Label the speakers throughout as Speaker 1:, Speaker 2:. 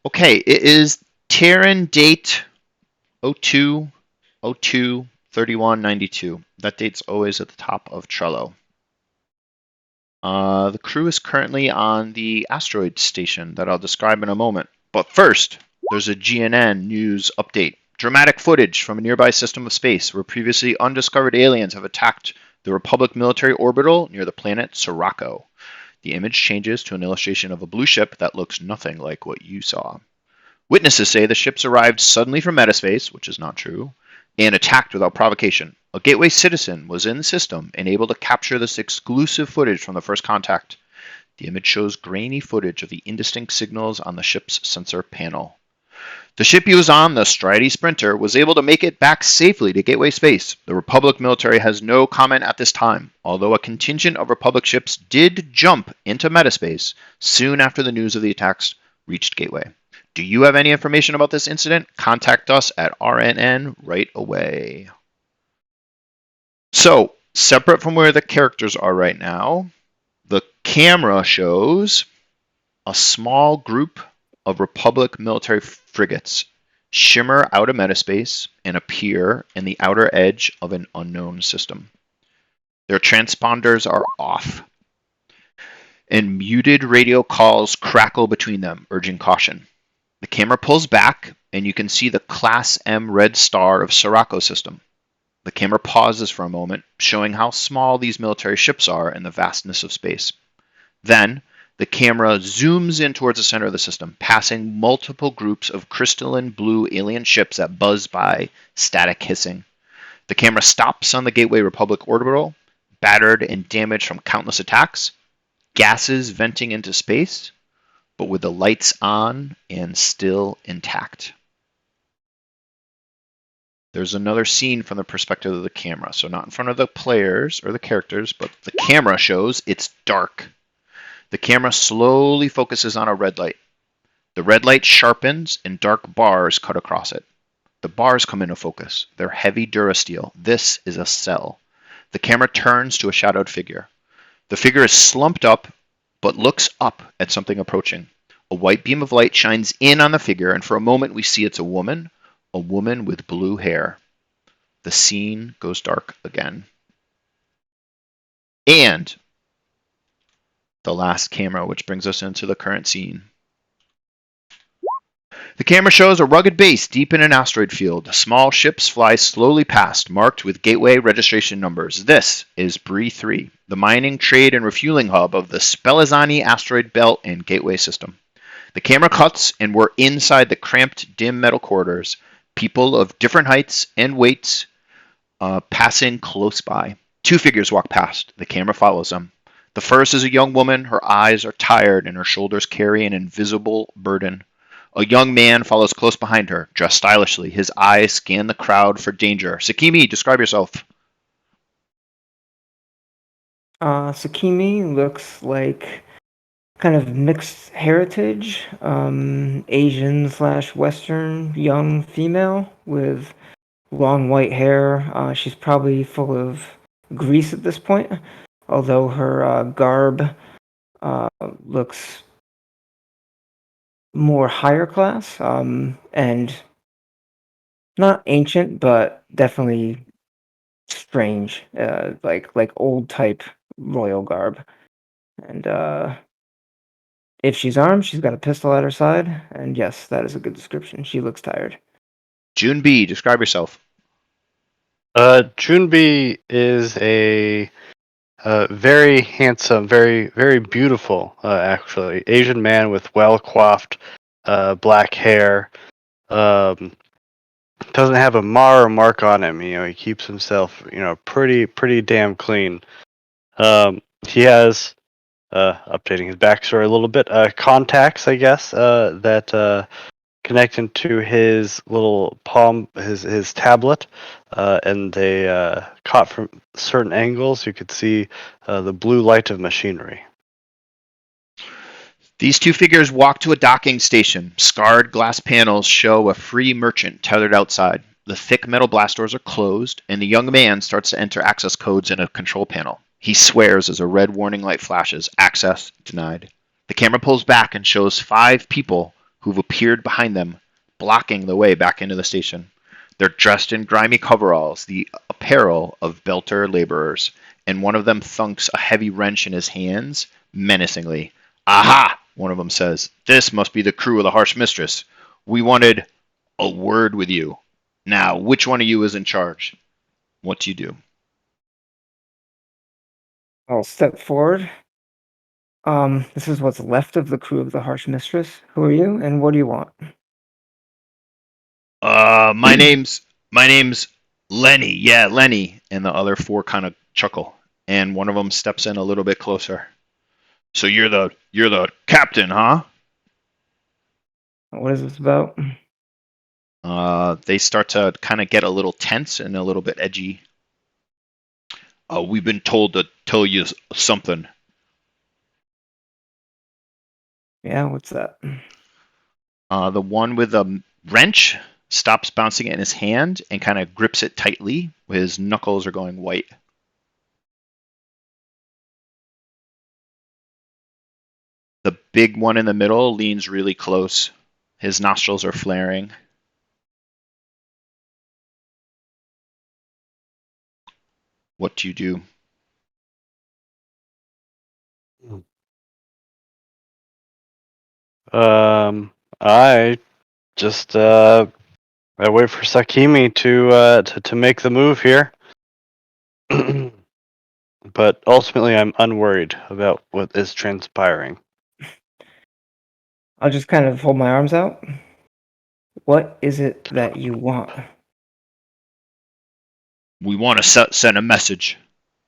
Speaker 1: Okay, it is Terran date 02/02/31/92. That date's always at the top of Trello. The crew is currently on the asteroid station that I'll describe in a moment. But first, there's a GNN news update. Dramatic footage from a nearby system of space where previously undiscovered aliens have attacked the Republic military orbital near the planet Sirocco. The image changes to an illustration of a blue ship that looks nothing like what you saw. Witnesses say the ships arrived suddenly from metaspace, which is not true, and attacked without provocation. A Gateway citizen was in the system and able to capture this exclusive footage from the first contact. The image shows grainy footage of the indistinct signals on the ship's sensor panel. The ship used on, the Stridey Sprinter, was able to make it back safely to Gateway space. The Republic military has no comment at this time, although a contingent of Republic ships did jump into metaspace soon after the news of the attacks reached Gateway. Do you have any information about this incident? Contact us at RNN right away. So, separate from where the characters are right now, the camera shows a small group of Republic military frigates shimmer out of metaspace and appear in the outer edge of an unknown system. Their transponders are off, and muted radio calls crackle between them, urging caution. The camera pulls back, and you can see the Class M red star of Sirocco system. The camera pauses for a moment, showing how small these military ships are in the vastness of space. Then, the camera zooms in towards the center of the system, passing multiple groups of crystalline blue alien ships that buzz by, static hissing. The camera stops on the Gateway Republic orbital, battered and damaged from countless attacks, gases venting into space, but with the lights on and still intact. There's another scene from the perspective of the camera, so not in front of the players or the characters, but the camera shows it's dark. The camera slowly focuses on a red light. The red light sharpens and dark bars cut across it. The bars come into focus. They're heavy durasteel. This is a cell. The camera turns to a shadowed figure. The figure is slumped up, but looks up at something approaching. A white beam of light shines in on the figure, and for a moment we see it's a woman with blue hair. The scene goes dark again. And the last camera, which brings us into the current scene. The camera shows a rugged base deep in an asteroid field. Small ships fly slowly past, marked with Gateway registration numbers. This is Bree 3, the mining, trade, and refueling hub of the Spellizzani asteroid belt and Gateway system. The camera cuts, and we're inside the cramped, dim metal corridors. People of different heights and weights passing close by. Two figures walk past. The camera follows them. The first is a young woman. Her eyes are tired, and her shoulders carry an invisible burden. A young man follows close behind her, dressed stylishly. His eyes scan the crowd for danger. Sakimi, describe yourself.
Speaker 2: Sakimi looks like kind of mixed heritage, Asian / Western young female with long white hair. She's probably full of grease at this point, although her garb looks more higher class, and not ancient, but definitely strange, like old type royal garb. And if she's armed, she's got a pistol at her side, and yes, that is a good description. She looks tired.
Speaker 1: June B, describe yourself.
Speaker 3: Junbi is a very handsome, very beautiful, actually, Asian man with well coiffed black hair. Doesn't have a mar or mark on him. He keeps himself, pretty damn clean. He has, updating his backstory a little bit, contacts, I guess, that connect into his little palm, his tablet, and they caught from certain angles. You could see the blue light of machinery.
Speaker 1: These two figures walk to a docking station. Scarred glass panels show a free merchant tethered outside. The thick metal blast doors are closed, and the young man starts to enter access codes in a control panel. He swears as a red warning light flashes. Access denied. The camera pulls back and shows 5 people who've appeared behind them, blocking the way back into the station. They're dressed in grimy coveralls, the apparel of Belter laborers, and one of them thunks a heavy wrench in his hands menacingly. Aha! One of them says. This must be the crew of the Harsh Mistress. We wanted a word with you. Now, which one of you is in charge? What do you do?
Speaker 2: I'll step forward. This is what's left of the crew of the Harsh Mistress. Who are you, and what do you want?
Speaker 1: My name's Lenny. Yeah, Lenny. And the other four kind of chuckle, and one of them steps in a little bit closer. So you're the captain, huh?
Speaker 2: What is this about?
Speaker 1: They start to kind of get a little tense and a little bit edgy. We've been told to tell you something.
Speaker 2: Yeah, what's that?
Speaker 1: The one with the wrench stops bouncing it in his hand and kind of grips it tightly. His knuckles are going white. The big one in the middle leans really close. His nostrils are flaring. What do you do?
Speaker 3: I just I wait for Sakimi to make the move here. But ultimately, I'm unworried about what is transpiring.
Speaker 2: I'll just kind of hold my arms out. What is it that you want?
Speaker 1: We want to send a message.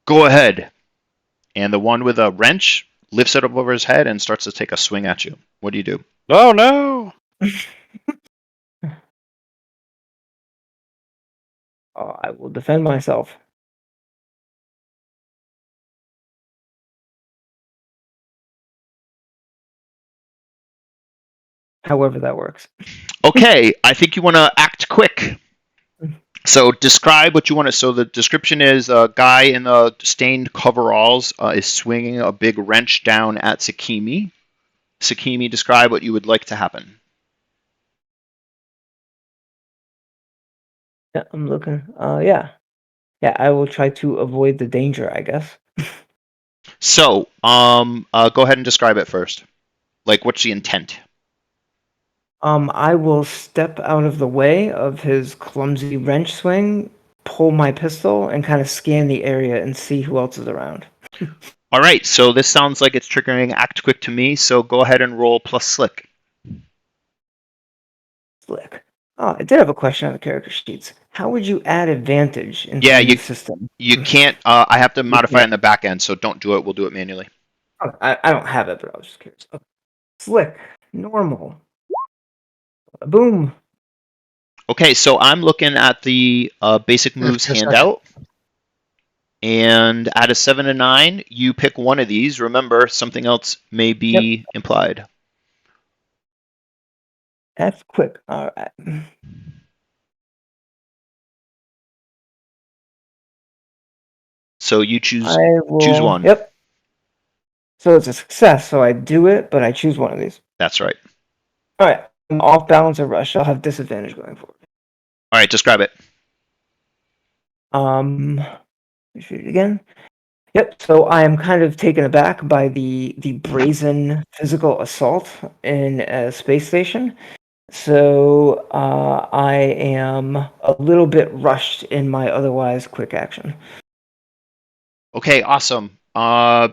Speaker 1: Go ahead. And the one with a wrench lifts it up over his head and starts to take a swing at you. What do you do?
Speaker 3: Oh no!
Speaker 2: I will defend myself. However that works.
Speaker 1: Okay, I think you want to act quick. So describe what you want to. So the description is a guy in the stained coveralls is swinging a big wrench down at Sakimi. Sakimi, describe what you would like to happen.
Speaker 2: Yeah, I'm looking. Yeah. Yeah, I will try to avoid the danger, I guess.
Speaker 1: So, go ahead and describe it first. Like, what's the intent?
Speaker 2: I will step out of the way of his clumsy wrench swing, pull my pistol, and kind of scan the area and see who else is around.
Speaker 1: All right, so this sounds like it's triggering act quick to me. So go ahead and roll plus slick.
Speaker 2: Slick. Oh, I did have a question on the character sheets. How would you add advantage into
Speaker 1: Yeah,
Speaker 2: the new
Speaker 1: you
Speaker 2: system?
Speaker 1: you can't. I have to
Speaker 2: You
Speaker 1: modify it
Speaker 2: can't.
Speaker 1: in the back end, so don't do it. We'll do it manually.
Speaker 2: Oh, I don't have it, but I was just curious. Okay. Slick. Normal. Boom.
Speaker 1: Okay, so I'm looking at the basic moves
Speaker 2: Perception.
Speaker 1: handout, and at a 7 to 9, you pick one of these. Remember, something else may
Speaker 2: Yep.
Speaker 1: be implied.
Speaker 2: That's quick. All right.
Speaker 1: So you choose
Speaker 2: I
Speaker 1: choose
Speaker 2: will.
Speaker 1: one.
Speaker 2: Yep. So it's a success. So I do it, but I choose one of these.
Speaker 1: That's right.
Speaker 2: All right. I'm off balance or rush. I'll have disadvantage going forward.
Speaker 1: All right, describe it.
Speaker 2: Shoot it again. Yep. So I am kind of taken aback by the brazen physical assault in a space station. So I am a little bit rushed in my otherwise quick action.
Speaker 1: Okay, awesome.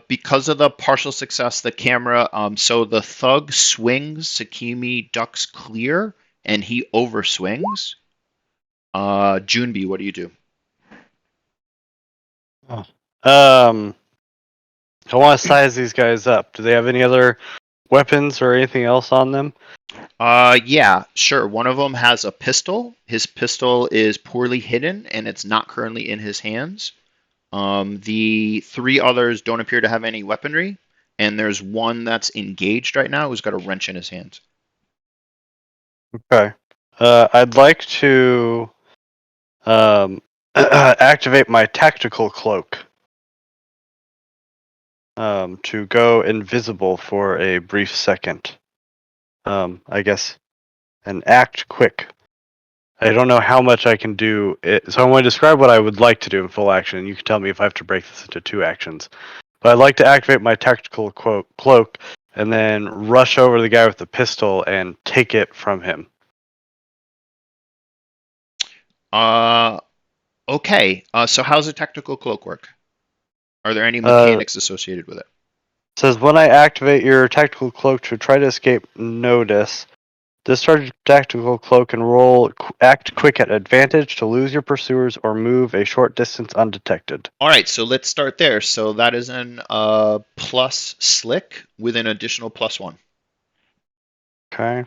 Speaker 1: Because of the partial success, the camera, so the thug swings, Sakimi ducks clear, and he overswings. Junbi, what do you do?
Speaker 3: Oh. I want to size these guys up. Do they have any other weapons or anything else on them?
Speaker 1: Yeah, sure. One of them has a pistol. His pistol is poorly hidden, and it's not currently in his hands. The three others don't appear to have any weaponry, and there's one that's engaged right now who's got a wrench in his hands.
Speaker 3: Okay. I'd like to activate my tactical cloak to go invisible for a brief second. I guess, and act quick. I don't know how much I can do, so I'm going to describe what I would like to do in full action, and you can tell me if I have to break this into 2 actions. But I'd like to activate my tactical cloak and then rush over to the guy with the pistol and take it from him.
Speaker 1: Okay. So how's a tactical cloak work? Are there any
Speaker 3: Uh,
Speaker 1: mechanics associated with it?
Speaker 3: Says when I activate your tactical cloak to try to escape notice, discharge your tactical cloak and act quick at advantage to lose your pursuers or move a short distance undetected.
Speaker 1: All right, so let's start there. So that is an plus slick with an additional +1.
Speaker 3: Okay.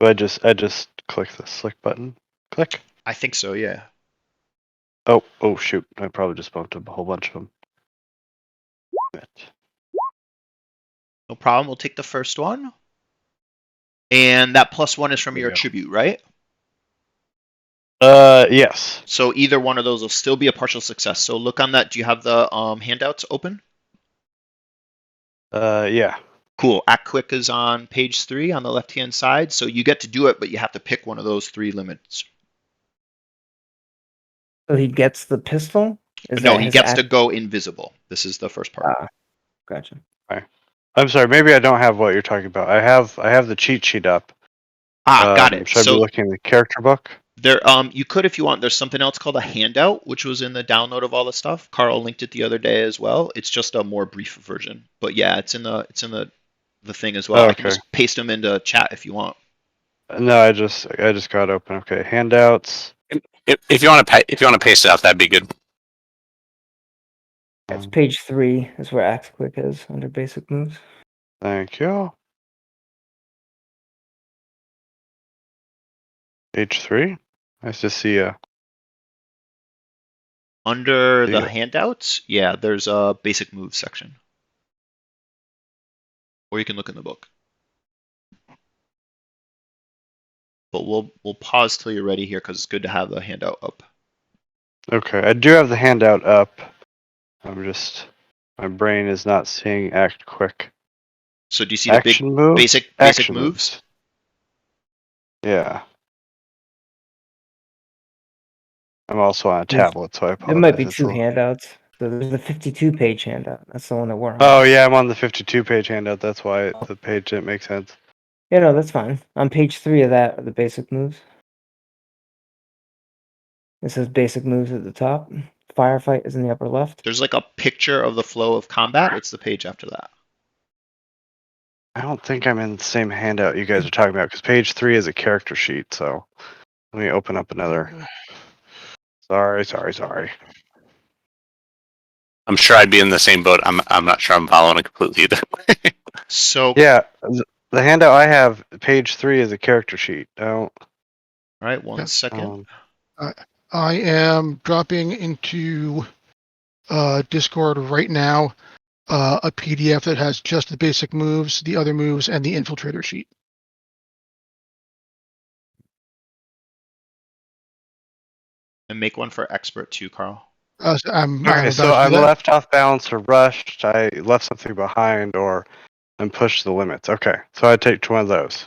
Speaker 3: I just click the slick button. Click.
Speaker 1: I think so, yeah.
Speaker 3: Oh shoot! I probably just bumped up a whole bunch of them.
Speaker 1: No problem. We'll take the first one. And that +1 is from
Speaker 3: There we
Speaker 1: your
Speaker 3: go.
Speaker 1: attribute, right?
Speaker 3: Yes.
Speaker 1: So either one of those will still be a partial success. So look on that. Do you have the handouts open?
Speaker 3: Yeah.
Speaker 1: Cool. Act Quick is on page 3 on the left-hand side. So you get to do it, but you have to pick one of those 3 limits.
Speaker 2: So he gets the pistol? Is
Speaker 1: No,
Speaker 2: that
Speaker 1: he
Speaker 2: his
Speaker 1: gets
Speaker 2: act?
Speaker 1: to go invisible. This is the first part.
Speaker 2: Ah, gotcha.
Speaker 3: I'm sorry. Maybe I don't have what you're talking about. I have the cheat sheet up.
Speaker 1: Got it.
Speaker 3: Should I be
Speaker 1: So
Speaker 3: looking in the character book?
Speaker 1: there, you could if you want. There's something else called a handout, which was in the download of all the stuff. Carl linked it the other day as well. It's just a more brief version, but yeah, it's in the thing as well.
Speaker 3: Oh,
Speaker 1: I can
Speaker 3: okay.
Speaker 1: just paste them into chat if you want.
Speaker 3: No, I just got it open. Okay, handouts.
Speaker 4: If you want to paste it out, that'd be good.
Speaker 2: That's page 3 is where act quick is under basic moves.
Speaker 3: Thank you. Page 3. Nice to see you.
Speaker 1: Under the
Speaker 3: Yeah.
Speaker 1: handouts, yeah, there's a basic moves section, or you can look in the book. But we'll pause till you're ready here because it's good to have the handout up.
Speaker 3: Okay, I do have the handout up. My brain is not seeing act quick.
Speaker 1: So do you see the big
Speaker 3: Action move?
Speaker 1: basic
Speaker 3: Action
Speaker 1: moves?
Speaker 3: Yeah. I'm also on a
Speaker 2: There's-
Speaker 3: tablet, so I
Speaker 2: There might be
Speaker 3: apologize. It's
Speaker 2: 2
Speaker 3: a little...
Speaker 2: handouts. So there's the 52-page handout. That's the one that we're on.
Speaker 3: Oh yeah, I'm on the 52-page handout. That's why the page didn't make sense.
Speaker 2: Yeah, no, that's fine. On page 3 of that are the basic moves. It says basic moves at the top. Firefight is in the upper left.
Speaker 1: There's like a picture of the flow of combat. It's the page after that.
Speaker 3: I don't think I'm in the same handout you guys are talking about because page 3 is a character sheet. So let me open up another. Sorry.
Speaker 4: I'm sure I'd be in the same boat. I'm not sure I'm following it completely either.
Speaker 1: So
Speaker 3: Yeah, the handout I have, page 3 is a character sheet.
Speaker 1: all right, one
Speaker 5: Yeah.
Speaker 1: second.
Speaker 5: I am dropping into Discord right now a PDF that has just the basic moves, the other moves, and the infiltrator sheet.
Speaker 1: And make one for expert too, Carl.
Speaker 5: I'm
Speaker 3: Okay,
Speaker 5: about
Speaker 3: so
Speaker 5: to do
Speaker 3: I'm
Speaker 5: that.
Speaker 3: left off balance or rushed. I left something behind or I'm pushed the limits. Okay, so I take one of those.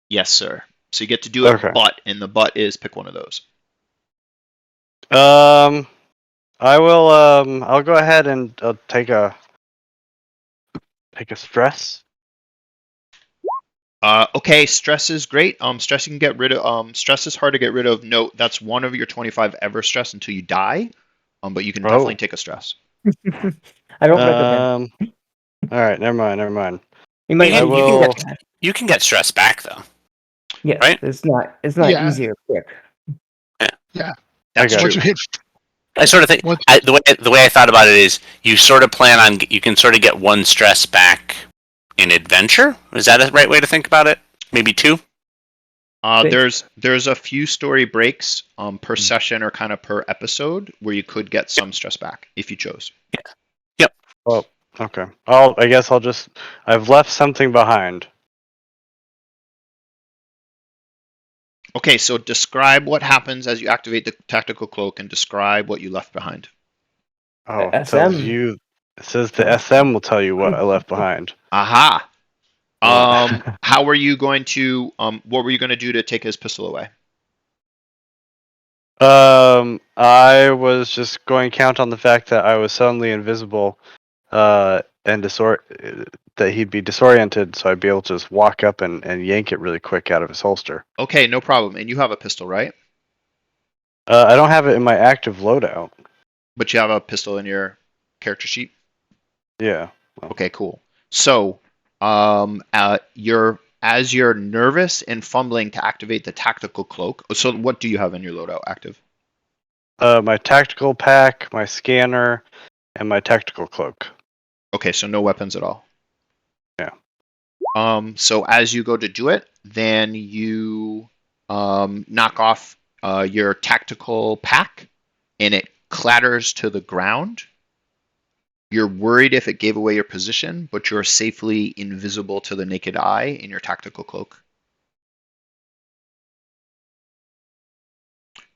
Speaker 1: Yes, sir. So you get to do it,
Speaker 3: Okay.
Speaker 1: but and the but is pick one of those.
Speaker 3: I will. I'll go ahead and take a stress.
Speaker 1: Okay, stress is great. Stress you can get rid of. Stress is hard to get rid of. Note that's one of your 25 ever stress until you die. But you can definitely take a stress.
Speaker 2: I don't recommend.
Speaker 3: All right, never mind.
Speaker 2: You might.
Speaker 4: You
Speaker 2: You can get that.
Speaker 4: You can get stress back though.
Speaker 2: Yes,
Speaker 4: right?
Speaker 2: It's not
Speaker 5: Yeah.
Speaker 2: easy or quick.
Speaker 1: That's
Speaker 3: got
Speaker 1: true.
Speaker 5: Once you hit,
Speaker 4: I sort of think
Speaker 5: once,
Speaker 4: the way I thought about it is you sort of plan on you can sort of get one stress back in adventure. Is that a right way to think about it? Maybe 2.
Speaker 1: There's a few story breaks per session or kind of per episode where you could get some stress back if you chose.
Speaker 4: Yep.
Speaker 3: Well, okay. I guess I've left something behind.
Speaker 1: Okay, so describe what happens as you activate the tactical cloak and describe what you left behind.
Speaker 3: Oh, it
Speaker 2: SM.
Speaker 3: tells you It says the SM will tell you what I left behind.
Speaker 1: Aha.
Speaker 3: Yeah.
Speaker 1: How were you going to? What were you going to do to take his pistol away?
Speaker 3: I was just going to count on the fact that I was suddenly invisible, and that he'd be disoriented, so I'd be able to just walk up and yank it really quick out of his holster.
Speaker 1: Okay, no problem. And you have a pistol, right?
Speaker 3: I don't have it in my active loadout.
Speaker 1: But you have a pistol in your character sheet.
Speaker 3: Yeah.
Speaker 1: Okay, cool. So, as you're nervous and fumbling to activate the tactical cloak. So, what do you have in your loadout active?
Speaker 3: My tactical pack, my scanner, and my tactical cloak.
Speaker 1: Okay, so no weapons at all.
Speaker 3: Yeah.
Speaker 1: So as you go to do it, then you knock off your tactical pack, and it clatters to the ground. You're worried if it gave away your position, but you're safely invisible to the naked eye in your tactical cloak.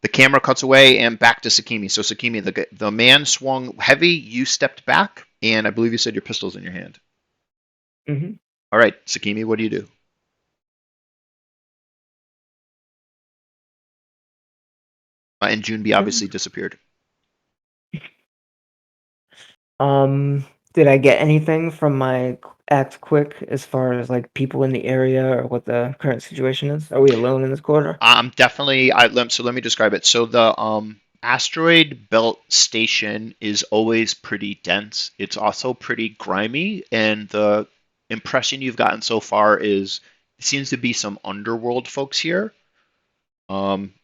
Speaker 1: The camera cuts away and back to Sakimi. So Sakimi, the man swung heavy. You stepped back, and I believe you said your pistol's in your hand.
Speaker 2: Mm-hmm.
Speaker 1: All right, Sakimi, what do you do? And Junbi obviously disappeared.
Speaker 2: Did I get anything from my act quick as far as like people in the area or what the current situation is? Are we alone in this corridor?
Speaker 1: Definitely. So let me describe it. So the asteroid belt station is always pretty dense. It's also pretty grimy, and the impression you've gotten so far is it seems to be some underworld folks here.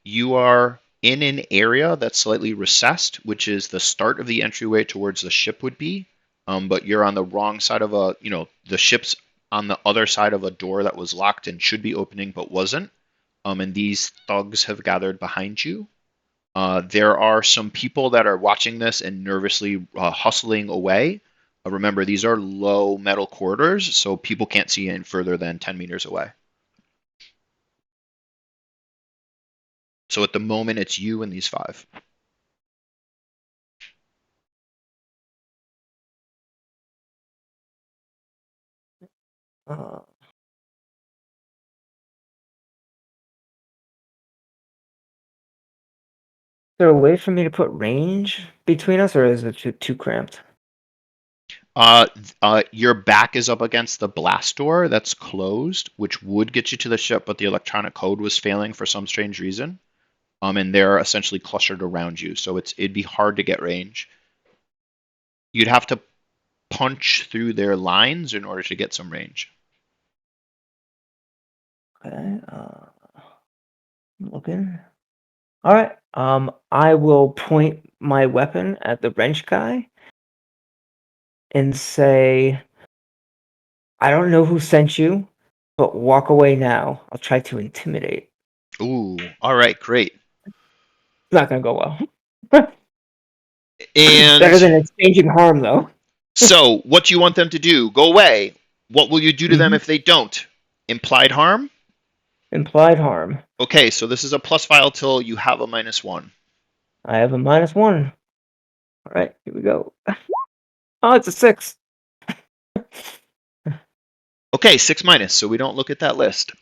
Speaker 1: You are in an area that's slightly recessed, which is the start of the entryway towards the ship would be. But you're on the wrong side of the ship's on the other side of a door that was locked and should be opening but wasn't. And these thugs have gathered behind you. There are some people that are watching this and nervously hustling away. Remember, these are low metal corridors, so people can't see in further than 10 meters away. So at the moment, it's you and these five.
Speaker 2: Uh, is there a way for me to put range between us, or is it too cramped?
Speaker 1: Your back is up against the blast door that's closed, which would get you to the ship, but the electronic code was failing for some strange reason. And they're essentially clustered around you, so it'd be hard to get range. You'd have to punch through their lines in order to get some range.
Speaker 2: Okay. Looking. All right. I will point my weapon at the wrench guy and say, "I don't know who sent you, but walk away now. I'll try to intimidate."
Speaker 1: Ooh, all right, great.
Speaker 2: It's not gonna go well. Better
Speaker 1: And
Speaker 2: than exchanging harm, though.
Speaker 1: so, what do you want them to do? Go away. What will you do to them if they don't? Implied harm?
Speaker 2: Implied harm.
Speaker 1: Okay, so this is a plus file till you have a -1.
Speaker 2: I have a -1. All right, here we go. Oh, it's a 6.
Speaker 1: Okay, 6 minus, so we don't look at that list.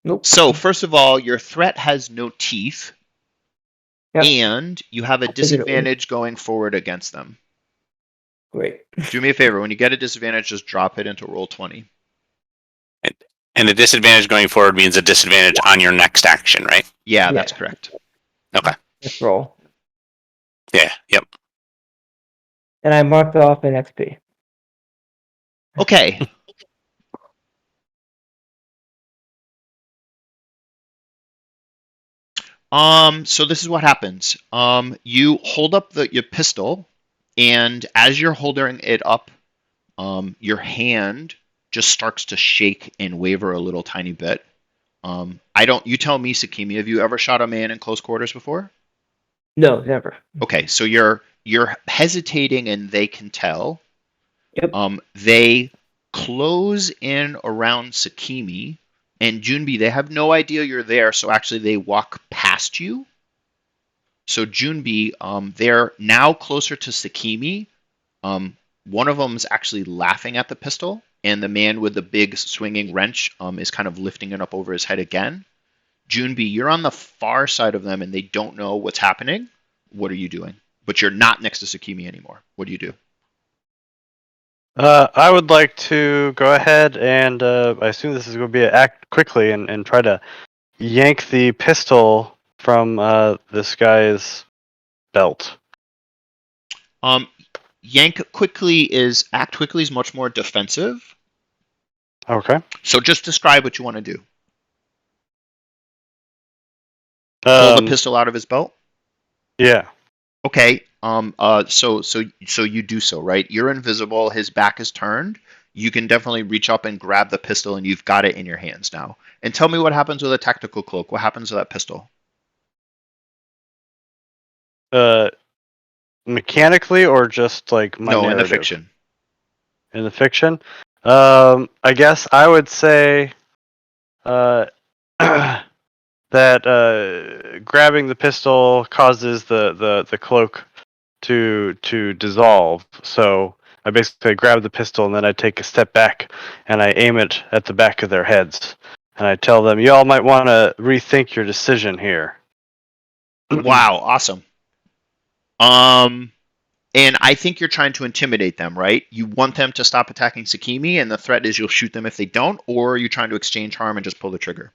Speaker 2: Nope.
Speaker 1: So, first of all, your threat has no teeth,
Speaker 2: Yep.
Speaker 1: and you have a
Speaker 2: I figured it would.
Speaker 1: disadvantage going forward against them.
Speaker 2: Great.
Speaker 1: Do me a favor, when you get a disadvantage, just drop it into roll 20.
Speaker 4: And the disadvantage going forward means a disadvantage on your next action, right?
Speaker 1: Yeah, that's correct.
Speaker 4: Okay.
Speaker 2: Let's roll.
Speaker 4: Yeah. Yep.
Speaker 2: And I marked off an XP.
Speaker 1: Okay. So this is what happens. You hold up your pistol, and as you're holding it up, your hand just starts to shake and waver a little tiny bit. You tell me, Sakimi, have you ever shot a man in close quarters before?
Speaker 2: No, never.
Speaker 1: Okay, so you're hesitating and they can tell.
Speaker 2: Yep.
Speaker 1: They close in around Sakimi and Junbi. They have no idea you're there, so actually they walk past you. So Junbi, they're now closer to Sakimi. One of them is actually laughing at the pistol, and the man with the big swinging wrench is kind of lifting it up over his head again. Junbi, you're on the far side of them, and they don't know what's happening. What are you doing? But you're not next to Sakimi anymore. What do you do?
Speaker 3: I would like to go ahead and I assume this is going to be an act quickly and try to yank the pistol from this guy's belt.
Speaker 1: Act quickly is much more defensive.
Speaker 3: Okay.
Speaker 1: So just describe what you want to do. Pull the pistol out of his belt.
Speaker 3: Yeah.
Speaker 1: Okay. So you do so, right? You're invisible. His back is turned. You can definitely reach up and grab the pistol, and you've got it in your hands now. And tell me what happens with a tactical cloak. What happens to that pistol?
Speaker 3: Mechanically or just like my
Speaker 1: No, in the
Speaker 3: narrative?
Speaker 1: fiction.
Speaker 3: In the fiction, I guess I would say that grabbing the pistol causes the cloak to dissolve. So I basically grab the pistol and then I take a step back and I aim it at the back of their heads. And I tell them, y'all might want to rethink your decision here.
Speaker 1: Wow, awesome. And I think you're trying to intimidate them, right? You want them to stop attacking Sakimi, and the threat is you'll shoot them if they don't, or are you trying to exchange harm and just pull the trigger?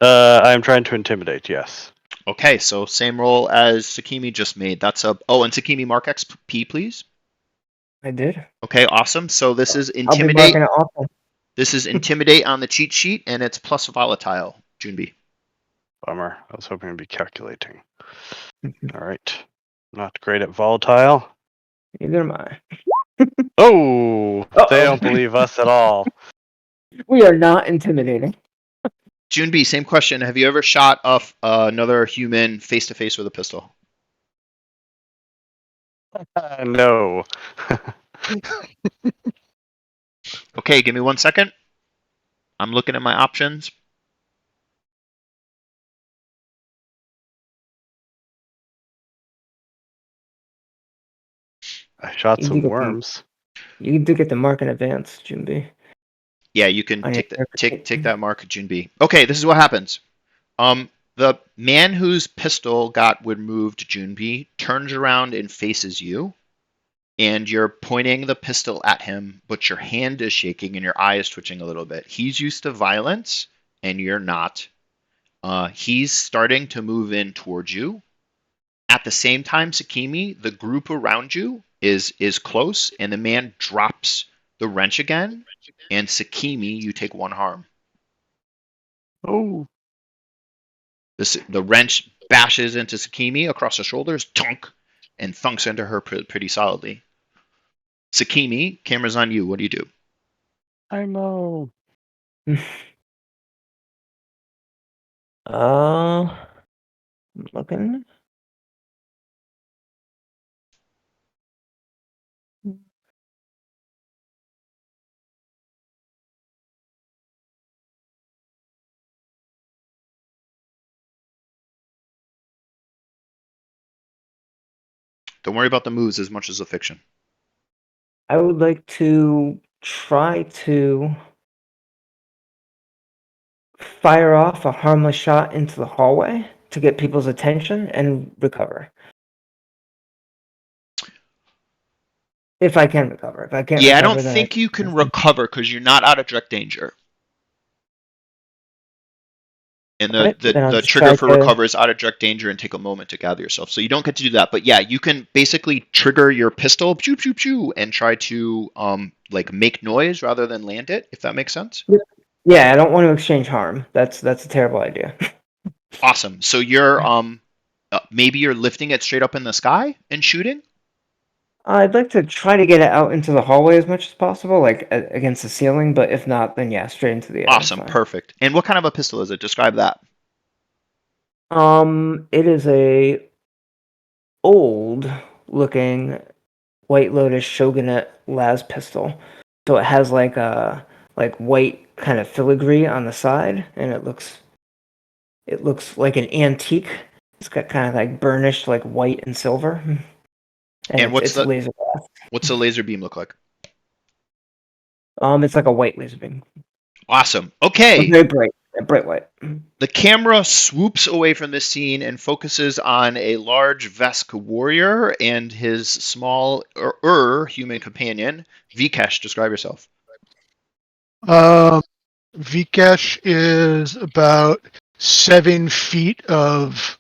Speaker 3: I'm trying to intimidate, yes.
Speaker 1: Okay, so same roll as Sakimi just made. That's a and Sakimi mark XP, please.
Speaker 2: I did.
Speaker 1: Okay, awesome. So this is
Speaker 2: I'll be
Speaker 1: intimidate.
Speaker 2: marking it also.
Speaker 1: This is intimidate on the cheat sheet, and it's plus volatile. Junbi.
Speaker 3: Bummer. I was hoping to be calculating. All right. Not great at volatile.
Speaker 2: Neither am I.
Speaker 3: Oh,
Speaker 2: Uh-oh.
Speaker 3: they don't believe us at all.
Speaker 2: We are not intimidating.
Speaker 1: Junbi, same question. Have you ever shot off another human face to face with a pistol?
Speaker 3: No.
Speaker 1: Okay, give me 1 second. I'm looking at my options.
Speaker 3: I shot
Speaker 2: You
Speaker 3: some
Speaker 2: do
Speaker 3: worms.
Speaker 2: You do get the mark in advance, Junbi.
Speaker 1: Yeah, you can
Speaker 2: On your
Speaker 1: take that mark, Junbi. Okay, this is what happens. The man whose pistol got removed, Junbi, turns around and faces you, and you're pointing the pistol at him, but your hand is shaking and your eye is twitching a little bit. He's used to violence, and you're not. He's starting to move in towards you. At the same time, Sakimi, the group around you is close, and the man drops the wrench again. And Sakimi, you take 1 harm.
Speaker 3: Oh.
Speaker 1: The wrench bashes into Sakimi across the shoulders, tunk, and thunks into her pretty solidly. Sakimi, camera's on you. What do you do?
Speaker 3: I'm
Speaker 2: I'm looking.
Speaker 1: Don't worry about the moves as much as the fiction.
Speaker 2: I would like to try to fire off a harmless shot into the hallway to get people's attention and recover. If I can recover. If I can't
Speaker 1: Yeah, I
Speaker 2: recover,
Speaker 1: don't
Speaker 2: then
Speaker 1: think you can recover because you're not out of direct danger. And
Speaker 2: Okay, then I'll
Speaker 1: the
Speaker 2: just
Speaker 1: trigger
Speaker 2: try
Speaker 1: for
Speaker 2: to.
Speaker 1: recover is out of direct danger and take a moment to gather yourself. So you don't get to do that. But yeah, you can basically trigger your pistol, pew pew pew, and try to like make noise rather than land it, if that makes sense.
Speaker 2: Yeah, I don't want to exchange harm. That's a terrible idea.
Speaker 1: Awesome. So you're maybe you're lifting it straight up in the sky and shooting.
Speaker 2: I'd like to try to get it out into the hallway as much as possible, like against the ceiling. But if not, then yeah, straight into the air.
Speaker 1: Awesome, perfect. And what kind of a pistol is it? Describe that.
Speaker 2: It is a old looking White Lotus Shogunate las pistol. So it has like a white kind of filigree on the side, and it looks like an antique. It's got kind of like burnished like white and silver. and
Speaker 1: And
Speaker 2: it's laser blast.
Speaker 1: what's the laser beam look like?
Speaker 2: It's like a white laser beam.
Speaker 1: Awesome.
Speaker 2: A
Speaker 1: Okay.
Speaker 2: very bright, a bright white.
Speaker 1: The camera swoops away from the scene and focuses on a large Vesk warrior and his small human companion. Vikesh, describe yourself.
Speaker 5: Vikesh is about 7 feet of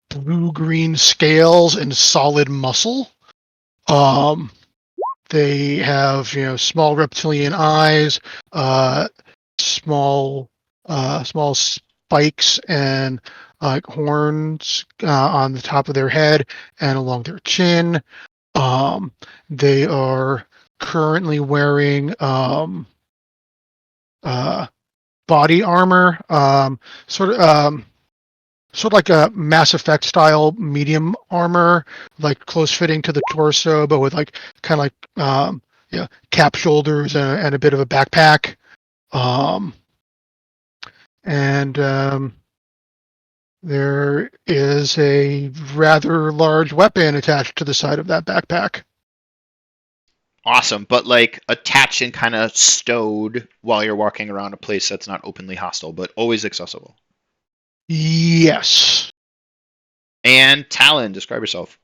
Speaker 5: blue-green scales and solid muscle. They have small reptilian eyes, small small spikes and horns on the top of their head and along their chin. They are currently wearing body armor, sort of like a Mass Effect style medium armor, like close fitting to the torso, but with like kind of like cap shoulders and a bit of a backpack. And there is a rather large weapon attached to the side of that backpack.
Speaker 1: Awesome, but like attached and kind of stowed while you're walking around a place that's not openly hostile, but always accessible.
Speaker 5: Yes.
Speaker 1: And Talon, describe yourself.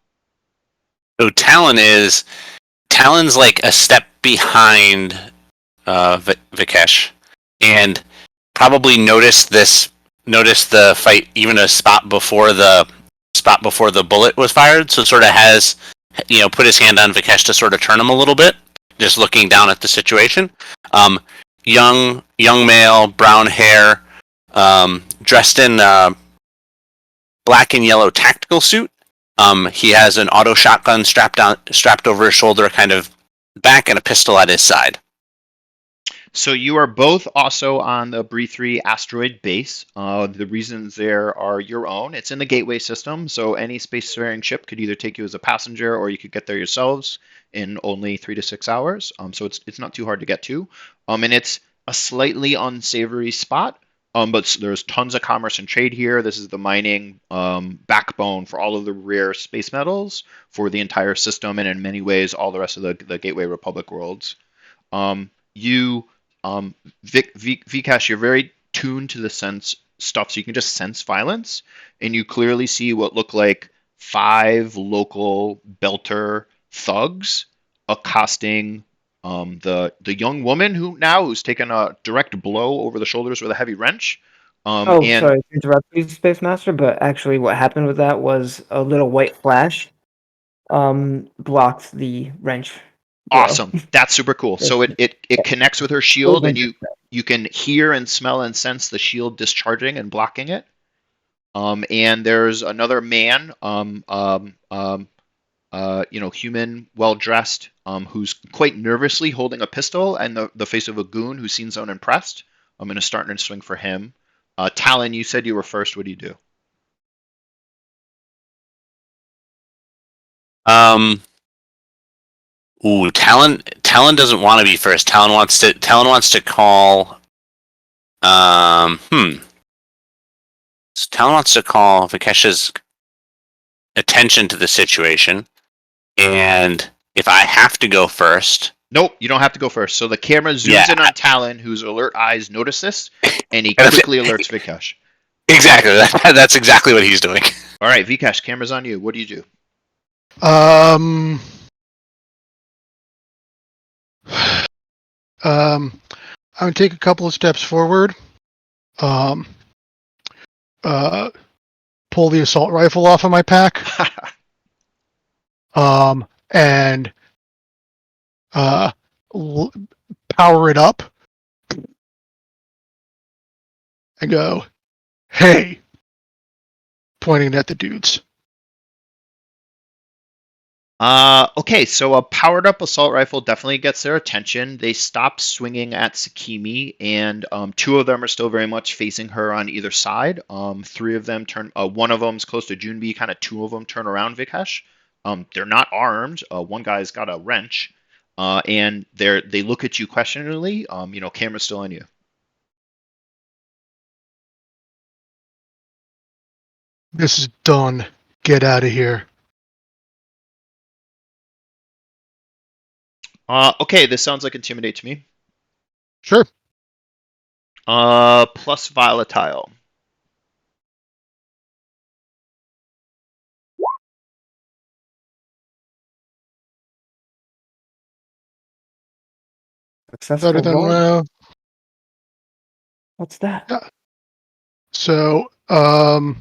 Speaker 4: So Talon's like a step behind Vikesh, and probably noticed the fight even a spot before the bullet was fired. So sort of has put his hand on Vikesh to sort of turn him a little bit, just looking down at the situation. Young male, brown hair, dressed in black and yellow tactical suit. He has an auto shotgun strapped over his shoulder, kind of back, and a pistol at his side.
Speaker 1: So you are both also on the Bree 3 asteroid base. The reasons there are your own. It's in the gateway system, so any spacefaring ship could either take you as a passenger or you could get there yourselves in only 3 to 6 hours. So it's not too hard to get to. And it's a slightly unsavory spot. But there's tons of commerce and trade here. This is the mining backbone for all of the rare space metals for the entire system, and in many ways, all the rest of the Gateway Republic worlds. You Vikash, you're very tuned to the sense stuff, so you can just sense violence, and you clearly see what look like 5 local belter thugs accosting the young woman who's taken a direct blow over the shoulders with a heavy wrench. And
Speaker 2: Sorry to interrupt you, Space Master, but actually what happened with that was a little white flash blocked the wrench blow.
Speaker 1: awesome, that's super cool. So it connects with her shield, and you can hear and smell and sense the shield discharging and blocking it. And there's another man, human, well dressed, who's quite nervously holding a pistol, and the face of a goon who seems unimpressed. I'm going to start and swing for him. Talon, you said you were first. What do you do?
Speaker 4: Talon doesn't want to be first. Talon wants to call. So Talon wants to call Vikesh's attention to the situation, and if I have to go first.
Speaker 1: Nope, you don't have to go first. So the camera zooms in on Talon, whose alert eyes notice this, and he quickly alerts Vikesh.
Speaker 4: Exactly, that's exactly what he's doing.
Speaker 1: All right, Vikesh, camera's on you. What do you do?
Speaker 5: I'm gonna take a couple of steps forward. Pull the assault rifle off of my pack. And power it up and go, "Hey," pointing at the dudes.
Speaker 1: Okay, so a powered up assault rifle definitely gets their attention. They stop swinging at Sakimi, and 2 of them are still very much facing her on either side. 3 of them turn. One of them's close to Junbi. Kind of 2 of them turn around Vikesh. They're not armed. One guy's got a wrench, and they look at you questioningly. Camera's still on you.
Speaker 5: This is done. Get out of here.
Speaker 1: Okay, this sounds like intimidate to me.
Speaker 5: Sure.
Speaker 1: Plus volatile.
Speaker 5: Better
Speaker 2: Successful
Speaker 5: than
Speaker 2: roll. What's that?
Speaker 5: yeah. So,
Speaker 2: Out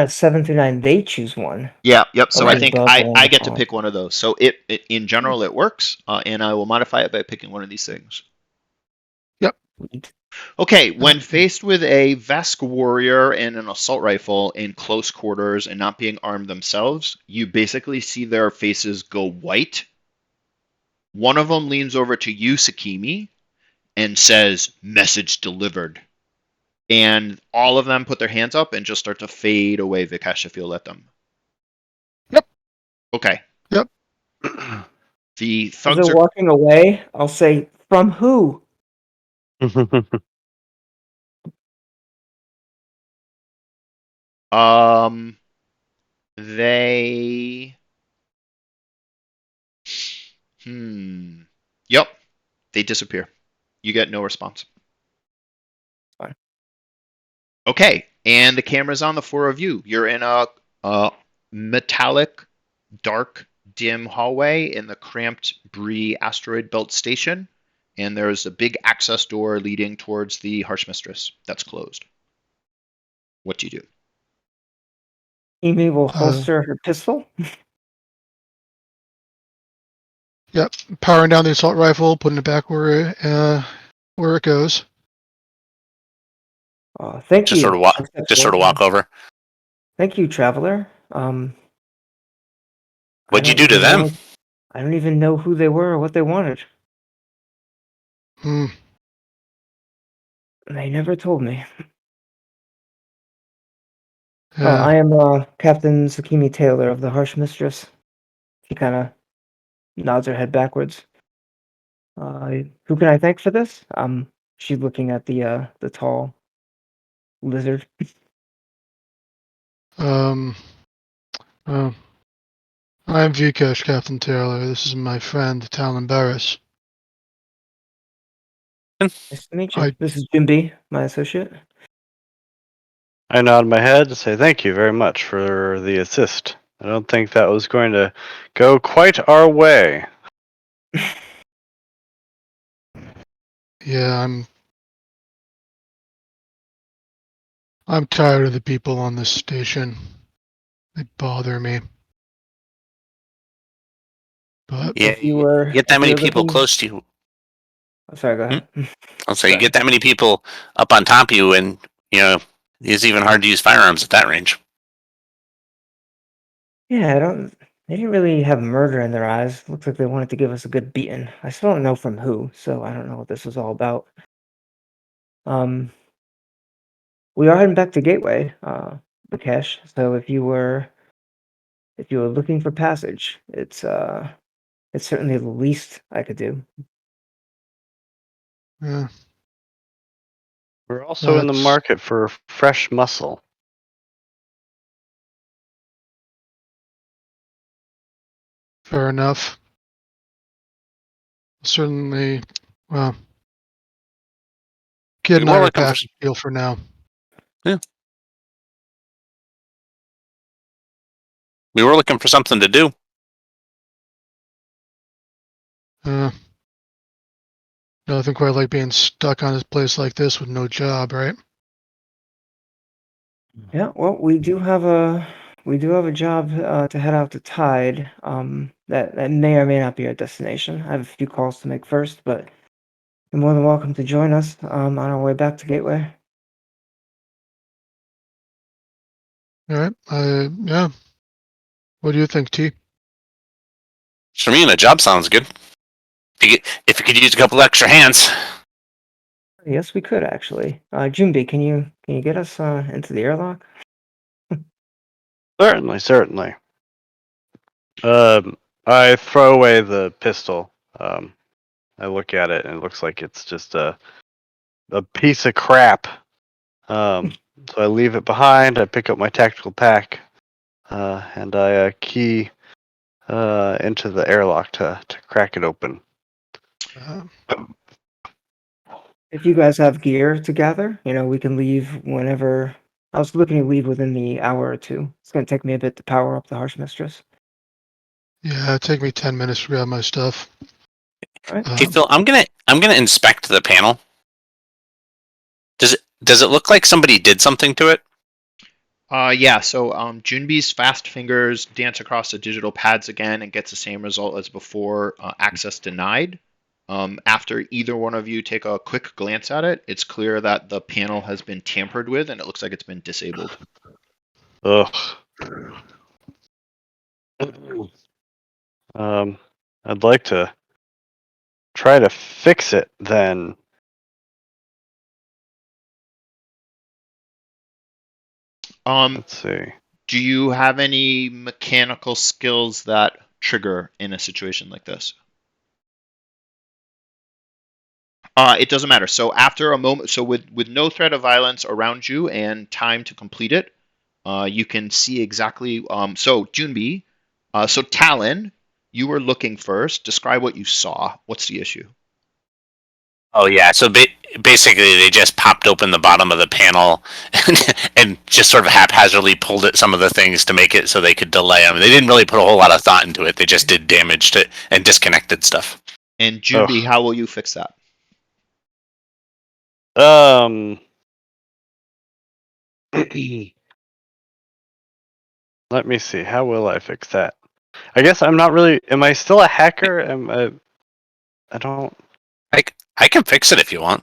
Speaker 2: of 7 through 9, they choose one.
Speaker 1: Yeah, yep. So I
Speaker 2: Okay,
Speaker 1: think
Speaker 2: above
Speaker 1: I,
Speaker 2: or
Speaker 1: I
Speaker 2: on
Speaker 1: get to
Speaker 2: top.
Speaker 1: pick one of those. So it in general it works, and I will modify it by picking one of these things.
Speaker 5: yep.
Speaker 1: Okay, when faced with a Vesk warrior and an assault rifle in close quarters and not being armed themselves, you basically see their faces go white. One of them leans over to you, Sakimi, and says, "Message delivered." And all of them put their hands up and just start to fade away, Vikesh, if you'll let them.
Speaker 5: Yep.
Speaker 1: Okay.
Speaker 5: Yep.
Speaker 1: The
Speaker 2: As
Speaker 1: thugs
Speaker 2: they're
Speaker 1: are
Speaker 2: walking away, I'll say, "From who?"
Speaker 1: um they yep, they disappear. You get no response.
Speaker 2: Fine.
Speaker 1: Okay, and the camera's on the four of you. You're in a metallic, dark, dim hallway in the cramped Bree asteroid belt station, and there's a big access door leading towards the Harsh Mistress that's closed. What do you do?
Speaker 2: Amy will
Speaker 5: Uh,
Speaker 2: holster her pistol.
Speaker 5: yep. Powering down the assault rifle, putting it back where it goes.
Speaker 2: Thank
Speaker 4: Just sort
Speaker 2: you.
Speaker 4: of walk,
Speaker 2: Accept
Speaker 4: just sort of
Speaker 2: order.
Speaker 4: walk over.
Speaker 2: Thank you, traveler. I
Speaker 4: What'd you
Speaker 2: don't
Speaker 4: do to
Speaker 2: even
Speaker 4: them?
Speaker 2: know. I don't even know who they were or what they wanted.
Speaker 5: Hmm.
Speaker 2: They never told me.
Speaker 5: Yeah.
Speaker 2: I am Captain Sakimi Taylor of the Harsh Mistress. She kind of nods her head backwards. Who can I thank for this? She's looking at the tall lizard.
Speaker 5: Um. Uh, I'm Vikesh, Captain Taylor. This is my friend Talon Barris.
Speaker 2: Nice to meet you.
Speaker 5: I
Speaker 2: This is Jim B, my associate.
Speaker 3: I nod my head to say thank you very much for the assist. I don't think that was going to go quite our way.
Speaker 5: yeah. I'm tired of the people on this station. They bother me. But
Speaker 4: Yeah, you get that
Speaker 2: If you
Speaker 4: many
Speaker 2: were
Speaker 4: people
Speaker 2: looking,
Speaker 4: close to you.
Speaker 2: oh, sorry, go
Speaker 4: Hmm?
Speaker 2: ahead.
Speaker 4: I'll say you
Speaker 2: Sorry.
Speaker 4: get that many people up on top of you, and it's even hard to use firearms at that range.
Speaker 2: Yeah, I don't. They didn't really have murder in their eyes. Looks like they wanted to give us a good beating. I still don't know from who, so I don't know what this was all about. Um, we are heading back to Gateway, Bakesh. So if you were looking for passage, it's certainly the least I could do.
Speaker 5: yeah,
Speaker 3: We're also in the
Speaker 5: that's
Speaker 3: market for fresh muscle.
Speaker 5: fair enough. Certainly, well, Kid
Speaker 4: We
Speaker 5: and I
Speaker 4: were
Speaker 5: are
Speaker 4: looking for
Speaker 5: package deal for now.
Speaker 4: yeah, we were looking for something to do.
Speaker 5: Uh, Nothing quite like being stuck on a place like this with no job, right?
Speaker 2: Yeah, well, we do have a job to head out to Tide. That may or may not be our destination. I have a few calls to make first, but you're more than welcome to join us on our way back to Gateway.
Speaker 5: All right. Yeah. What do you think, T?
Speaker 4: For me, the job sounds good. If you could use a couple extra hands.
Speaker 2: Yes, we could actually. Jimby, can you get us into the airlock?
Speaker 3: Certainly, certainly. I throw away the pistol. I look at it and it looks like it's just a piece of crap. So I leave it behind. I pick up my tactical pack, and I key into the airlock to crack it open.
Speaker 5: Um,
Speaker 2: If you guys have gear to gather, we can leave whenever. I was looking to leave within the hour or two. It's gonna take me a bit to power up the Harsh Mistress.
Speaker 5: yeah, it'd take me 10 minutes to grab my stuff.
Speaker 2: All right.
Speaker 4: Hey Phil, I'm gonna inspect the panel. Does it look like somebody did something to it?
Speaker 1: Yeah, so Junbi's fast fingers dance across the digital pads again and gets the same result as before, access denied. After either one of you take a quick glance at it, it's clear that the panel has been tampered with and it looks like it's been disabled.
Speaker 3: Ugh. I'd like to try to fix it then. Let's see.
Speaker 1: Do you have any mechanical skills that trigger in a situation like this? It doesn't matter. So after a moment, so with no threat of violence around you and time to complete it, you can see exactly. So Junbi, so Talon, you were looking first. Describe what you saw. What's the issue?
Speaker 4: Oh yeah, so basically they just popped open the bottom of the panel and just sort of haphazardly pulled at some of the things to make it so they could delay them. They didn't really put a whole lot of thought into it. They just did damage to and disconnected stuff.
Speaker 1: And Junbi, how will you fix that?
Speaker 3: Let me see. How will I fix that? I guess I'm not really. Am I still a hacker? I don't.
Speaker 4: I can fix it if you want.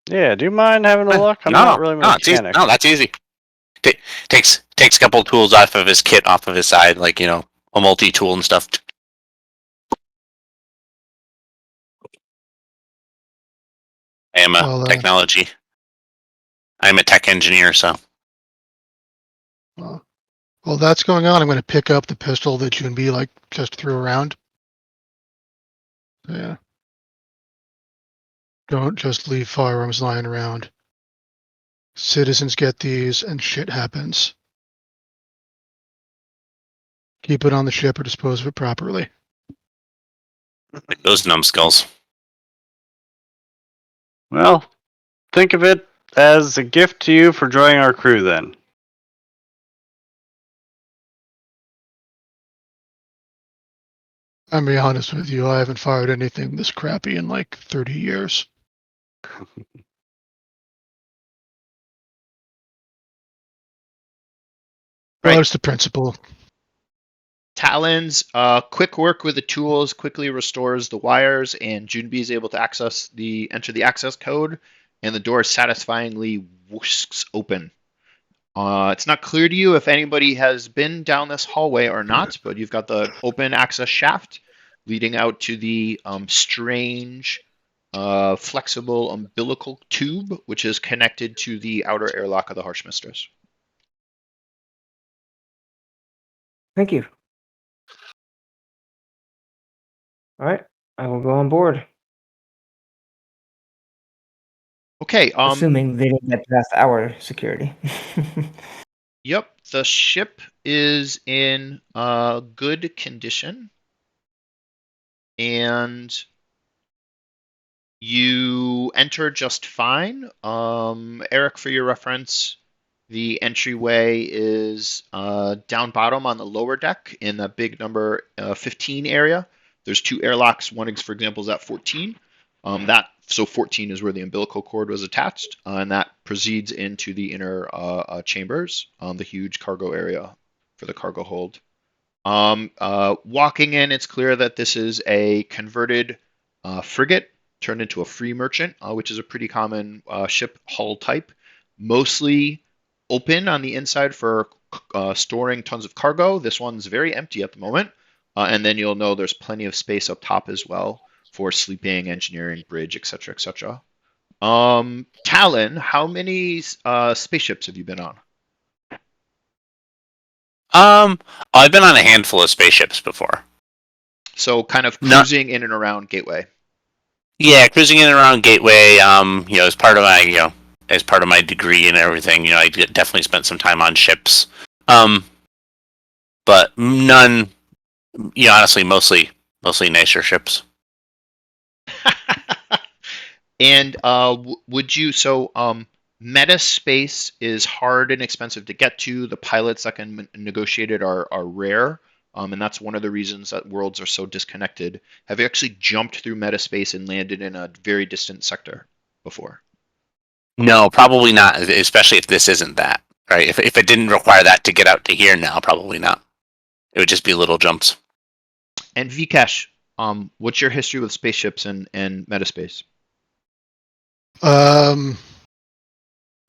Speaker 3: Yeah. Do you mind having a look? I'm
Speaker 4: no,
Speaker 3: not really
Speaker 4: no, it's easy.
Speaker 3: mechanic.
Speaker 4: No, that's easy. Takes a couple of tools off of his kit, off of his side, like a multi-tool and stuff. I am a technology. I'm a tech engineer, so.
Speaker 5: While that's going on, I'm going to pick up the pistol that Junbi just threw around. Yeah. Don't just leave firearms lying around. Citizens get these, and shit happens. Keep it on the ship or dispose of it properly.
Speaker 4: Like those numbskulls.
Speaker 3: Well, think of it as a gift to you for joining our crew, then.
Speaker 5: I'm gonna be honest with you, I haven't fired anything this crappy in 30 years. Well, it's the principle.
Speaker 1: Talon's quick work with the tools quickly restores the wires, and Junbi is able to enter the access code, and the door satisfyingly whooshs open. It's not clear to you if anybody has been down this hallway or not, but you've got the open access shaft leading out to the strange, flexible umbilical tube, which is connected to the outer airlock of the Harsh Mistress.
Speaker 2: Thank you. All right, I will go on board.
Speaker 1: Okay.
Speaker 2: Assuming they didn't get past our security.
Speaker 1: Yep, the ship is in good condition, and you enter just fine. Eric, for your reference, the entryway is down bottom on the lower deck in the big number 15 area. There's two airlocks. One, for example, is at 14. So 14 is where the umbilical cord was attached, and that proceeds into the inner chambers, the huge cargo area for the cargo hold. Walking in, it's clear that this is a converted frigate turned into a free merchant, which is a pretty common ship hull type. Mostly open on the inside for storing tons of cargo. This one's very empty at the moment. And then you'll know there's plenty of space up top as well for sleeping, engineering, bridge, etc., etc. Talon, how many spaceships have you been on?
Speaker 4: I've been on a handful of spaceships before.
Speaker 1: So kind of cruising in and around Gateway.
Speaker 4: Yeah, cruising in and around Gateway. As part of my degree and everything, I definitely spent some time on ships. But none. Honestly, mostly nicer ships.
Speaker 1: And would you meta space is hard and expensive to get to. The pilots that can negotiate it are rare. And that's one of the reasons that worlds are so disconnected. Have you actually jumped through meta space and landed in a very distant sector before?
Speaker 4: No, probably not. Especially if this isn't that. Right? If it didn't require that to get out to here now, probably not. It would just be little jumps.
Speaker 1: And Vikesh, what's your history with spaceships and metaspace?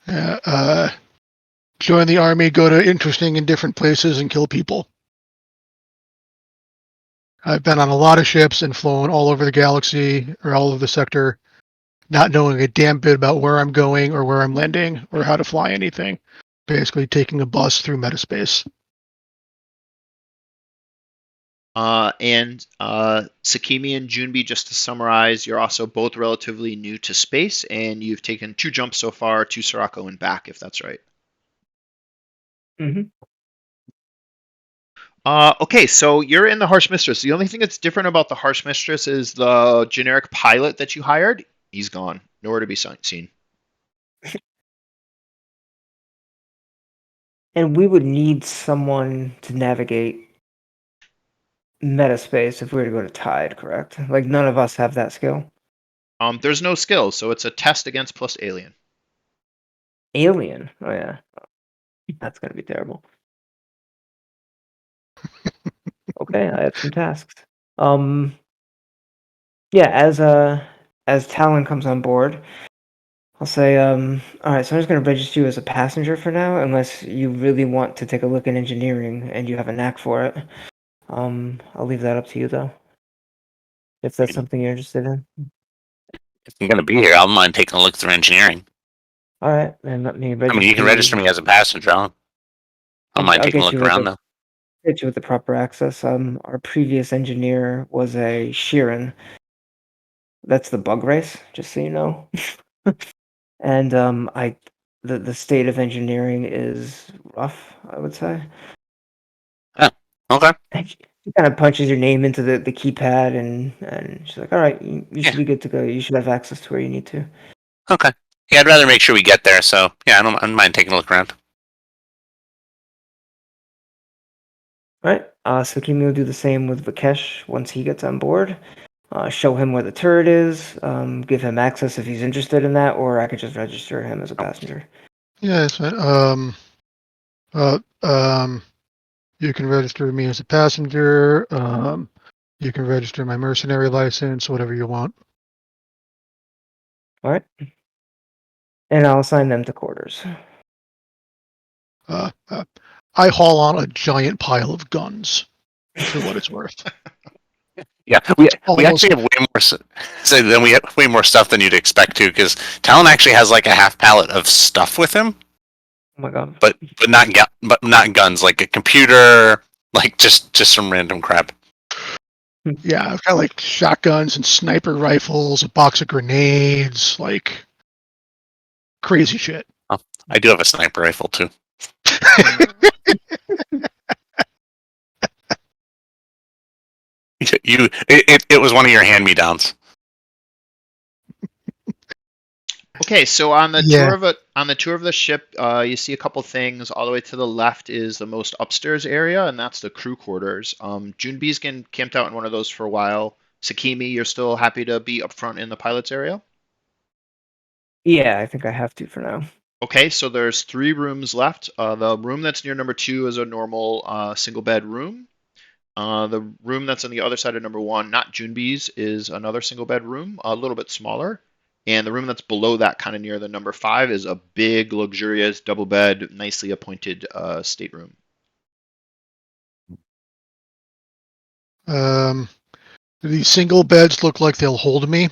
Speaker 5: Yeah, join the army, go to interesting and different places, and kill people. I've been on a lot of ships and flown all over the galaxy or all over the sector, not knowing a damn bit about where I'm going or where I'm landing or how to fly anything. Basically, taking a bus through metaspace.
Speaker 1: Sakimi and Junbi, just to summarize, you're also both relatively new to space, and you've taken 2 jumps so far to Sirocco and back, if that's right.
Speaker 2: Mm-hmm.
Speaker 1: Okay, so you're in the Harsh Mistress. The only thing that's different about the Harsh Mistress is the generic pilot that you hired. He's gone. Nowhere to be seen.
Speaker 2: And we would need someone to navigate metaspace if we were to go to Tide, correct? Like none of us have that skill.
Speaker 1: There's no skill, so it's a test against plus alien.
Speaker 2: Alien. Oh yeah. That's gonna be terrible. Okay, I have some tasks. Yeah, as Talon comes on board, I'll say, all right, so I'm just gonna register you as a passenger for now, unless you really want to take a look at engineering and you have a knack for it. I'll leave that up to you though. If that's something you're interested in.
Speaker 4: If I'm going to be here, I don't mind taking a look through engineering.
Speaker 2: All right, then let me
Speaker 4: I
Speaker 2: register
Speaker 4: mean, you can register me as a passenger. I don't mind
Speaker 2: I'll
Speaker 4: taking a
Speaker 2: get
Speaker 4: look
Speaker 2: you
Speaker 4: around though.
Speaker 2: get you with the proper access. Our previous engineer was a Sheeran. That's the bug race, just so you know. And the state of engineering is rough, I would say.
Speaker 4: Oh, okay.
Speaker 2: And she kind of punches your name into the keypad, and she's like, "All right, you
Speaker 4: Yeah.
Speaker 2: should be good to go. You should have access to where you need to."
Speaker 4: Okay. Yeah, I'd rather make sure we get there. So yeah, I don't mind taking a look around.
Speaker 2: All right. So Kimi will do the same with Vikesh once he gets on board. Show him where the turret is. Give him access if he's interested in that, or I could just register him as a passenger.
Speaker 5: Yeah, that's fine. You can register me as a passenger. You can register my mercenary license, whatever you want.
Speaker 2: All right. And I'll assign them to quarters.
Speaker 5: I haul on a giant pile of guns, for what it's worth.
Speaker 4: Yeah, we actually have way more. So then we have way more stuff than you'd expect to, because Talon actually has like a half pallet of stuff with him,
Speaker 2: Oh my god.
Speaker 4: but not guns, like a computer, like just some random crap.
Speaker 5: Yeah, I've got like shotguns and sniper rifles, a box of grenades, like crazy shit.
Speaker 4: Oh, I do have a sniper rifle too. It was one of your hand me downs.
Speaker 1: Okay, so on the
Speaker 5: Yeah.
Speaker 1: tour of the ship, you see a couple things. All the way to the left is the most upstairs area, and that's the crew quarters. Junbi's camped out in one of those for a while. Sakimi, you're still happy to be up front in the pilot's area?
Speaker 2: Yeah, I think I have to for now.
Speaker 1: Okay, so there's 3 rooms left. The room that's near number 2 is a normal single bed room. The room that's on the other side of number 1, not Junbi's, is another single bed room, a little bit smaller. And the room that's below that, kind of near the number 5, is a big, luxurious, double bed, nicely appointed stateroom.
Speaker 5: Do these single beds look like they'll hold me?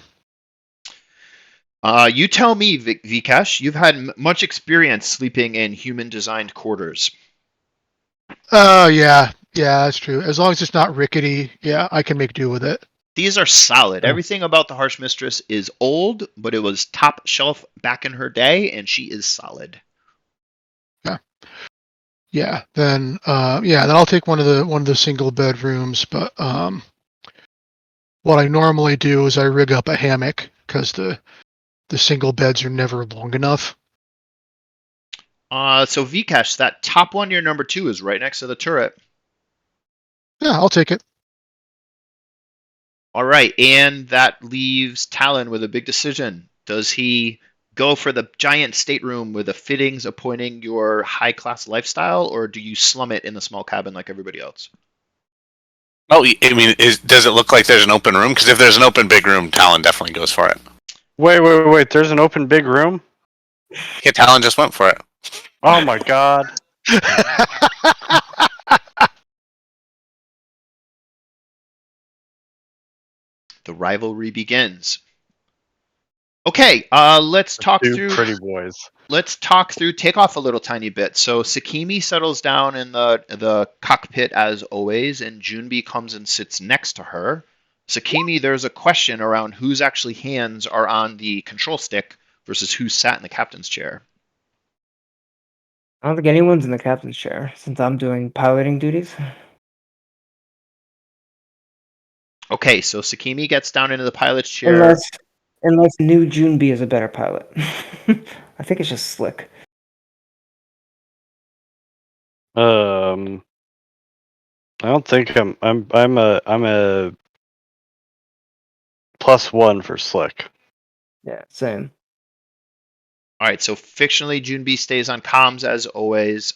Speaker 1: You tell me, Vikesh, you've had much experience sleeping in human-designed quarters.
Speaker 5: Oh, yeah. Yeah, that's true. As long as it's not rickety, yeah, I can make do with it.
Speaker 1: These are solid.
Speaker 5: Yeah.
Speaker 1: Everything about the Harsh Mistress is old, but it was top shelf back in her day, and she is solid.
Speaker 5: Then I'll take one of the single bedrooms, but what I normally do is I rig up a hammock because the single beds are never long enough.
Speaker 1: So Vikesh, that top one, your number 2, is right next to the turret.
Speaker 5: Yeah, I'll take it.
Speaker 1: All right, and that leaves Talon with a big decision. Does he go for the giant stateroom with the fittings appointing your high class lifestyle, or do you slum it in the small cabin like everybody else?
Speaker 4: Oh, I mean, does it look like there's an open room? Because if there's an open big room, Talon definitely goes for it.
Speaker 3: Wait. There's an open big room?
Speaker 4: Yeah, Talon just went for it.
Speaker 3: Oh my god.
Speaker 1: The rivalry begins. Okay, let's talk
Speaker 3: Two
Speaker 1: through.
Speaker 3: pretty boys.
Speaker 1: Let's talk through. Take off a little tiny bit. So Sakimi settles down in the cockpit as always, and Junbi comes and sits next to her. Sakimi, there's a question around whose actually hands are on the control stick versus who sat in the captain's chair.
Speaker 2: I don't think anyone's in the captain's chair since I'm doing piloting duties.
Speaker 1: Okay, so Sakimi gets down into the pilot's chair.
Speaker 2: Unless new Junbi is a better pilot. I think it's just Slick.
Speaker 3: I don't think I'm a +1 for Slick.
Speaker 2: Yeah, same.
Speaker 1: All right, so fictionally, Junbi stays on comms as always.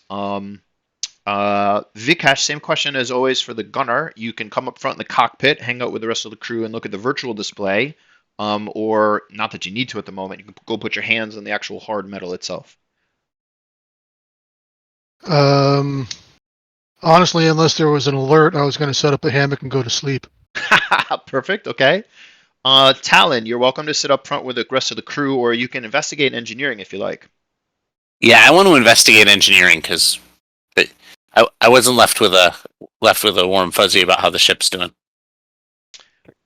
Speaker 1: Vikesh, same question as always for the gunner. You can come up front in the cockpit, hang out with the rest of the crew, and look at the virtual display. Or not that you need to at the moment. You can go put your hands on the actual hard metal itself.
Speaker 5: Honestly, unless there was an alert, I was going to set up a hammock and go to sleep.
Speaker 1: Perfect. Okay. Talon, you're welcome to sit up front with the rest of the crew, or you can investigate engineering if you like.
Speaker 4: Yeah, I want to investigate engineering because I wasn't left with a warm fuzzy about how the ship's doing.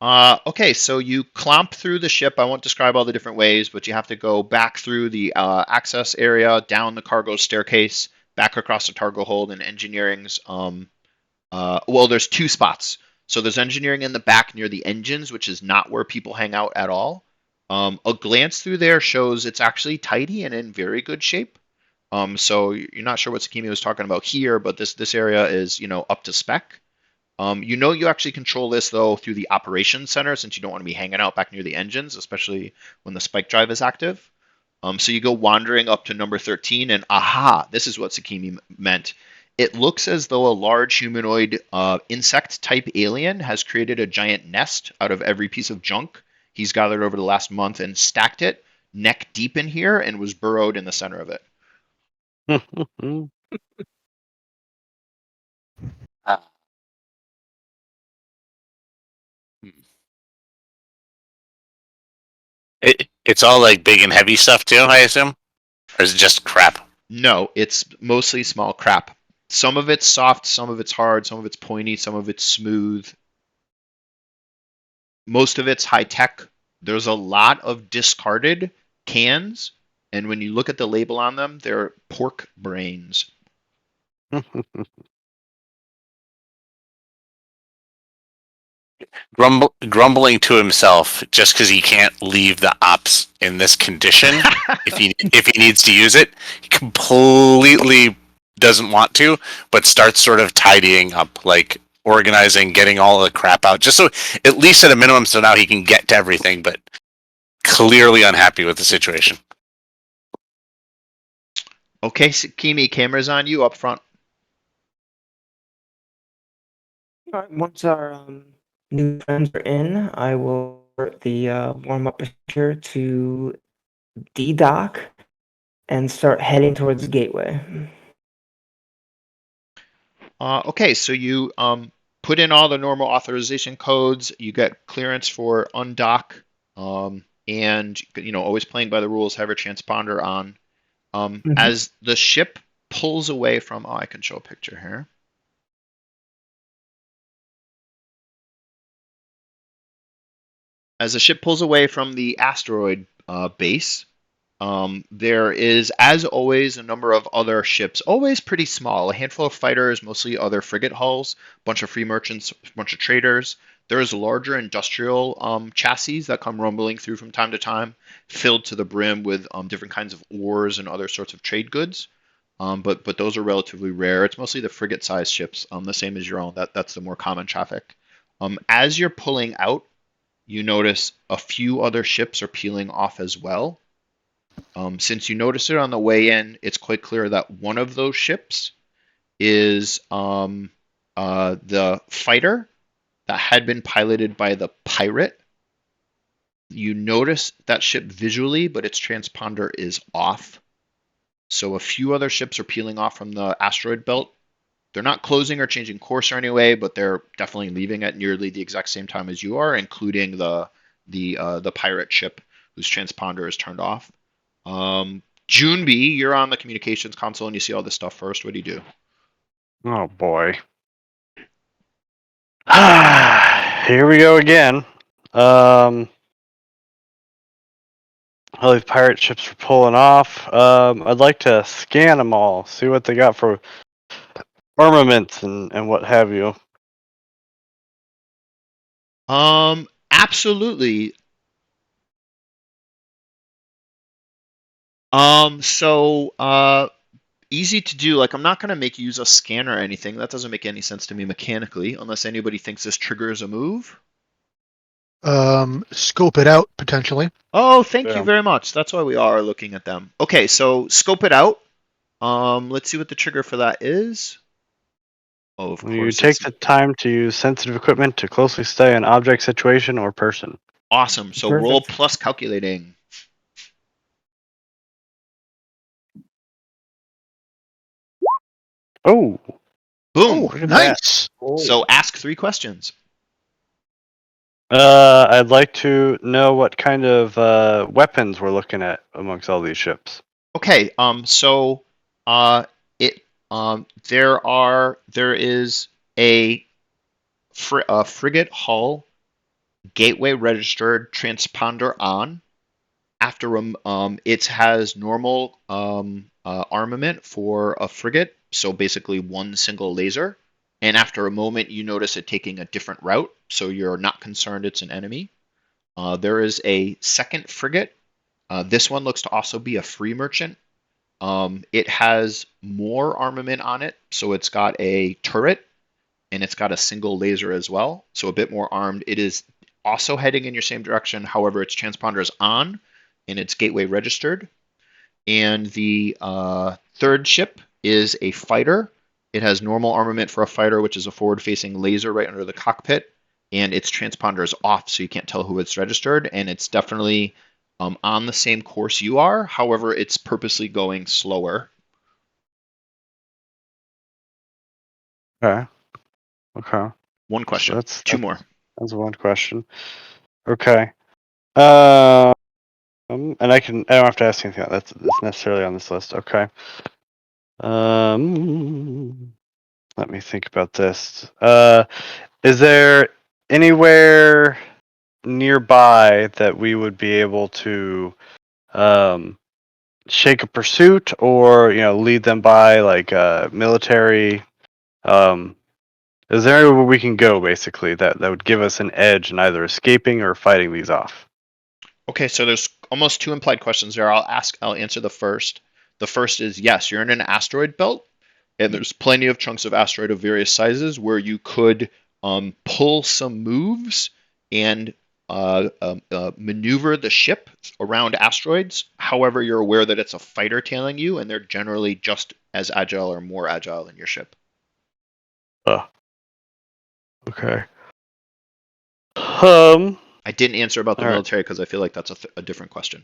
Speaker 1: Okay, so you clomp through the ship. I won't describe all the different ways, but you have to go back through the access area, down the cargo staircase, back across the cargo hold, and engineering's. Well, there's 2 spots. So there's engineering in the back near the engines, which is not where people hang out at all. A glance through there shows it's actually tidy and in very good shape. So you're not sure what Sakimi was talking about here, but this area is up to spec. You actually control this though through the operations center since you don't want to be hanging out back near the engines, especially when the spike drive is active. So you go wandering up to number 13, and aha, this is what Sakimi meant. It looks as though a large humanoid insect-type alien has created a giant nest out of every piece of junk he's gathered over the last month and stacked it neck deep in here and was burrowed in the center of it.
Speaker 4: It's all like big and heavy stuff too, I assume, or is it just crap?
Speaker 1: No, it's mostly small crap. Some of it's soft, some of it's hard, some of it's pointy, some of it's smooth. Most of it's high tech. There's a lot of discarded cans, and when you look at the label on them, they're pork brains.
Speaker 4: Grumbling to himself just because he can't leave the ops in this condition. if he needs to use it, he completely doesn't want to, but starts sort of tidying up, like organizing, getting all the crap out, just so at least at a minimum, so now he can get to everything. But clearly unhappy with the situation.
Speaker 1: Okay, Sakimi, camera's on you up front.
Speaker 2: All right, once our new friends are in, I will start the warm-up procedure to de-dock and start heading towards the gateway.
Speaker 1: Okay, so you put in all the normal authorization codes. You get clearance for undock, and always playing by the rules. Have your transponder on. As the ship pulls away from, I can show a picture here. As the ship pulls away from the asteroid base, there is, as always, a number of other ships, always pretty small. A handful of fighters, mostly other frigate hulls, a bunch of free merchants, a bunch of traders. There's larger industrial chassis that come rumbling through from time to time, filled to the brim with different kinds of ores and other sorts of trade goods. But those are relatively rare. It's mostly the frigate-sized ships, the same as your own. That's the more common traffic. As you're pulling out, you notice a few other ships are peeling off as well. Since you noticed it on the way in, it's quite clear that one of those ships is the fighter that had been piloted by the pirate. You notice that ship visually, but its transponder is off. So a few other ships are peeling off from the asteroid belt. They're not closing or changing course or any way, but they're definitely leaving at nearly the exact same time as you are, including the pirate ship whose transponder is turned off. June B, you're on the communications console and you see all this stuff first. What do you do?
Speaker 3: Oh boy. Here we go again. All these pirate ships are pulling off. I'd like to scan them all, see what they got for armaments and what have you.
Speaker 1: Absolutely. Easy to do. Like, I'm not going to make you use a scan or anything. That doesn't make any sense to me mechanically, unless anybody thinks this triggers a move.
Speaker 5: Scope it out potentially.
Speaker 1: Oh, thank you
Speaker 3: Yeah.
Speaker 1: very much. That's why we are looking at them. Okay, so scope it out. Let's see what the trigger for that is. Oh, of
Speaker 3: You
Speaker 1: course,
Speaker 3: take
Speaker 1: it's
Speaker 3: the time to use sensitive equipment to closely study an object, situation, or person.
Speaker 1: awesome. So roll
Speaker 2: Perfect.
Speaker 1: plus calculating.
Speaker 3: Oh,
Speaker 1: Boom.
Speaker 3: look at that.
Speaker 5: Nice.
Speaker 1: So ask 3 questions.
Speaker 3: I'd like to know what kind of weapons we're looking at amongst all these ships.
Speaker 1: Okay. So it there is a frigate hull gateway registered transponder on. After it has normal armament for a frigate, so basically one single laser. And after a moment, you notice it taking a different route, so you're not concerned it's an enemy. There is a second frigate. This one looks to also be a free merchant. It has more armament on it, so it's got a turret and it's got a single laser as well, so a bit more armed. It is also heading in your same direction, however, its transponder is on and its gateway registered. And the third ship is a fighter. It has normal armament for a fighter, which is a forward-facing laser right under the cockpit, and its transponder is off, so you can't tell who it's registered. And it's definitely on the same course you are. However, it's purposely going slower.
Speaker 3: Okay. Okay.
Speaker 1: One
Speaker 3: So
Speaker 1: question.
Speaker 3: that's
Speaker 1: 2 more.
Speaker 3: that's one question. Okay. And I don't have to ask anything that's necessarily on this list. Okay. Let me think about this. Is there anywhere nearby that we would be able to shake a pursuit or lead them by like military? Is there anywhere we can go basically that would give us an edge in either escaping or fighting these off?
Speaker 1: Okay, so there's almost 2 implied questions there. I'll answer the first. The first is yes, you're in an asteroid belt, and there's plenty of chunks of asteroid of various sizes where you could pull some moves and maneuver the ship around asteroids. However, you're aware that it's a fighter tailing you, and they're generally just as agile or more agile than your ship.
Speaker 3: Okay.
Speaker 1: I didn't answer about the
Speaker 3: All right.
Speaker 1: military because I feel like that's a different question.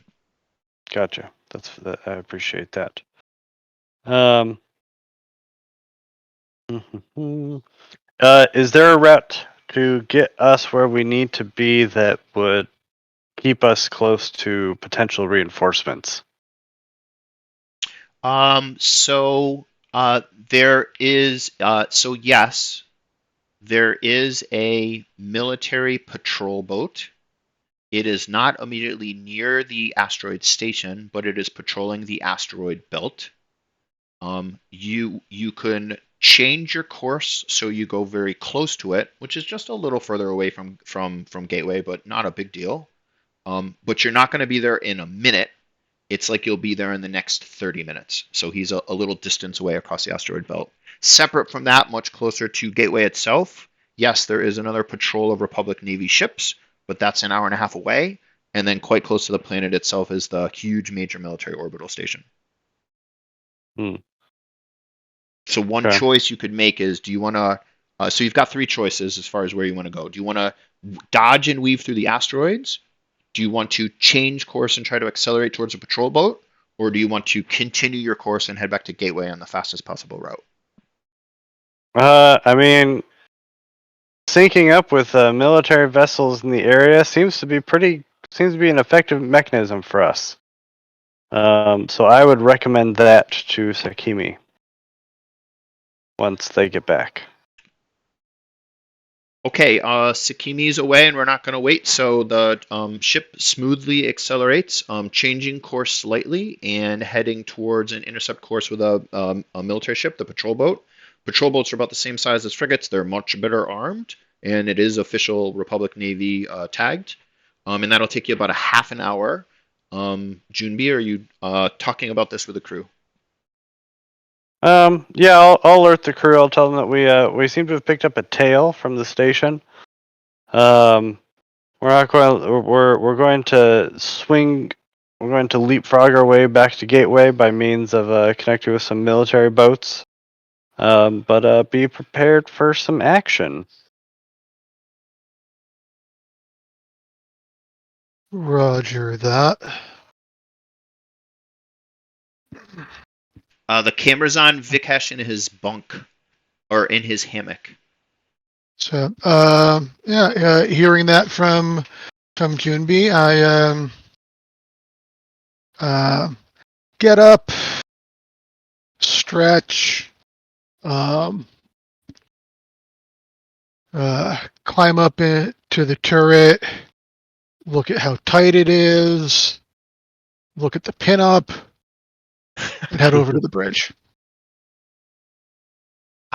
Speaker 3: Gotcha. I appreciate that. Is there a route to get us where we need to be that would keep us close to potential reinforcements?
Speaker 1: There is yes, there is a military patrol boat. It is not immediately near the asteroid station, but it is patrolling the asteroid belt. You can change your course so you go very close to it, which is just a little further away from Gateway, but not a big deal. But you're not going to be there in a minute. It's like you'll be there in the next 30 minutes. So he's a little distance away across the asteroid belt. Separate from that, much closer to Gateway itself, yes, there is another patrol of Republic Navy ships, but that's an hour and a half away. And then quite close to the planet itself is the huge major military orbital station.
Speaker 3: Hmm.
Speaker 1: So one
Speaker 3: Okay.
Speaker 1: choice you could make is, do you want to? So you've got three choices as far as where you want to go. Do you want to dodge and weave through the asteroids? Do you want to change course and try to accelerate towards a patrol boat? Or do you want to continue your course and head back to Gateway on the fastest possible route?
Speaker 3: I mean, syncing up with military vessels in the area seems to be an effective mechanism for us. So I would recommend that to Sakimi once they get back.
Speaker 1: Okay, Sakimi's away and we're not going to wait, so the ship smoothly accelerates, changing course slightly and heading towards an intercept course with a military ship, the patrol boat. Patrol boats are about the same size as frigates. They're much better armed, and it is official Republic Navy tagged. And that'll take you about a half an hour. Junbi, are you talking about this with the crew?
Speaker 3: Yeah, I'll alert the crew. I'll tell them that we seem to have picked up a tail from the station. We're not going. We're going to swing. We're going to leapfrog our way back to Gateway by means of connecting with some military boats. But be prepared for some action.
Speaker 5: Roger that.
Speaker 1: The camera's on Vikesh in his bunk or in his hammock.
Speaker 5: So, hearing that from Junbi, I get up, stretch, um, climb up into the turret, look at how tight it is, look at the pinup, and head over to the bridge.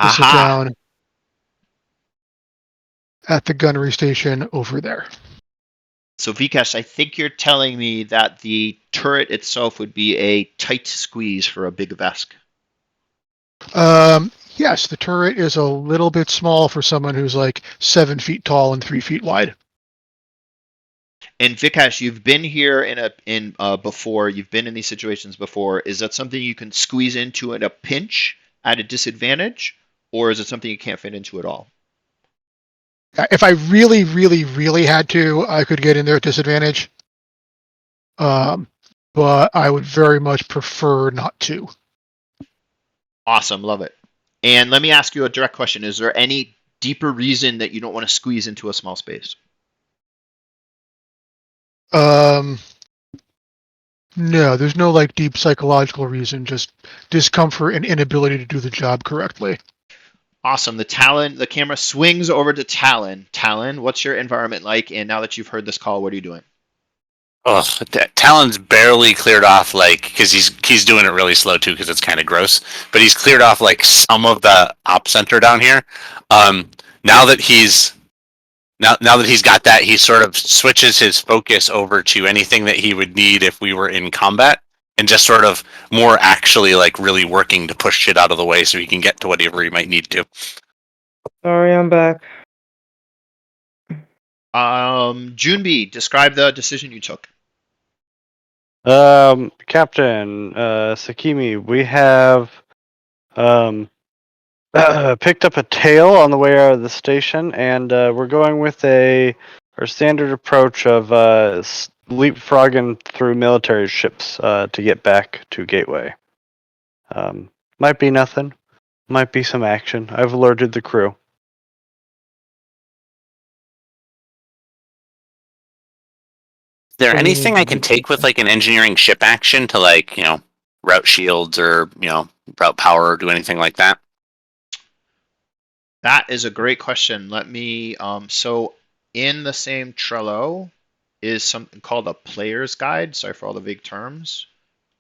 Speaker 5: To sit
Speaker 1: Aha!
Speaker 5: down at the gunnery station over there.
Speaker 1: So Vikesh, I think you're telling me that the turret itself would be a tight squeeze for a big Vesk.
Speaker 5: Yes, the turret is a little bit small for someone who's like 7 feet tall and 3 feet wide.
Speaker 1: And Vikesh, you've been here before. You've been in these situations before. Is that something you can squeeze into at a pinch at a disadvantage, or is it something you can't fit into at all?
Speaker 5: If I really, really, really had to, I could get in there at disadvantage. But I would very much prefer not to.
Speaker 1: Awesome, love it. And let me ask you a direct question: is there any deeper reason that you don't want to squeeze into a small space?
Speaker 5: No, there's no like deep psychological reason, just discomfort and inability to do the job correctly.
Speaker 1: Awesome. The camera swings over to Talon. Talon, what's your environment like? And now that you've heard this call, what are you doing?
Speaker 4: Oh, Talon's barely cleared off, like, because he's doing it really slow too, because it's kind of gross. But he's cleared off like some of the op center down here. Now that he's got that, he sort of switches his focus over to anything that he would need if we were in combat, and just sort of more actually like really working to push shit out of the way so he can get to whatever he might need to.
Speaker 2: Sorry, I'm back.
Speaker 1: Junbi, describe the decision you took.
Speaker 3: Captain Sakimi, we have picked up a tail on the way out of the station, and we're going with our standard approach of leapfrogging through military ships to get back to Gateway. Might be nothing. Might be some action. I've alerted the crew.
Speaker 4: Is there
Speaker 2: What do you
Speaker 4: anything
Speaker 2: need
Speaker 4: I
Speaker 2: to
Speaker 4: can
Speaker 2: do?
Speaker 4: take with like an engineering ship action to like, route shields or, route power or do anything like that?
Speaker 1: That is a great question. Let me, so in the same Trello is something called a player's guide. Sorry for all the vague terms.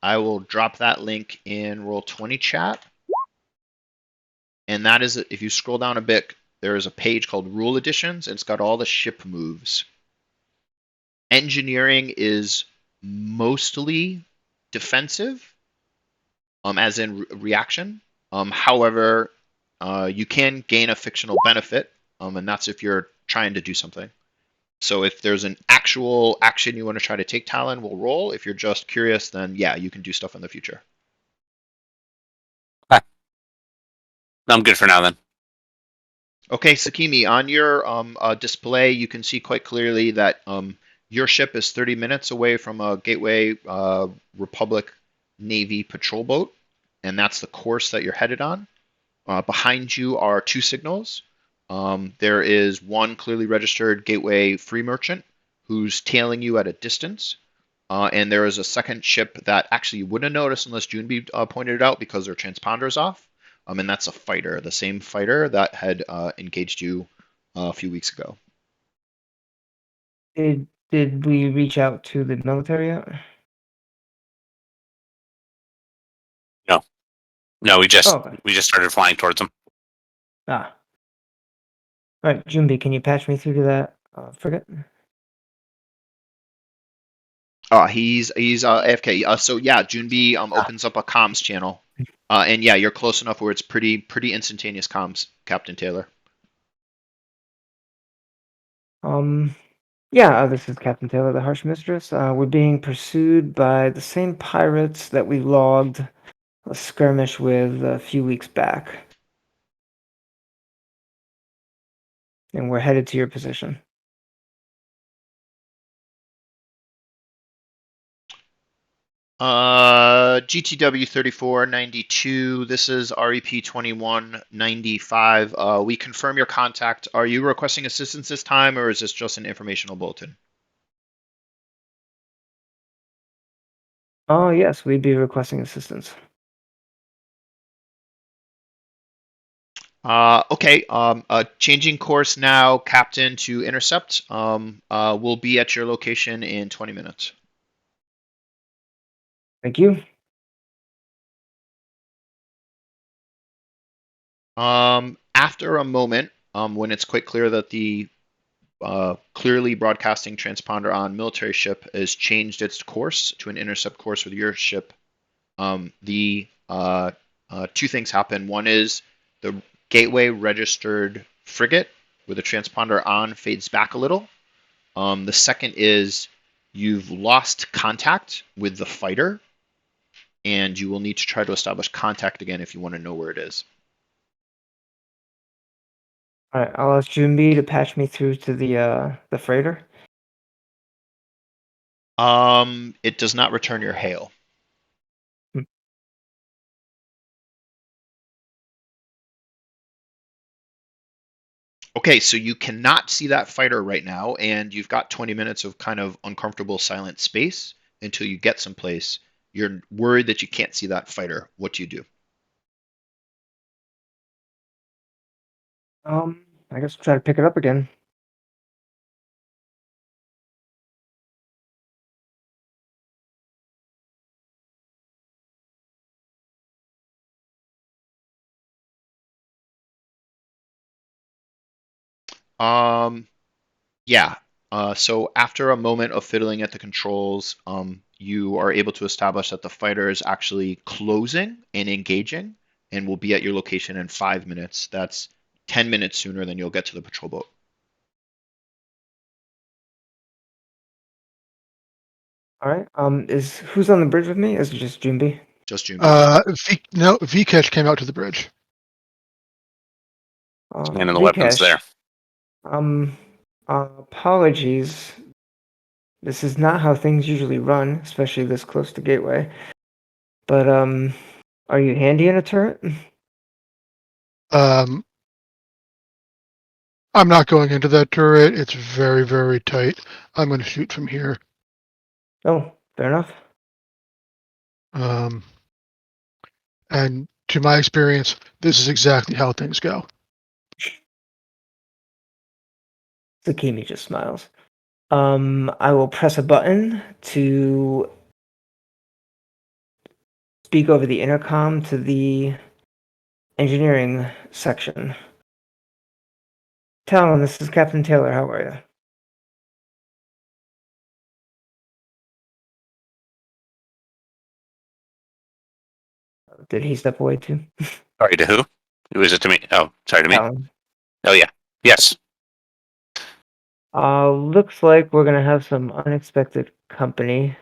Speaker 1: I will drop that link in Roll20 chat. And that is, if you scroll down a bit, there is a page called Rule Editions. And it's got all the ship moves. Engineering is mostly defensive, as in reaction. However, you can gain a fictional benefit, and that's if you're trying to do something. So if there's an actual action you want to try to take, Talon, we'll roll. If you're just curious, then yeah, you can do stuff in the future.
Speaker 4: I'm good for now then.
Speaker 1: Okay, Sakimi, on your display, you can see quite clearly that your ship is 30 minutes away from a Gateway Republic Navy patrol boat, and that's the course that you're headed on. Behind you are two signals. There is one clearly registered Gateway Free Merchant who's tailing you at a distance. And there is a second ship that actually you wouldn't have noticed unless Junbi pointed it out because their transponder's off. And that's a fighter, the same fighter that had engaged you a few weeks ago.
Speaker 2: Did we reach out to the military yet?
Speaker 4: No, we just
Speaker 2: Okay.
Speaker 4: started flying towards them.
Speaker 2: Ah. All right, Junbi, can you patch me through to that frigate?
Speaker 1: He's AFK. So yeah, Junbi opens up a comms channel. And yeah, you're close enough where it's pretty instantaneous comms, Captain Taylor.
Speaker 2: Yeah, this is Captain Taylor, the Harsh Mistress. We're being pursued by the same pirates that we logged a skirmish with a few weeks back. And we're headed to your position.
Speaker 1: GTW 3492. This is REP 2195. We confirm your contact. Are you requesting assistance this time, or is this just an informational bulletin?
Speaker 2: Oh, yes, we'd be requesting assistance.
Speaker 1: Okay. Changing course now, Captain, to intercept. We'll be at your location in 20 minutes.
Speaker 2: Thank you.
Speaker 1: After a moment, when it's quite clear that the clearly broadcasting transponder on military ship has changed its course to an intercept course with your ship, the two things happen. One is the gateway registered frigate with a transponder on fades back a little. The second is you've lost contact with the fighter, and you will need to try to establish contact again if you want to know where it is.
Speaker 2: All right, I'll ask Junbi to patch me through to the freighter.
Speaker 1: It does not return your hail. Okay, so you cannot see that fighter right now, and you've got 20 minutes of kind of uncomfortable silent space until you get someplace. You're worried that you can't see that fighter. What do you do?
Speaker 2: I guess we'll try to pick it up again.
Speaker 1: Yeah. So after a moment of fiddling at the controls, you are able to establish that the fighter is actually closing and engaging and will be at your location in 5 minutes. That's 10 minutes sooner than you'll get to the patrol boat.
Speaker 2: All right. Who's on the bridge with me? Is it just Junbi?
Speaker 1: Just June.
Speaker 5: Vikesh came out to the bridge.
Speaker 4: And then the weapons there.
Speaker 2: Apologies. This is not how things usually run, especially this close to Gateway. But are you handy in a turret?
Speaker 5: I'm not going into that turret. It's very, very tight. I'm going to shoot from here.
Speaker 2: Oh, fair enough.
Speaker 5: And to my experience, this is exactly how things go.
Speaker 2: Sakimi just smiles. I will press a button to speak over the intercom to the engineering section. Talon, this is Captain Taylor. How are you? Did he step away too?
Speaker 4: Sorry, to who? Was it to me? Oh, sorry, to me.
Speaker 2: Talon.
Speaker 4: Oh yeah. Yes.
Speaker 2: Looks like we're gonna have some unexpected company.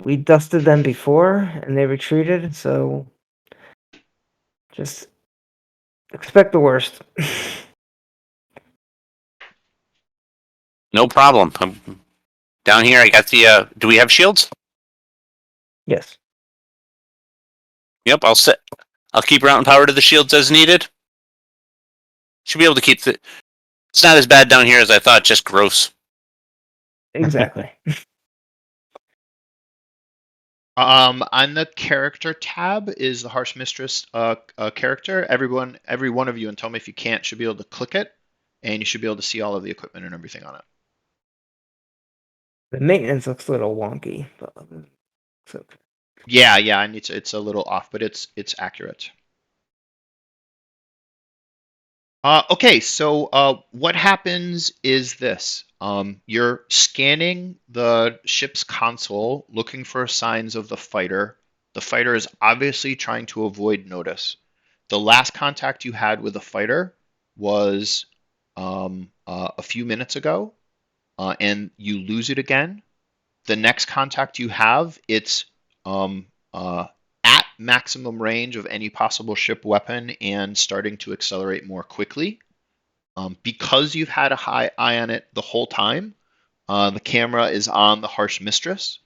Speaker 2: We dusted them before, and they retreated, so just expect the worst.
Speaker 4: No problem. I'm down here. I got the. Do we have shields?
Speaker 2: Yes.
Speaker 4: Yep. I'll keep round power to the shields as needed. Should be able to keep the. It's not as bad down here as I thought. Just gross.
Speaker 2: Exactly.
Speaker 1: On the character tab is the Harsh Mistress character. Every one of you, and tell me if you can't, should be able to click it, and you should be able to see all of the equipment and everything on it.
Speaker 2: The maintenance looks a little wonky, but it's okay.
Speaker 1: Yeah, and it's a little off, but it's accurate. Okay, so what happens is this. You're scanning the ship's console, looking for signs of the fighter. The fighter is obviously trying to avoid notice. The last contact you had with the fighter was a few minutes ago, and you lose it again. The next contact you have, it's at maximum range of any possible ship weapon and starting to accelerate more quickly. Because you've had a high eye on it the whole time, the camera is on the Harsh Mistress.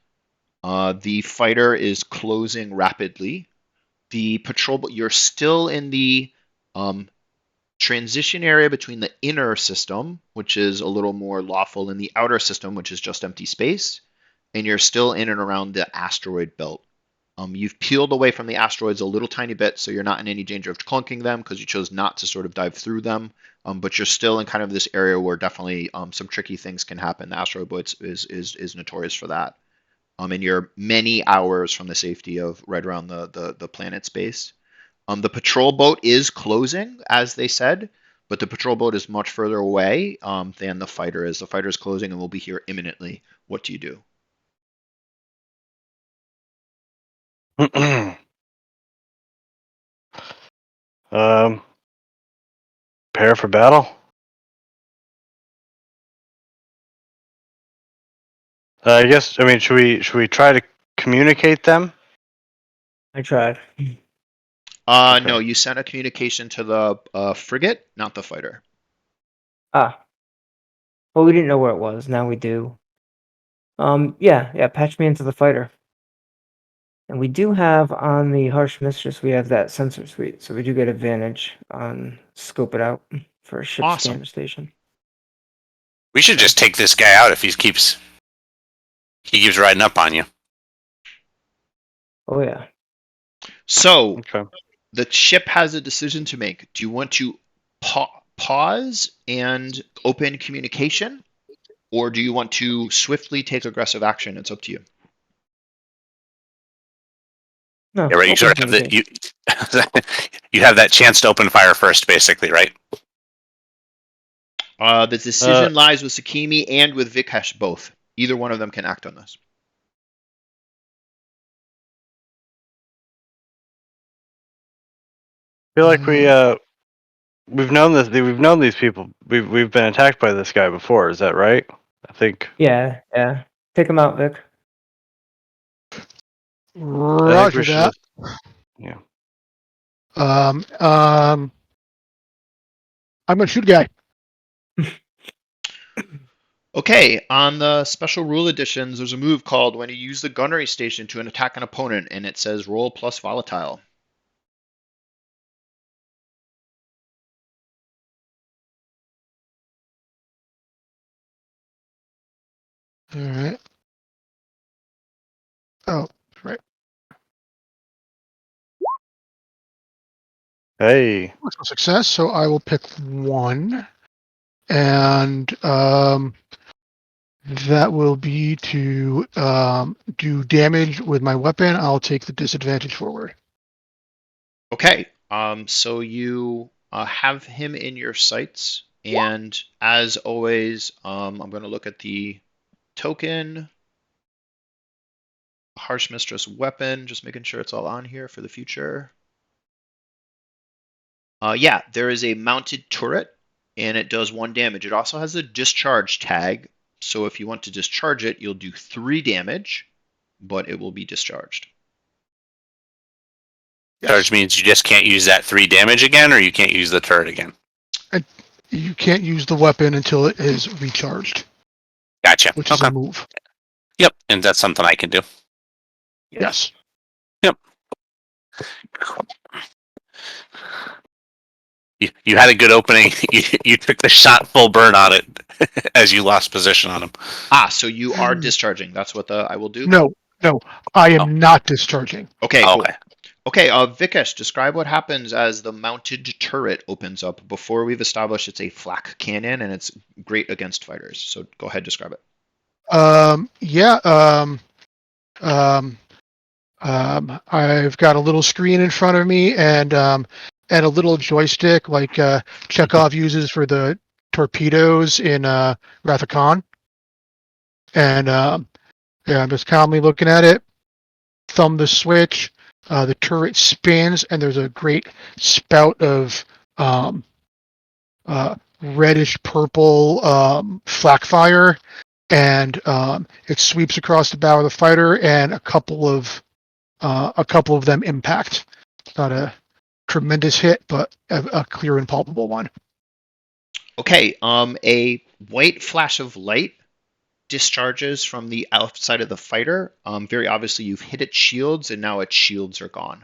Speaker 1: The fighter is closing rapidly. The patrol, you're still in the transition area between the inner system, which is a little more lawful, and the outer system, which is just empty space. And you're still in and around the asteroid belt. You've peeled away from the asteroids a little tiny bit, so you're not in any danger of clunking them because you chose not to sort of dive through them. But you're still in kind of this area where definitely some tricky things can happen. The asteroid belt is notorious for that. And you're many hours from the safety of right around the planet space. The patrol boat is closing, as they said, but the patrol boat is much further away than the fighter is. The fighter is closing and will be here imminently. What do you do?
Speaker 3: Prepare for battle. I guess. I mean, should we try to communicate them?
Speaker 2: I tried.
Speaker 3: Okay.
Speaker 1: No, you sent a communication to the frigate, not the fighter.
Speaker 2: Well, we didn't know where it was. Now we do. Yeah, patch me into the fighter. And we do have on the Harsh Mistress, we have that sensor suite, so we do get advantage on scope it out for a ship
Speaker 1: Awesome.
Speaker 2: scanner station.
Speaker 4: We should just take this guy out if he keeps riding up on you.
Speaker 2: Oh yeah.
Speaker 1: So
Speaker 3: Okay.
Speaker 1: the ship has a decision to make. Do you want to pause and open communication, or do you want to swiftly take aggressive action? It's up to you.
Speaker 2: No,
Speaker 4: Yeah, right. You
Speaker 2: open
Speaker 4: sort of have
Speaker 2: communication.
Speaker 4: you have that chance to open fire first, basically, right?
Speaker 1: The decision lies with Sakimi and with Vikesh both. Either one of them can act on this.
Speaker 3: I feel like we've known these people. We've been attacked by this guy before. Is that right? I think.
Speaker 2: Yeah. Take him out, Vic.
Speaker 3: I think
Speaker 5: Roger
Speaker 3: we should.
Speaker 5: that.
Speaker 3: Yeah.
Speaker 5: I'm gonna shoot a guy.
Speaker 1: Okay, on the special rule editions, there's a move called when you use the gunnery station to attack an opponent, and it says roll plus volatile.
Speaker 5: All right. Oh, right.
Speaker 3: Hey.
Speaker 5: Success. So I will pick one, and that will be to do damage with my weapon, I'll take the disadvantage forward.
Speaker 1: Okay. So you have him in your sights, and as always, I'm going to look at the token, Harsh Mistress weapon, just making sure it's all on here for the future. Yeah, there is a mounted turret, and it does 1 damage. It also has a discharge tag, so if you want to discharge it, you'll do 3 damage, but it will be discharged.
Speaker 4: Charge means you just can't use that 3 damage again, or you can't use the turret again.
Speaker 5: You can't use the weapon until it is recharged,
Speaker 4: Gotcha.
Speaker 5: which is a move.
Speaker 4: Yep, and that's something I can do.
Speaker 5: Yes.
Speaker 4: Yep. You had a good opening. You took the shot full burn on it as you lost position on him.
Speaker 1: So you are discharging. That's what I will do?
Speaker 5: No, I am not discharging.
Speaker 1: Okay, cool.
Speaker 4: Okay.
Speaker 1: Okay, Vikesh, describe what happens as the mounted turret opens up. Before we've established it's a flak cannon and it's great against fighters. So go ahead, describe it.
Speaker 5: I've got a little screen in front of me and a little joystick like Chekhov uses for the torpedoes in Wrath of Khan. And yeah, I'm just calmly looking at it. Thumb the switch. The turret spins, and there's a great spout of reddish purple flak fire, and it sweeps across the bow of the fighter, and a couple of them impact. Not a tremendous hit, but a clear and palpable one.
Speaker 1: Okay, a white flash of light discharges from the outside of the fighter. Very obviously, you've hit its shields, and now its shields are gone.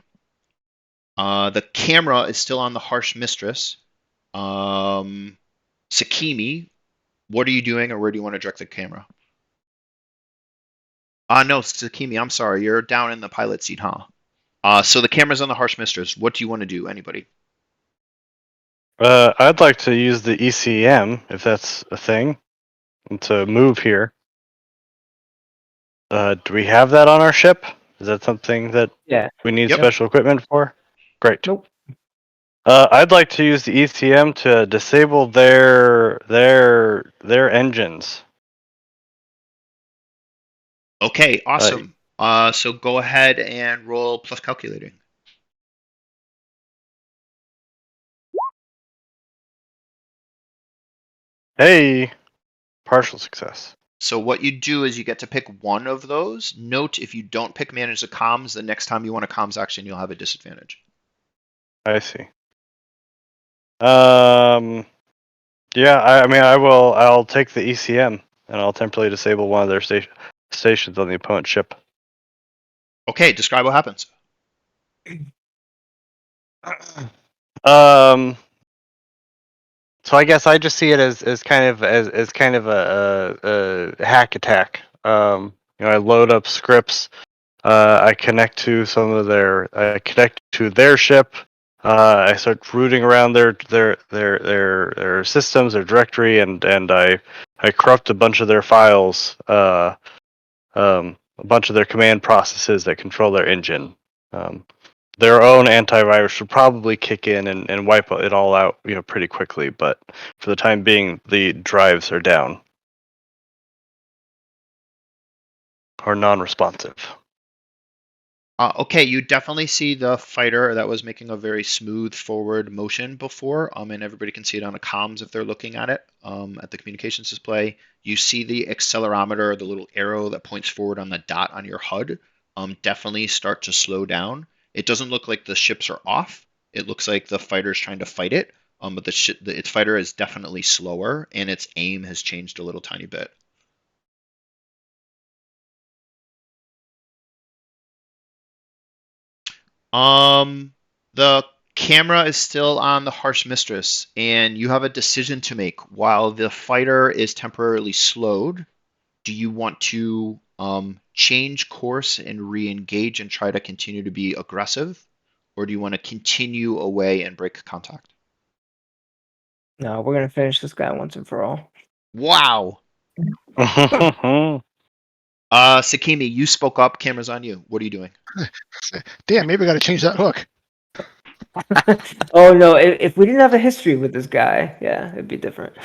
Speaker 1: The camera is still on the Harsh Mistress. Sakimi, what are you doing, or where do you want to direct the camera? No, Sakimi, I'm sorry. You're down in the pilot seat, huh? So the camera's on the Harsh Mistress. What do you want to do? Anybody?
Speaker 3: I'd like to use the ECM if that's a thing, and to move here. Do we have that on our ship? Is that something that we need special equipment for? Great.
Speaker 2: Nope.
Speaker 3: I'd like to use the ECM to disable their engines.
Speaker 1: Okay, awesome. So go ahead and roll plus calculating.
Speaker 3: Hey, partial success.
Speaker 1: So what you do is you get to pick one of those. Note if you don't pick manage the comms, the next time you want a comms action, you'll have a disadvantage.
Speaker 3: I see. Yeah, I mean, I'll take the ECM and I'll temporarily disable one of their stations on the opponent's ship.
Speaker 1: Okay, describe what happens.
Speaker 3: So I guess I just see it as kind of a hack attack. I load up scripts. I connect to their ship. I start rooting around their systems, their directory, and I corrupt a bunch of their files, a bunch of their command processes that control their engine. Their own antivirus should probably kick in and wipe it all out, pretty quickly. But for the time being, the drives are down or non-responsive.
Speaker 1: Okay, you definitely see the fighter that was making a very smooth forward motion before, and everybody can see it on the comms if they're looking at it at the communications display. You see the accelerometer, the little arrow that points forward on the dot on your HUD, definitely start to slow down. It doesn't look like the ships are off. It looks like the fighter's trying to fight it, but its fighter is definitely slower, and its aim has changed a little tiny bit. The camera is still on the Harsh Mistress, and you have a decision to make. While the fighter is temporarily slowed, do you want to change course and re-engage and try to continue to be aggressive, or do you want to continue away and break contact?
Speaker 2: No, we're gonna finish this guy once and for all.
Speaker 1: Wow. Sakimi, you spoke up. Camera's on you. What are you doing?
Speaker 5: Damn, maybe I got to change that hook.
Speaker 2: Oh no! If we didn't have a history with this guy, yeah, it'd be different.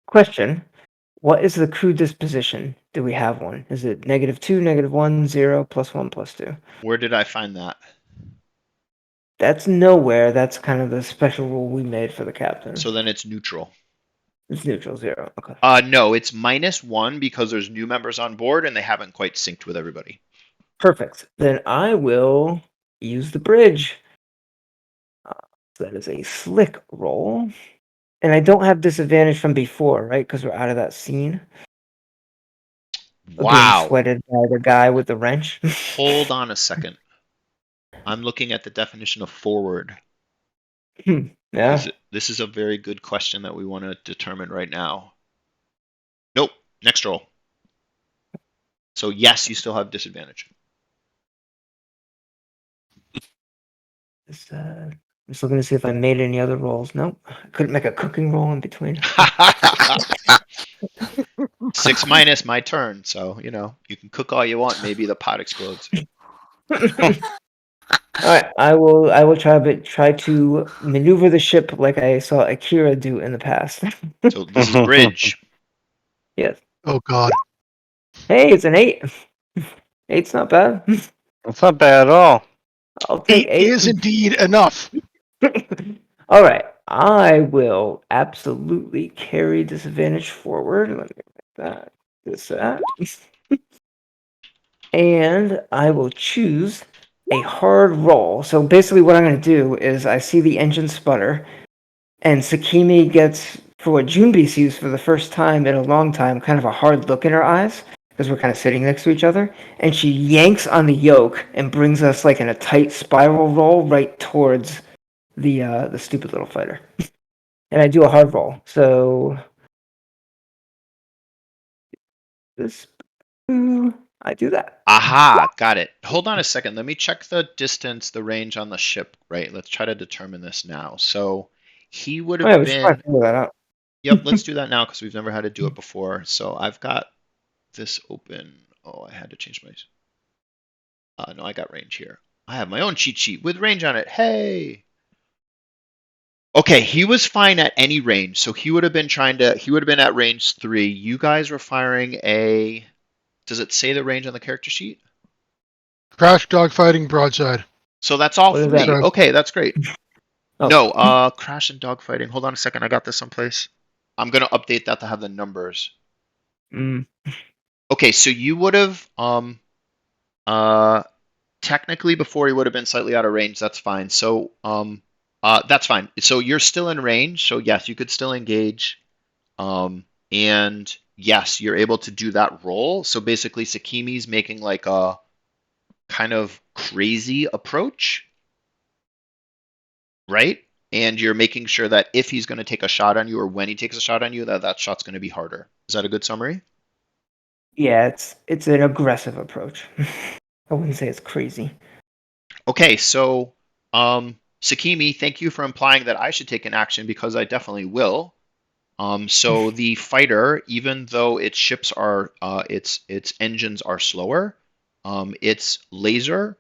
Speaker 2: Question: what is the crew disposition? Do we have one? Is it -2, -1, 0, +1, +2?
Speaker 1: Where did I find that?
Speaker 2: That's nowhere. That's kind of the special rule we made for the captain.
Speaker 1: So then it's neutral.
Speaker 2: It's neutral 0. Okay.
Speaker 1: No, it's -1 because there's new members on board and they haven't quite synced with everybody.
Speaker 2: Perfect. Then I will use the bridge. So that is a slick roll. And I don't have disadvantage from before, right? Because we're out of that scene of being
Speaker 1: Wow.
Speaker 2: sweated by the guy with the wrench.
Speaker 1: Hold on a second. I'm looking at the definition of forward.
Speaker 2: Yeah.
Speaker 1: This is a very good question that we want to determine right now. Nope. Next roll. So yes, you still have disadvantage.
Speaker 2: I'm just looking to see if I made any other rolls. Nope. I couldn't make a cooking roll in between.
Speaker 1: 6 minus my turn, so you can cook all you want. Maybe the pot explodes.
Speaker 2: All right, I will try to maneuver the ship like I saw Akira do in the past.
Speaker 1: So this is bridge.
Speaker 2: Yes.
Speaker 5: Oh God.
Speaker 2: Hey, it's an 8. 8's not bad.
Speaker 3: That's not bad at all.
Speaker 2: I'll take 8.
Speaker 5: Is indeed enough.
Speaker 2: All right, I will absolutely carry disadvantage forward. Let me make that. And I will choose a hard roll. So basically what I'm going to do is I see the engine sputter, and Sakimi gets, for what Junbi sees for the first time in a long time, kind of a hard look in her eyes, because we're kind of sitting next to each other, and she yanks on the yoke and brings us like in a tight spiral roll right towards the stupid little fighter. And I do a hard roll. So this, I do that.
Speaker 1: Aha, got it. Hold on a second. Let me check the distance, the range on the ship, right? Let's try to determine this now. So he would
Speaker 2: Oh, yeah,
Speaker 1: have
Speaker 2: we should probably
Speaker 1: been.
Speaker 2: figure that out.
Speaker 1: Yep, let's do that now because we've never had to do it before. So I've got this open. Oh, I had to change my. No, I got range here. I have my own cheat sheet with range on it. Hey. Okay, he was fine at any range. So he would have been at range 3. You guys were firing a. Does it say the range on the character sheet?
Speaker 5: Crash dogfighting broadside.
Speaker 1: So that's all
Speaker 2: What is
Speaker 1: 3.
Speaker 2: that?
Speaker 1: Okay, that's great.
Speaker 2: Oh.
Speaker 1: No, crash and dogfighting. Hold on a second. I got this someplace. I'm gonna update that to have the numbers. Okay, so you would have technically before he would have been slightly out of range. That's fine. So that's fine. So you're still in range. So yes, you could still engage. And yes, you're able to do that roll. So basically, Sakimi's making like a kind of crazy approach, right? And you're making sure that if he's going to take a shot on you or when he takes a shot on you, that shot's going to be harder. Is that a good summary?
Speaker 2: Yeah, it's an aggressive approach. I wouldn't say it's crazy.
Speaker 1: Okay, so Sakimi, thank you for implying that I should take an action because I definitely will. So the fighter, even though its ships are its engines are slower, its laser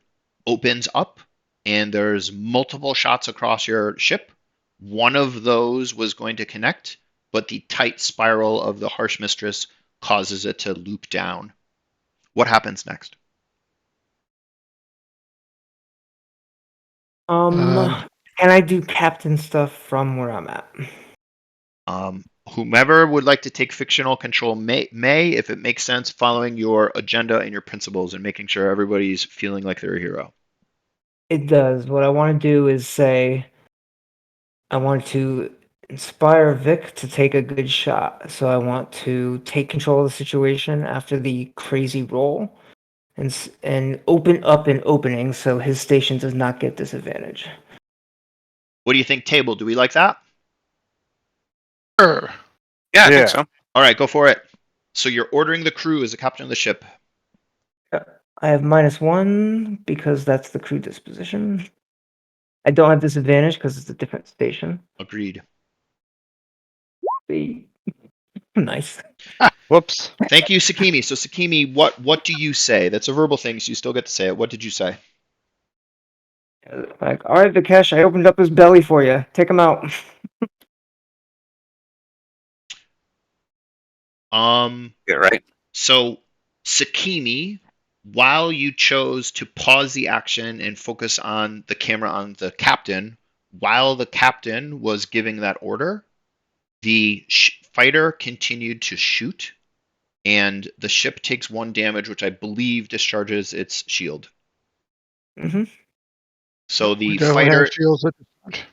Speaker 1: opens up and there's multiple shots across your ship. One of those was going to connect, but the tight spiral of the harsh mistress causes it to loop down. What happens next?
Speaker 2: Can I do captain stuff from where I'm at?
Speaker 1: Whomever would like to take fictional control may, if it makes sense, following your agenda and your principles and making sure everybody's feeling like they're a hero.
Speaker 2: It does. What I want to do is say I want to inspire Vic to take a good shot. So I want to take control of the situation after the crazy roll and open up an opening so his station does not get disadvantage.
Speaker 1: What do you think, table? Do we like that?
Speaker 5: Sure.
Speaker 4: Yeah, I think so.
Speaker 1: All right, go for it. So you're ordering the crew as the captain of the ship.
Speaker 2: I have -1 because that's the crew disposition. I don't have disadvantage because it's a different station.
Speaker 1: Agreed.
Speaker 2: Nice.
Speaker 3: Whoops.
Speaker 1: Thank you, Sakimi. So, Sakimi, what do you say? That's a verbal thing, so you still get to say it. What did you say?
Speaker 2: Like, all right, Vikesh, I opened up his belly for you. Take him out.
Speaker 4: Yeah, right.
Speaker 1: So, Sakimi, while you chose to pause the action and focus on the camera on the captain, while the captain was giving that order, the fighter continued to shoot, and the ship takes 1 damage, which I believe discharges its shield.
Speaker 2: Mm-hmm.
Speaker 1: So
Speaker 5: We definitely have shields at this point.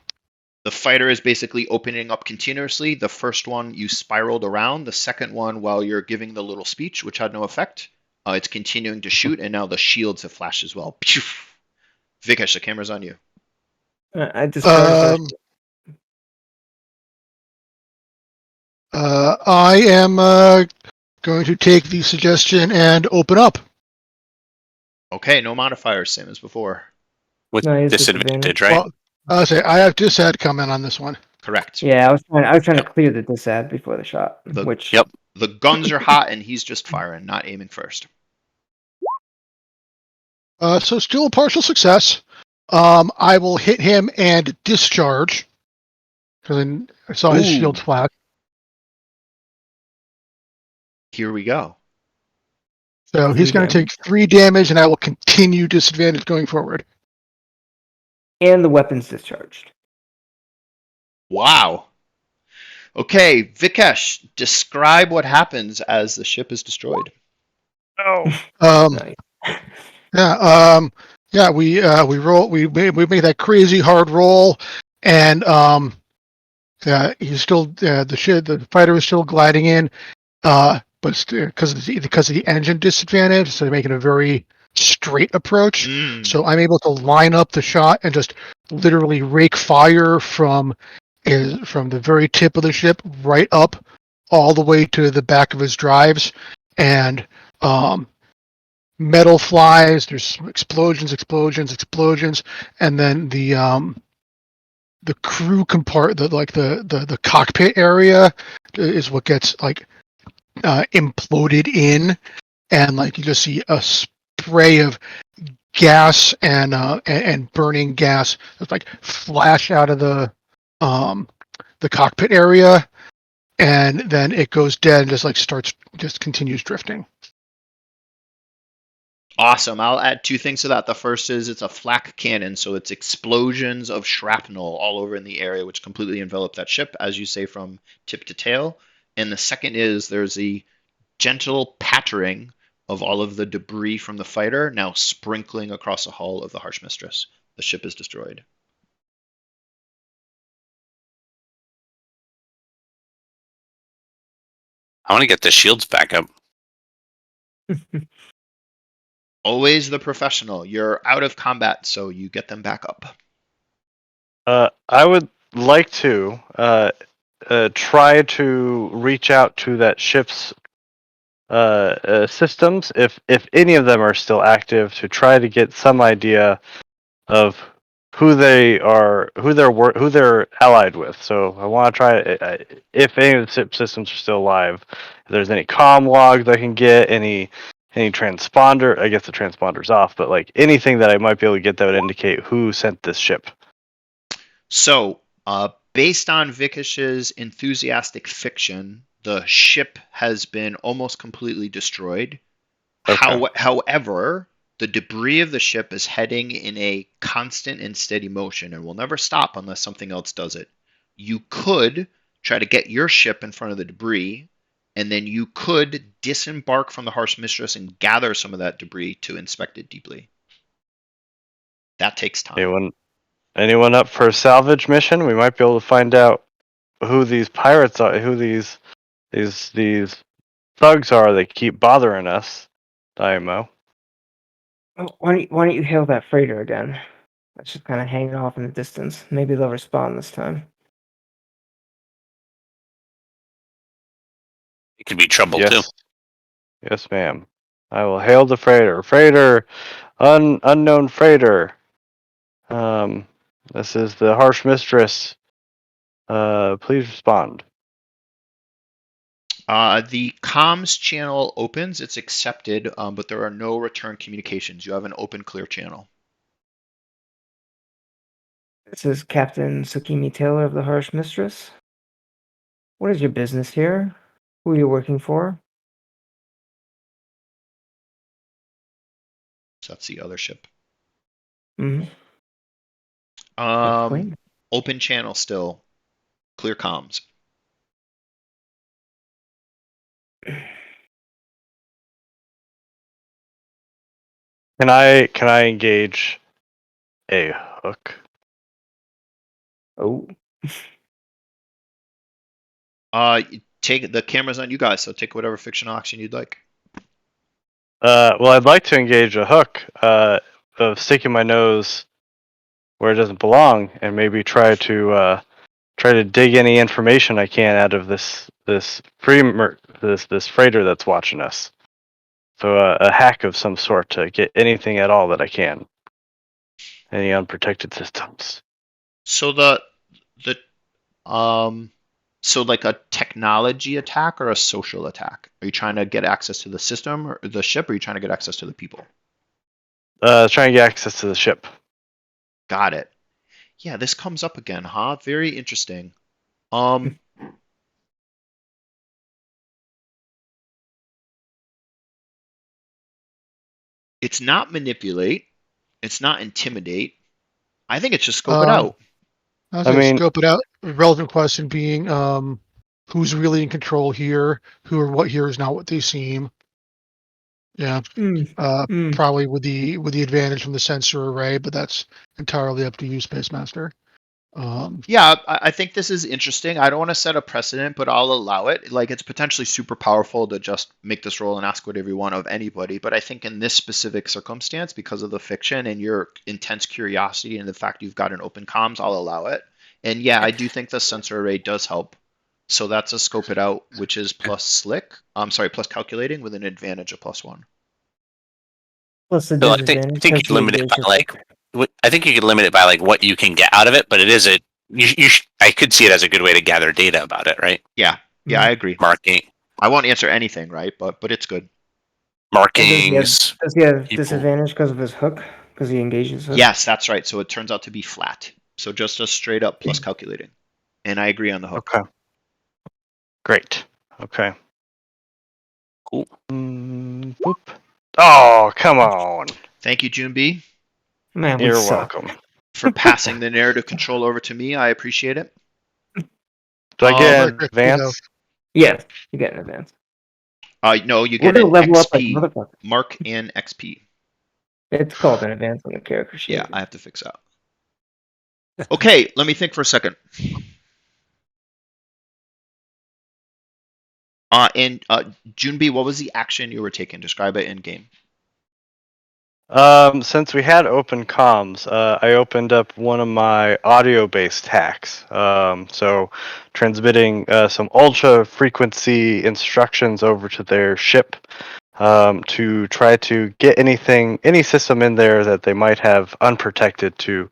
Speaker 1: the fighter is basically opening up continuously. The first one you spiraled around. The second one, while you're giving the little speech, which had no effect, it's continuing to shoot, and now the shields have flashed as well. Vikesh, the camera's on you.
Speaker 2: I discharged that.
Speaker 5: I am going to take the suggestion and open up.
Speaker 1: Okay, no modifiers, same as before.
Speaker 4: With
Speaker 2: No, it's
Speaker 4: disadvantage,
Speaker 2: disadvantage.
Speaker 4: right?
Speaker 5: Well, I'll say I have disad comment on this one.
Speaker 1: Correct.
Speaker 2: Yeah, I was trying
Speaker 4: Yep.
Speaker 2: to clear the disad before the shot, which
Speaker 4: Yep.
Speaker 1: The guns are hot, and he's just firing, not aiming first.
Speaker 5: So still a partial success. I will hit him and discharge because I saw his
Speaker 1: Ooh.
Speaker 5: shield flash.
Speaker 1: Here we go.
Speaker 5: So he's
Speaker 2: 3
Speaker 5: going to take
Speaker 2: damage.
Speaker 5: 3 damage, and I will continue disadvantage going forward.
Speaker 2: And the weapon's discharged.
Speaker 1: Wow. Okay, Vikesh, describe what happens as the ship is destroyed.
Speaker 2: Nice.
Speaker 5: Yeah. We roll. We make that crazy hard roll, and he's still the fighter is still gliding in, but because of the engine disadvantage, so they're making a very straight approach. So I'm able to line up the shot and just literally rake fire from the very tip of the ship right up all the way to the back of his drives, and metal flies. There's explosions, and then the crew the cockpit area is what gets like imploded in, and like you just see a spray of gas and burning gas that's like flash out of the cockpit area, and then it goes dead and just continues drifting.
Speaker 1: Awesome. I'll add 2 things to that. The first is it's a flak cannon, so it's explosions of shrapnel all over in the area, which completely envelop that ship, as you say, from tip to tail. And the second is there's a gentle pattering of all of the debris from the fighter now sprinkling across the hull of the Harsh Mistress. The ship is destroyed.
Speaker 4: I want to get the shields back up.
Speaker 1: Always the professional. You're out of combat, so you get them back up.
Speaker 3: I would like to try to reach out to that ship's systems, if any of them are still active, to try to get some idea of who they're allied with. So I want to try if any of the ship systems are still alive. If there's any comm logs I can get, any transponder. I guess the transponder's off, but like anything that I might be able to get that would indicate who sent this ship.
Speaker 1: So, based on Vikish's enthusiastic fiction, the ship has been almost completely destroyed.
Speaker 3: Okay.
Speaker 1: However, the debris of the ship is heading in a constant and steady motion and will never stop unless something else does it. You could try to get your ship in front of the debris, and then you could disembark from the Harsh Mistress and gather some of that debris to inspect it deeply. That takes time.
Speaker 3: Anyone up for a salvage mission? We might be able to find out who these pirates are, who these thugs are that keep bothering us. Daimo.
Speaker 2: Why don't you hail that freighter again? That's just kind of hanging off in the distance. Maybe they'll respond this time.
Speaker 4: It could be trouble too.
Speaker 3: Yes, ma'am. I will hail the freighter. Unknown freighter. This is the Harsh Mistress. Please respond.
Speaker 1: The comms channel opens, it's accepted, but there are no return communications. You have an open, clear channel.
Speaker 2: This is Captain Sukimi Taylor of the Harsh Mistress. What is your business here? Who are you working for?
Speaker 1: So that's the other ship.
Speaker 2: Hmm.
Speaker 1: Open channel still, clear comms.
Speaker 3: Can I engage a hook?
Speaker 2: Oh,
Speaker 1: Take the cameras on you guys, so take whatever fictional action you'd like.
Speaker 3: Well, I'd like to engage a hook of sticking my nose where it doesn't belong, and maybe try to dig any information I can out of this freighter that's watching us. So a hack of some sort to get anything at all that I can. Any unprotected systems.
Speaker 1: So the so like a technology attack or a social attack? Are you trying to get access to the system or the ship, or are you trying to get access to the people?
Speaker 3: Trying to get access to the ship.
Speaker 1: Got it. Yeah, this comes up again, huh? Very interesting. Um, it's not manipulate. It's not intimidate. I think it's just scope it
Speaker 5: Um,
Speaker 1: out.
Speaker 5: I was
Speaker 3: I
Speaker 5: going to
Speaker 3: mean,
Speaker 5: scope it out. A relevant question being, who's really in control here? Who or what here is not what they seem? Yeah.
Speaker 2: mm, mm.
Speaker 5: Probably with the advantage from the sensor array, but that's entirely up to you, Space Master.
Speaker 1: Yeah, I think this is interesting. I don't want to set a precedent, but I'll allow it. Like, it's potentially super powerful to just make this roll and ask whatever you want of anybody. But I think in this specific circumstance, because of the fiction and your intense curiosity and the fact you've got an open comms, I'll allow it. And yeah, I do think the sensor array does help. So that's a scope it out, which is plus slick. I'm sorry, plus calculating with an advantage of +1.
Speaker 2: Plus the
Speaker 4: So I
Speaker 2: disadvantage
Speaker 4: think you
Speaker 2: because
Speaker 4: could
Speaker 2: he
Speaker 4: limit it
Speaker 2: engaged
Speaker 4: by
Speaker 2: his
Speaker 4: like
Speaker 2: hook.
Speaker 4: I think you could limit it by like what you can get out of it, but it is a I could see it as a good way to gather data about it, right?
Speaker 1: Yeah, yeah, I agree.
Speaker 4: Marking
Speaker 1: I won't answer anything, right? But it's good.
Speaker 2: And
Speaker 4: markings,
Speaker 2: does he have
Speaker 4: people.
Speaker 2: disadvantage because of his hook? Because he engaged his hook?
Speaker 1: Yes, that's right. So it turns out to be flat. So just a straight up plus calculating. And I agree on the hook.
Speaker 3: okay. Great. Okay.
Speaker 4: Cool.
Speaker 3: Boop. Oh, come on.
Speaker 1: Thank you, June B,
Speaker 2: Man, we
Speaker 3: You're
Speaker 2: suck.
Speaker 3: welcome.
Speaker 1: for passing the narrative control over to me. I appreciate it.
Speaker 3: Do I get
Speaker 5: very
Speaker 3: an
Speaker 5: quickly though.
Speaker 3: advance?
Speaker 2: Yes, you get an advance.
Speaker 1: No, you
Speaker 2: We're
Speaker 1: get
Speaker 2: gonna
Speaker 1: an
Speaker 2: level up like
Speaker 1: XP.
Speaker 2: motherfucker.
Speaker 1: Mark and XP.
Speaker 2: It's called an advance on the character sheet.
Speaker 1: Yeah, I have to fix that. Okay, let me think for a second. And June B, what was the action you were taking? Describe it in game.
Speaker 3: Since we had open comms, I opened up one of my audio-based hacks. So transmitting some ultra frequency instructions over to their ship to try to get any system in there that they might have unprotected to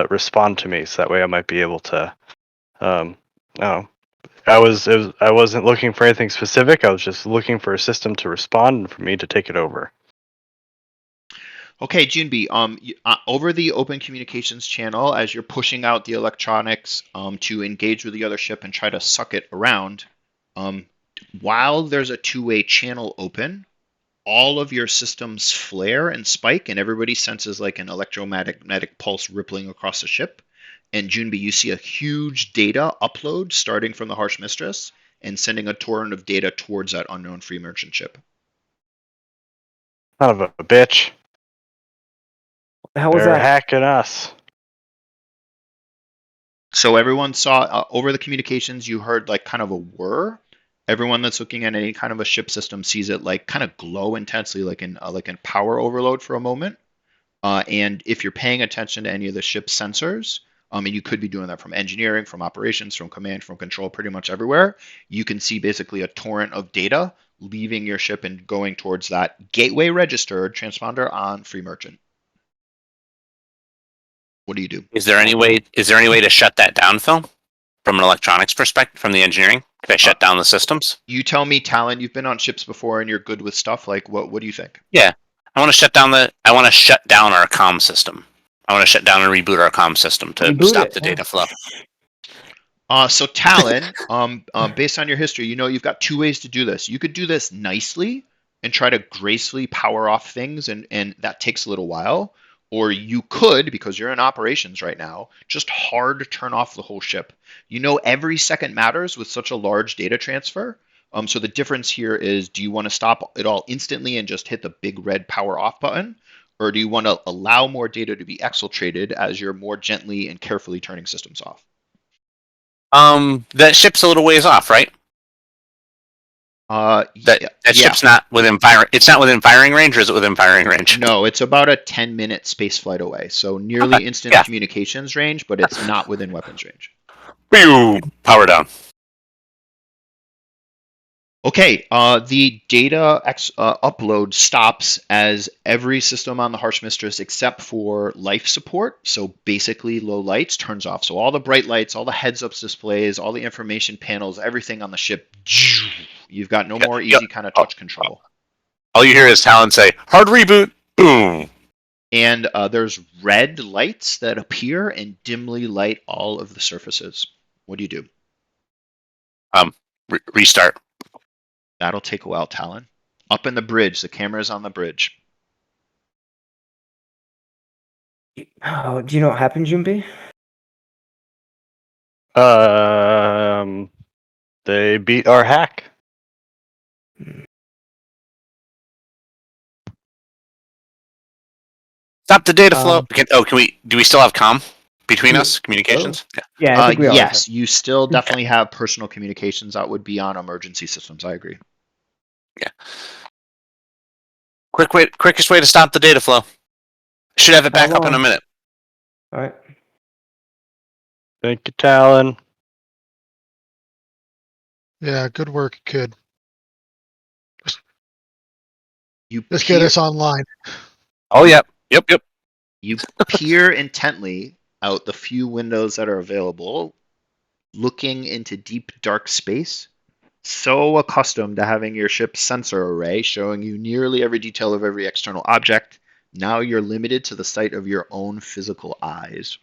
Speaker 3: respond to me. So that way I might be able to. Oh, I wasn't looking for anything specific. I was just looking for a system to respond and for me to take it over.
Speaker 1: Okay, June B, over the open communications channel, as you're pushing out the electronics to engage with the other ship and try to suck it around, while there's a two-way channel open, all of your systems flare and spike, and everybody senses like an electromagnetic pulse rippling across the ship. And Junbi, you see a huge data upload starting from the Harsh Mistress and sending a torrent of data towards that unknown free merchant ship.
Speaker 3: Son of a bitch.
Speaker 2: How was
Speaker 3: They're
Speaker 2: that?
Speaker 3: hacking us.
Speaker 1: So everyone saw over the communications, you heard like kind of a whir. Everyone that's looking at any kind of a ship system sees it like kind of glow intensely, like in power overload for a moment. And if you're paying attention to any of the ship's sensors, and you could be doing that from engineering, from operations, from command, from control, pretty much everywhere, you can see basically a torrent of data leaving your ship and going towards that gateway registered transponder on Free Merchant. What do you do?
Speaker 4: Is there any way to shut that down, Phil? from an electronics perspective, from the engineering? Could I shut down the systems?
Speaker 1: You tell me, Talon. You've been on ships before, and you're good with stuff. Like, what do you think?
Speaker 4: Yeah, I want to shut down our comm system. I want to shut down and reboot our comm system to
Speaker 2: Reboot
Speaker 4: stop
Speaker 2: it.
Speaker 4: the data flow.
Speaker 1: So Talon, based on your history, you've got two ways to do this. You could do this nicely and try to gracefully power off things, and that takes a little while. Or you could, because you're in operations right now, just hard turn off the whole ship. Every second matters with such a large data transfer. So the difference here is, do you want to stop it all instantly and just hit the big red power off button? Or do you want to allow more data to be exfiltrated as you're more gently and carefully turning systems off?
Speaker 4: That ship's a little ways off, right? That
Speaker 1: Yeah.
Speaker 4: ship's not within fire. It's not within firing range, or is it within firing range?
Speaker 1: No, it's about a 10-minute space flight away, so nearly
Speaker 4: Okay,
Speaker 1: instant
Speaker 4: yeah.
Speaker 1: communications range, but it's not within weapons range.
Speaker 4: Pew! Power down.
Speaker 1: Okay, the data upload stops as every system on the Harsh Mistress except for life support, so basically low lights, turns off. So all the bright lights, all the heads-up displays, all the information panels, everything on the ship, you've got no more easy kind of touch control.
Speaker 4: All you hear is Talon say, "Hard reboot." Boom.
Speaker 1: And there's red lights that appear and dimly light all of the surfaces. What do you do?
Speaker 4: Restart.
Speaker 1: That'll take a while, Talon. Up in the bridge, the camera's on the bridge.
Speaker 2: Oh, do you know what happened, Junpei?
Speaker 3: They beat our hack.
Speaker 4: Stop the data flow. Can we? Do we still have comm between us? Communications.
Speaker 2: Oh. Yeah, I think we always
Speaker 1: Yes,
Speaker 2: have.
Speaker 1: you still definitely have personal communications. That would be on emergency systems. I agree.
Speaker 4: Yeah. Quickest way to stop the data flow. Should have it back up in a minute.
Speaker 2: All right.
Speaker 3: Thank you, Talon.
Speaker 5: Yeah, good work, kid.
Speaker 1: You
Speaker 5: Let's get us online.
Speaker 4: Oh, yep.
Speaker 1: You peer intently out the few windows that are available, looking into deep, dark space. So accustomed to having your ship's sensor array showing you nearly every detail of every external object, now you're limited to the sight of your own physical eyes.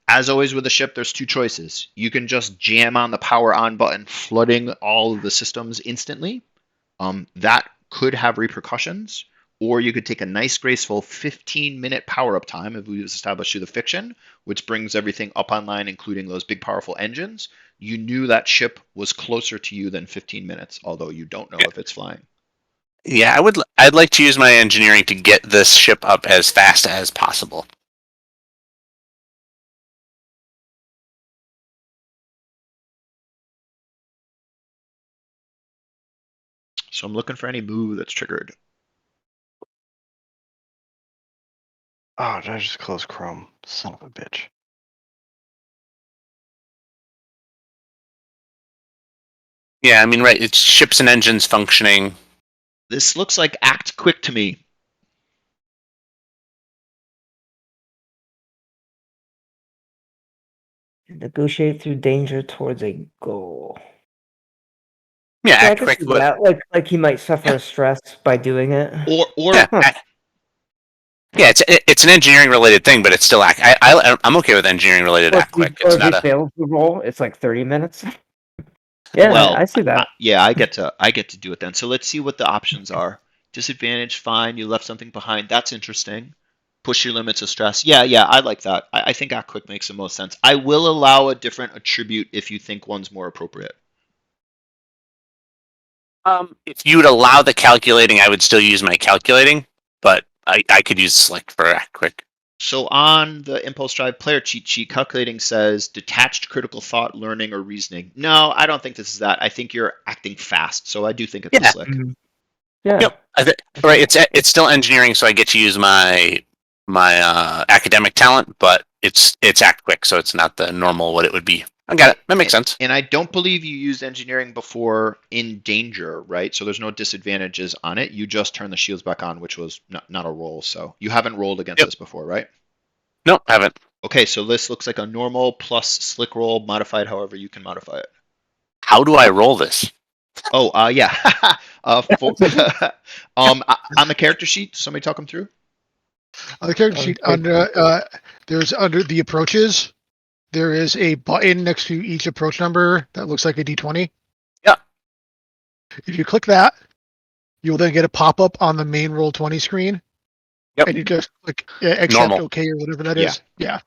Speaker 1: As always with a ship, there's two choices. You can just jam on the power on button, flooding all of the systems instantly. That could have repercussions. Or you could take a nice, graceful 15-minute power-up time, as we've established through the fiction, which brings everything up online, including those big, powerful engines. You knew that ship was closer to you than 15 minutes, although you don't know if it's flying.
Speaker 4: Yeah, I'd like to use my engineering to get this ship up as fast as possible.
Speaker 1: So I'm looking for any move that's triggered.
Speaker 3: Oh, did I just close Chrome? Son of a bitch.
Speaker 4: Yeah, I mean, right. It's ships and engines functioning.
Speaker 1: This looks like act quick to me.
Speaker 2: Negotiate through danger towards a goal.
Speaker 4: Yeah,
Speaker 2: Yeah, I
Speaker 4: act
Speaker 2: can
Speaker 4: quick.
Speaker 2: see that. Like he might suffer stress by doing it.
Speaker 1: Or
Speaker 4: Yeah, it's an engineering related thing, but it's still act. I'm okay with engineering related act quick.
Speaker 2: Or
Speaker 4: It's
Speaker 2: if he
Speaker 4: not a.
Speaker 2: fails the roll, it's like 30 minutes. Yeah,
Speaker 1: well,
Speaker 2: I see that.
Speaker 1: I get to do it then. So let's see what the options are. Disadvantage, fine. You left something behind. That's interesting. Push your limits of stress. Yeah, I like that. I think act quick makes the most sense. I will allow a different attribute if you think one's more appropriate.
Speaker 4: If you would allow the calculating, I would still use my calculating, but I could use select for act quick.
Speaker 1: So on the Impulse Drive player cheat sheet, calculating says detached critical thought, learning, or reasoning. No, I don't think this is that. I think you're acting fast, so I do think it's a slick.
Speaker 2: Mhm. Yeah.
Speaker 4: Yep. Right. It's still engineering, so I get to use my academic talent, but it's act quick, so it's not the normal what it would be I got it. That makes sense.
Speaker 1: And I don't believe you used engineering before in danger, right? So there's no disadvantages on it. You just turn the shields back on, which was not a roll. So you haven't rolled against
Speaker 4: Yep.
Speaker 1: this before, right?
Speaker 4: Nope, haven't.
Speaker 1: Okay, so this looks like a normal plus slick roll, modified however you can modify it.
Speaker 4: How do I roll this?
Speaker 1: Oh, yeah. On the character sheet, somebody talk them through.
Speaker 5: On the character sheet, there's under the approaches, there is a button next to each approach number that looks like a D20.
Speaker 4: Yeah.
Speaker 5: If you click that, you'll then get a pop-up on the main Roll20 screen.
Speaker 4: Yep.
Speaker 5: And you just click accept,
Speaker 4: Normal.
Speaker 5: okay, or whatever that
Speaker 1: Yeah.
Speaker 5: is. Yeah.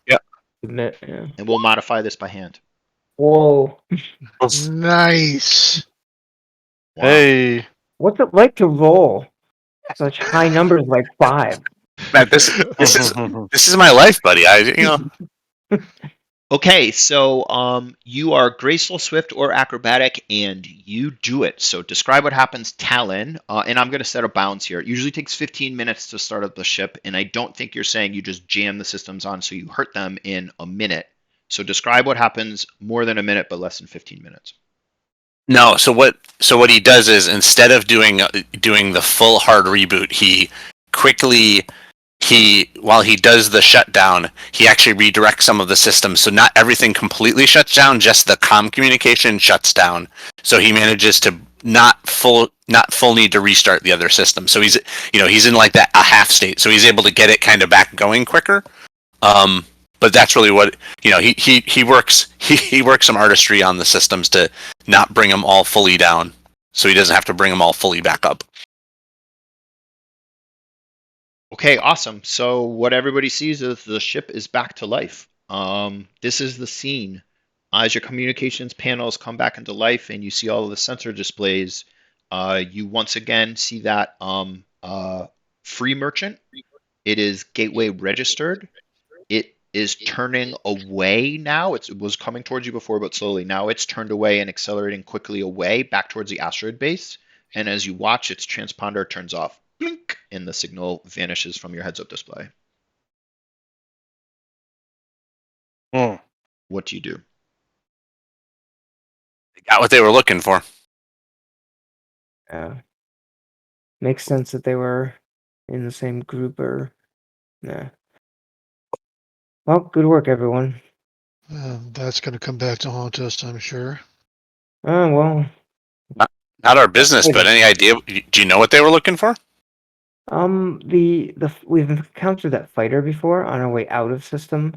Speaker 2: Submit, yeah.
Speaker 1: And we'll modify this by hand.
Speaker 2: Whoa.
Speaker 5: Nice.
Speaker 1: Wow.
Speaker 3: Hey.
Speaker 2: What's it like to roll such high numbers like 5?
Speaker 4: Man, this is my life, buddy.
Speaker 1: Okay, so you are graceful, swift, or acrobatic, and you do it. So describe what happens, Talon. And I'm going to set a bounds here. It usually takes 15 minutes to start up the ship, and I don't think you're saying you just jam the systems on so you hurt them in a minute. So describe what happens more than a minute, but less than 15 minutes.
Speaker 4: No, so what he does is instead of doing the full hard reboot, while he does the shutdown, he actually redirects some of the systems. So not everything completely shuts down, just the comm communication shuts down. So he manages to not full need to restart the other system. So he's in like that a half state. So he's able to get it kind of back going quicker. But that's really what he works some artistry on the systems to not bring them all fully down. So he doesn't have to bring them all fully back up.
Speaker 1: Okay, awesome. So what everybody sees is the ship is back to life. This is the scene. As your communications panels come back into life and you see all of the sensor displays, you once again see that free merchant. It is gateway registered. It is turning away now. It was coming towards you before, but slowly. Now it's turned away and accelerating quickly away back towards the asteroid base. And as you watch, its transponder turns off. Blink, and the signal vanishes from your heads-up display. What do you do?
Speaker 4: They got what they were looking for.
Speaker 2: Yeah. Makes sense that they were in the same group or... Yeah. Well, good work, everyone.
Speaker 5: That's going to come back to haunt us, I'm sure.
Speaker 2: Well...
Speaker 4: Not our business, but any idea? Do you know what they were looking for?
Speaker 2: We've encountered that fighter before on our way out of system.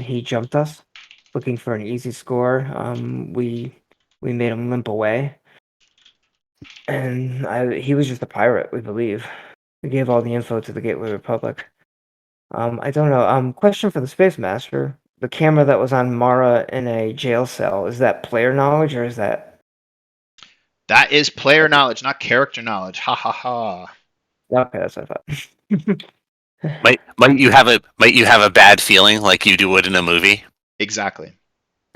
Speaker 2: He jumped us, looking for an easy score. We made him limp away, and he was just a pirate, we believe. We gave all the info to the Gateway Republic. I don't know. Question for the Space Master: the camera that was on Mara in a jail cell, is that player knowledge or is that?
Speaker 1: That is player knowledge, not character knowledge. Ha ha ha.
Speaker 2: Okay, that's what I thought.
Speaker 4: Might you have a bad feeling like you would in a movie?
Speaker 1: Exactly.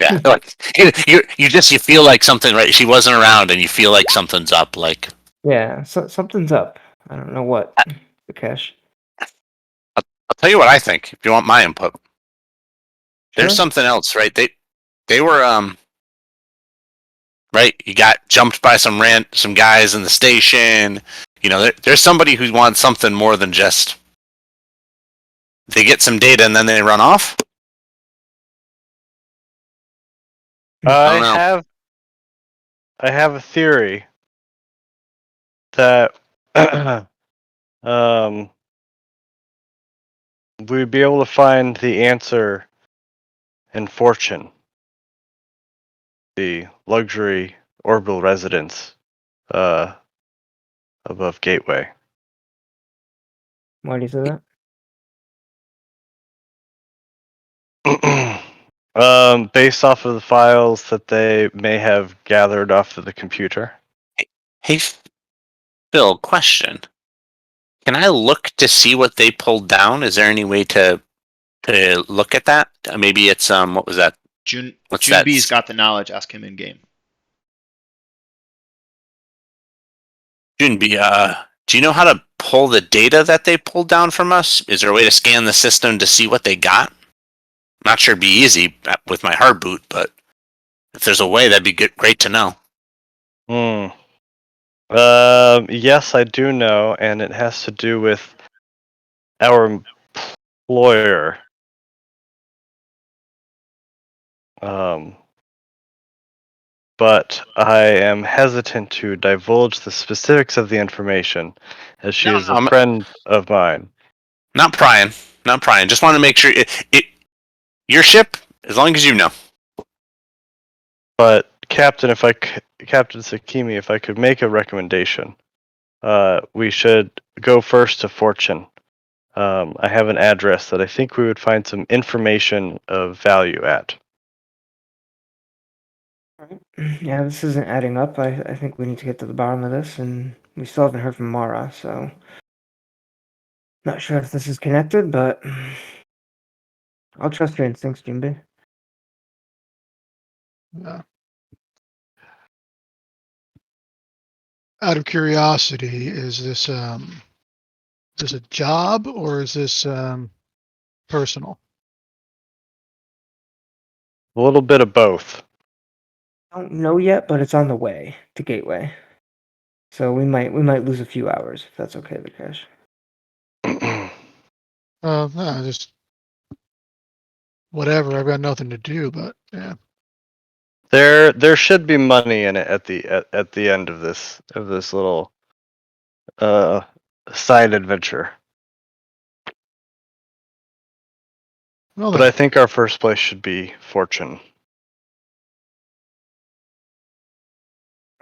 Speaker 4: Yeah, like you feel like something, right? She wasn't around, and you feel like something's up. Like
Speaker 2: Yeah, something's up. I don't know what. Vikesh.
Speaker 4: I'll tell you what I think. If you want my input, there's
Speaker 2: Sure.
Speaker 4: something else, right? They were right. You got jumped by some guys in the station. There's somebody who wants something more than just they get some data and then they run off.
Speaker 3: I have a theory that we'd be able to find the answer in Fortune, the luxury orbital residence above Gateway.
Speaker 2: Why do you say that?
Speaker 3: Based off of the files that they may have gathered off of the computer.
Speaker 4: Hey, Phil, question. Can I look to see what they pulled down? Is there any way to look at that? Maybe it's what was that?
Speaker 1: Junbi's got the knowledge. Ask him in game.
Speaker 4: Junbi, do you know how to pull the data that they pulled down from us? Is there a way to scan the system to see what they got? I'm not sure it'd be easy with my hard boot, but If there's a way, that'd be great to know.
Speaker 3: Yes, I do know, and it has to do with our employer. But I am hesitant to divulge the specifics of the information, as she is a
Speaker 4: I'm
Speaker 3: friend of mine.
Speaker 4: not prying. Not prying. Just want to make sure your ship, as long as you know.
Speaker 3: But Captain Sakimi, if I could make a recommendation, we should go first to Fortune. I have an address that I think we would find some information of value at.
Speaker 2: Yeah, this isn't adding up. I think we need to get to the bottom of this, and we still haven't heard from Mara, so not sure if this is connected, but I'll trust your instincts, Jimby.
Speaker 5: Yeah. Out of curiosity, is this a job or is this personal?
Speaker 3: A little bit of both.
Speaker 2: I don't know yet, but it's on the way to Gateway. So we might lose a few hours if that's okay, Vikesh.
Speaker 5: No, just whatever. I've got nothing to do, but yeah.
Speaker 3: There should be money in it at the end of this little side adventure.
Speaker 5: Well,
Speaker 3: But I think our first place should be Fortune.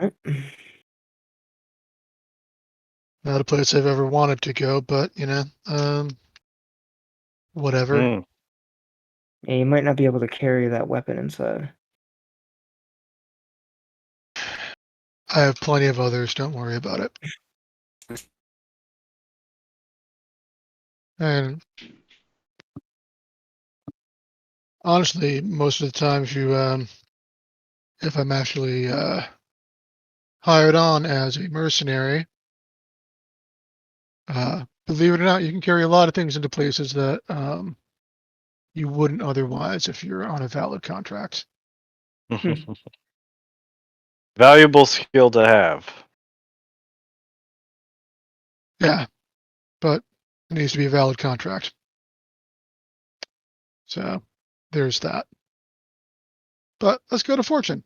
Speaker 2: Right.
Speaker 5: not a place I've ever wanted to go, but whatever.
Speaker 3: Mm.
Speaker 2: Yeah, you might not be able to carry that weapon inside.
Speaker 5: I have plenty of others. Don't worry about it. And honestly, most of the time, if I'm actually hired on as a mercenary, believe it or not, you can carry a lot of things into places that you wouldn't otherwise if you're on a valid contract.
Speaker 3: Valuable skill to have.
Speaker 5: Yeah, but it needs to be a valid contract. So there's that. But let's go to Fortune.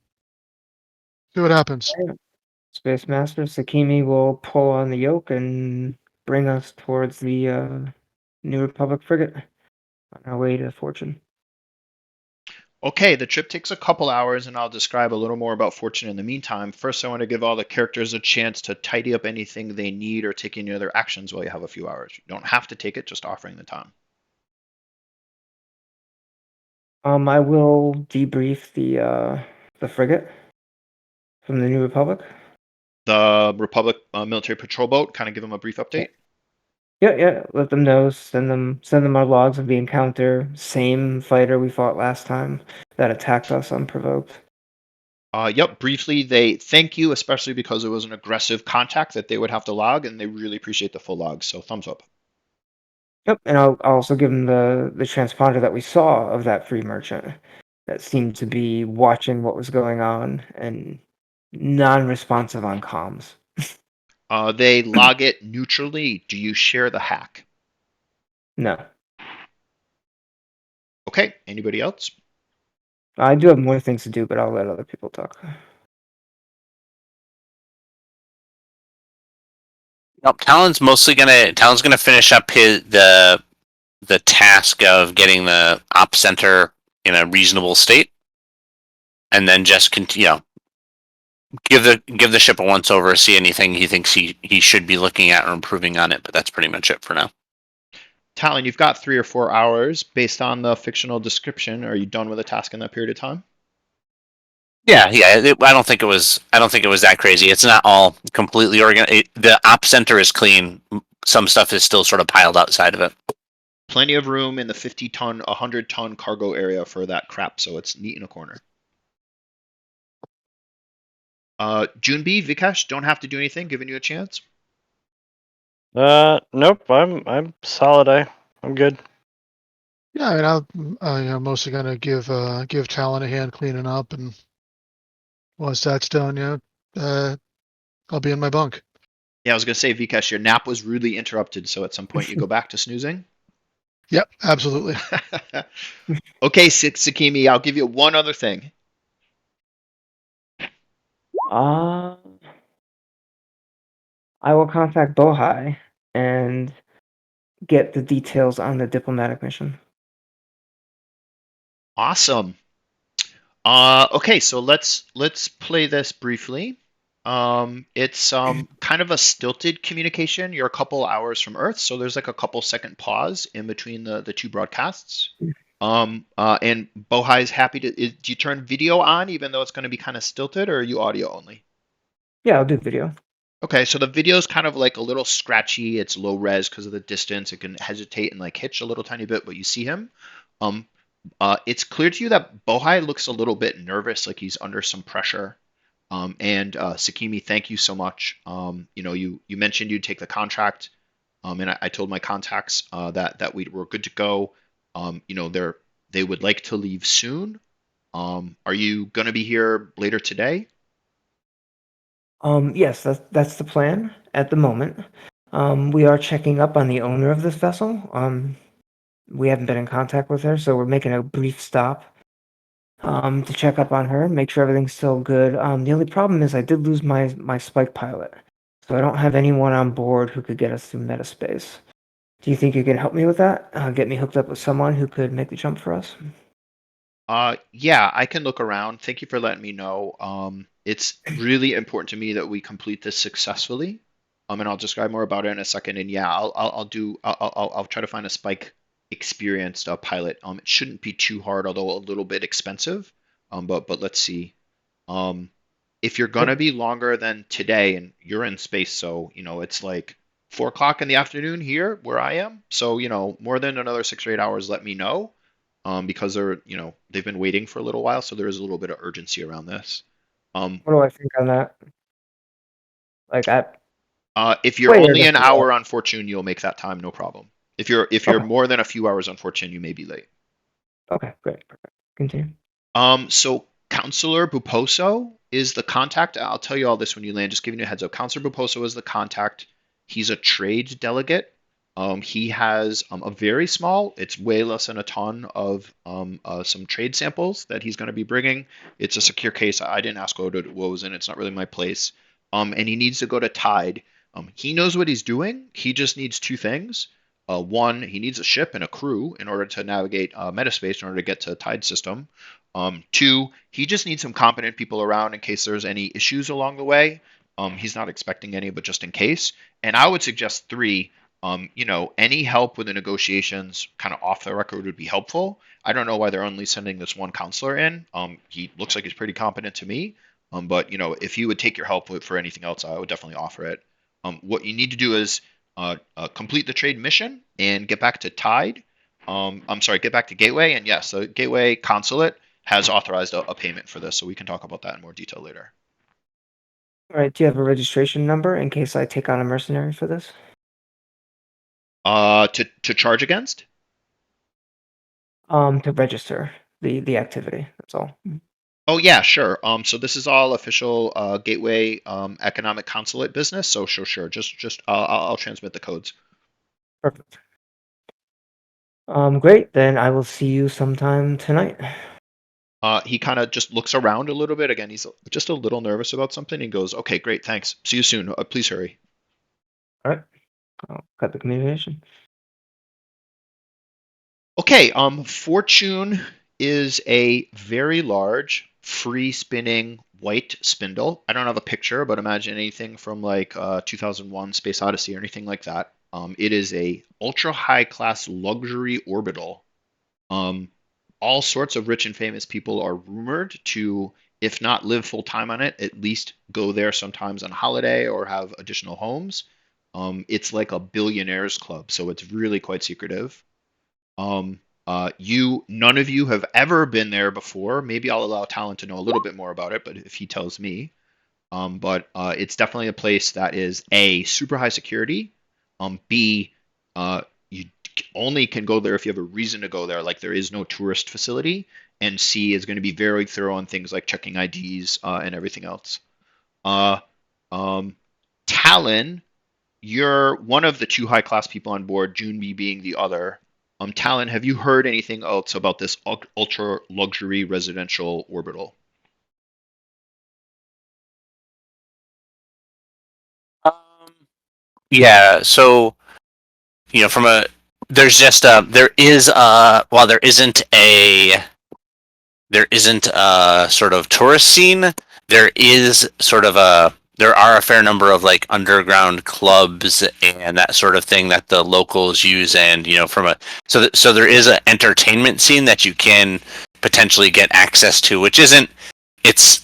Speaker 5: See what happens.
Speaker 2: Space Master Sakimi will pull on the yoke and bring us towards the New Republic frigate on our way to Fortune.
Speaker 1: Okay, the trip takes a couple hours, and I'll describe a little more about Fortune in the meantime. First, I want to give all the characters a chance to tidy up anything they need or take any other actions while you have a few hours. You don't have to take it, just offering the time.
Speaker 2: I will debrief the frigate from the New Republic.
Speaker 1: The Republic military patrol boat, kind of give them a brief update.
Speaker 2: Yeah. Let them know. Send them our logs of the encounter. Same fighter we fought last time that attacked us unprovoked.
Speaker 1: Yep, briefly, they thank you, especially because it was an aggressive contact that they would have to log, and they really appreciate the full log, so thumbs up.
Speaker 2: Yep, and I'll also give them the transponder that we saw of that free merchant that seemed to be watching what was going on and non-responsive on comms.
Speaker 1: They log it neutrally. Do you share the hack?
Speaker 2: No.
Speaker 1: Okay, anybody else?
Speaker 2: I do have more things to do, but I'll let other people talk.
Speaker 4: Nope, Talon's gonna finish up the task of getting the op center in a reasonable state, and then just continue. Give the ship a once over, see anything he thinks he should be looking at or improving on it. But that's pretty much it for now.
Speaker 1: Talon, you've got 3 or 4 hours based on the fictional description. Are you done with the task in that period of time?
Speaker 4: Yeah. I don't think it was that crazy. It's not all completely organized. The op center is clean. Some stuff is still sort of piled outside of it.
Speaker 1: Plenty of room in the 50-ton, 100-ton cargo area for that crap, so it's neat in a corner. June B, Vikesh, don't have to do anything, giving you a chance.
Speaker 3: Nope. I'm solid. I'm good.
Speaker 5: Yeah, I mean, I'm mostly gonna give Talon a hand cleaning up and Once that's done, yeah, I'll be in my bunk.
Speaker 1: Yeah, I was gonna say, Vikesh, your nap was rudely interrupted, so at some point you go back to snoozing.
Speaker 5: Yep, absolutely.
Speaker 1: Okay, Sakimi, I'll give you one other thing.
Speaker 2: Uh, I will contact Bohai and get the details on the diplomatic mission.
Speaker 1: Awesome. Okay, so let's play this briefly. It's kind of a stilted communication. You're a couple hours from Earth, so there's like a couple second pause in between the two broadcasts. And Bohai's happy to. Do you turn video on even though it's going to be kind of stilted, or are you audio only?
Speaker 2: Yeah, I'll do video.
Speaker 1: Okay, so the video is kind of like a little scratchy. It's low res because of the distance. It can hesitate and like hitch a little tiny bit, but you see him. Um, it's clear to you that Bohai looks a little bit nervous, like he's under some pressure. And Sakimi, thank you so much. You mentioned you'd take the contract, and I told my contacts that we were good to go. They would like to leave soon. Are you going to be here later today?
Speaker 2: Yes, that's the plan at the moment. We are checking up on the owner of this vessel. We haven't been in contact with her, so we're making a brief stop to check up on her, make sure everything's still good. The only problem is I did lose my spike pilot, so I don't have anyone on board who could get us through metaspace. Do you think you can help me with that? Get me hooked up with someone who could make the jump for us?
Speaker 1: Yeah, I can look around. Thank you for letting me know. It's really important to me that we complete this successfully. And I'll describe more about it in a second. And yeah, I'll try to find a Spike experienced pilot. It shouldn't be too hard, although a little bit expensive. But let's see. Um, if you're gonna
Speaker 2: Great.
Speaker 1: be longer than today, and you're in space, so it's like 4 o'clock in the afternoon here where I am. So more than another 6 or 8 hours, let me know because they've been waiting for a little while, so there is a little bit of urgency around this. Um,
Speaker 2: What do I think on that? Like,
Speaker 1: if you're
Speaker 2: way
Speaker 1: only an
Speaker 2: aggressive.
Speaker 1: hour on Fortune, you'll make that time, no problem. If you're
Speaker 2: Okay.
Speaker 1: more than a few hours on Fortune, you may be late.
Speaker 2: Okay. Great. Perfect. Continue.
Speaker 1: So Counselor Buposo is the contact. I'll tell you all this when you land, just giving you a heads up. Counselor Buposo is the contact. He's a trade delegate. He has a very small, it's way less than a ton of some trade samples that he's going to be bringing. It's a secure case. I didn't ask what was in it. It's not really my place. And he needs to go to Tide. He knows what he's doing. He just needs two things. One, he needs a ship and a crew in order to navigate metaspace in order to get to the Tide system. Two, he just needs some competent people around in case there's any issues along the way. He's not expecting any, but just in case. And I would suggest three, any help with the negotiations kind of off the record would be helpful. I don't know why they're only sending this one counselor in. He looks like he's pretty competent to me. But if you would take your help for anything else, I would definitely offer it. What you need to do is complete the trade mission and get back to Tide. I'm sorry, get back to Gateway. And yes, the Gateway consulate has authorized a payment for this, so we can talk about that in more detail later.
Speaker 2: All right. Do you have a registration number in case I take on a mercenary for this?
Speaker 1: To charge against?
Speaker 2: To register the activity. That's all.
Speaker 1: Oh yeah, sure. So this is all official Gateway economic consulate business. So sure. Just I'll transmit the codes.
Speaker 2: Perfect. Great. Then I will see you sometime tonight.
Speaker 1: He kind of just looks around a little bit. Again, he's just a little nervous about something. He goes, "Okay, great, thanks. See you soon. Please hurry."
Speaker 2: All right. I'll cut the communication.
Speaker 1: Okay, Fortune is a very large, free spinning white spindle. I don't have a picture, but imagine anything from like 2001 Space Odyssey or anything like that. It is a ultra high class luxury orbital. Um, all sorts of rich and famous people are rumored to, if not live full time on it, at least go there sometimes on holiday or have additional homes. It's like a billionaires club, so it's really quite secretive. None of you have ever been there before. Maybe I'll allow Talon to know a little bit more about it, but if he tells me, but it's definitely a place that is A, super high security, B, you only can go there if you have a reason to go there, like there is no tourist facility, and C is going to be very thorough on things like checking IDs and everything else. Talon, you're one of the two high class people on board, Junbi being the other. Talon, have you heard anything else about this ultra luxury residential orbital?
Speaker 4: Um, yeah. So from a there's just there is while there isn't a sort of tourist scene. There is sort of there are a fair number of like underground clubs and that sort of thing that the locals use, and from a so there is an entertainment scene that you can potentially get access to, which isn't it's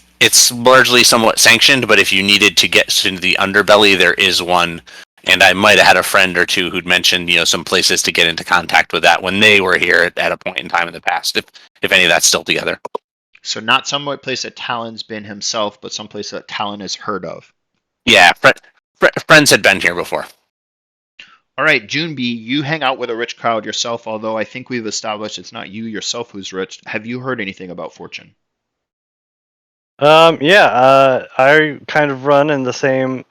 Speaker 4: largely somewhat sanctioned, but if you needed to get into the underbelly, there is one. And I might have had a friend or two who'd mentioned, some places to get into contact with that when they were here at a point in time in the past, if any of that's still together.
Speaker 1: So not some place that Talon's been himself, but some place that Talon has heard of.
Speaker 4: Yeah, friends had been here before.
Speaker 1: All right, Junbi, you hang out with a rich crowd yourself, although I think we've established it's not you yourself who's rich. Have you heard anything about Fortune?
Speaker 3: Yeah, I kind of run in the same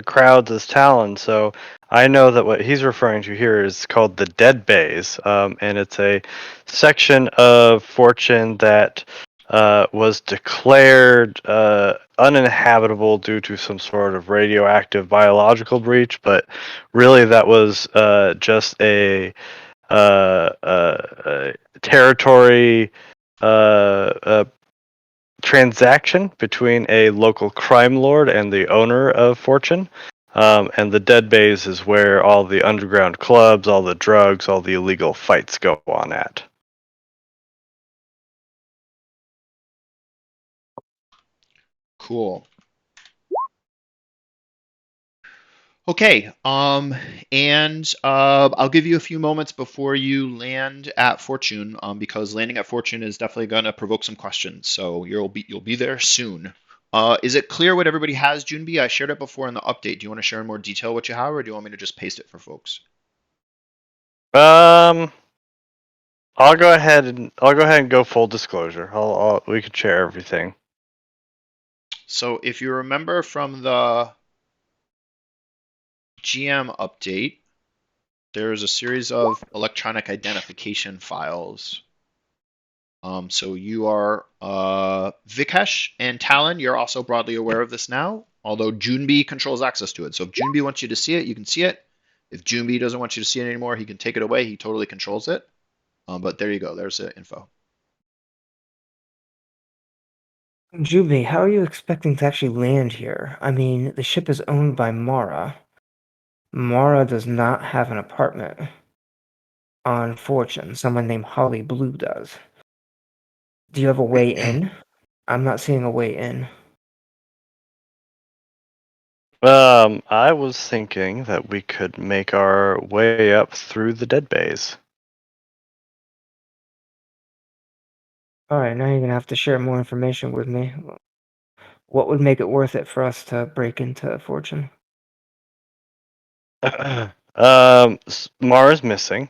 Speaker 3: crowds as Talon, so I know that what he's referring to here is called the Dead Bays, and it's a section of Fortune that was declared uninhabitable due to some sort of radioactive biological breach, but really that was just a territory transaction between a local crime lord and the owner of Fortune. And the Dead Bays is where all the underground clubs, all the drugs, all the illegal fights go on at.
Speaker 1: Cool. Okay, and I'll give you a few moments before you land at Fortune, because landing at Fortune is definitely going to provoke some questions. So you'll be there soon. Is it clear what everybody has, Junbi? I shared it before in the update. Do you want to share in more detail what you have, or do you want me to just paste it for folks?
Speaker 3: Um, I'll go ahead and go full disclosure. We can share everything.
Speaker 1: So if you remember from the GM update, there's a series of electronic identification files. So you are Vikesh and Talon. You're also broadly aware of this now, although Junbi controls access to it. So if Junbi wants you to see it, you can see it. If Junbi doesn't want you to see it anymore, he can take it away. He totally controls it. But there you go. There's the info.
Speaker 2: Juby, how are you expecting to actually land here? I mean, the ship is owned by Mara. Mara does not have an apartment on Fortune. Someone named Holly Blue does. Do you have a way in? I'm not seeing a way in.
Speaker 3: I was thinking that we could make our way up through the Dead Bays.
Speaker 2: Alright, now you're gonna have to share more information with me. What would make it worth it for us to break into Fortune?
Speaker 3: Mara's missing.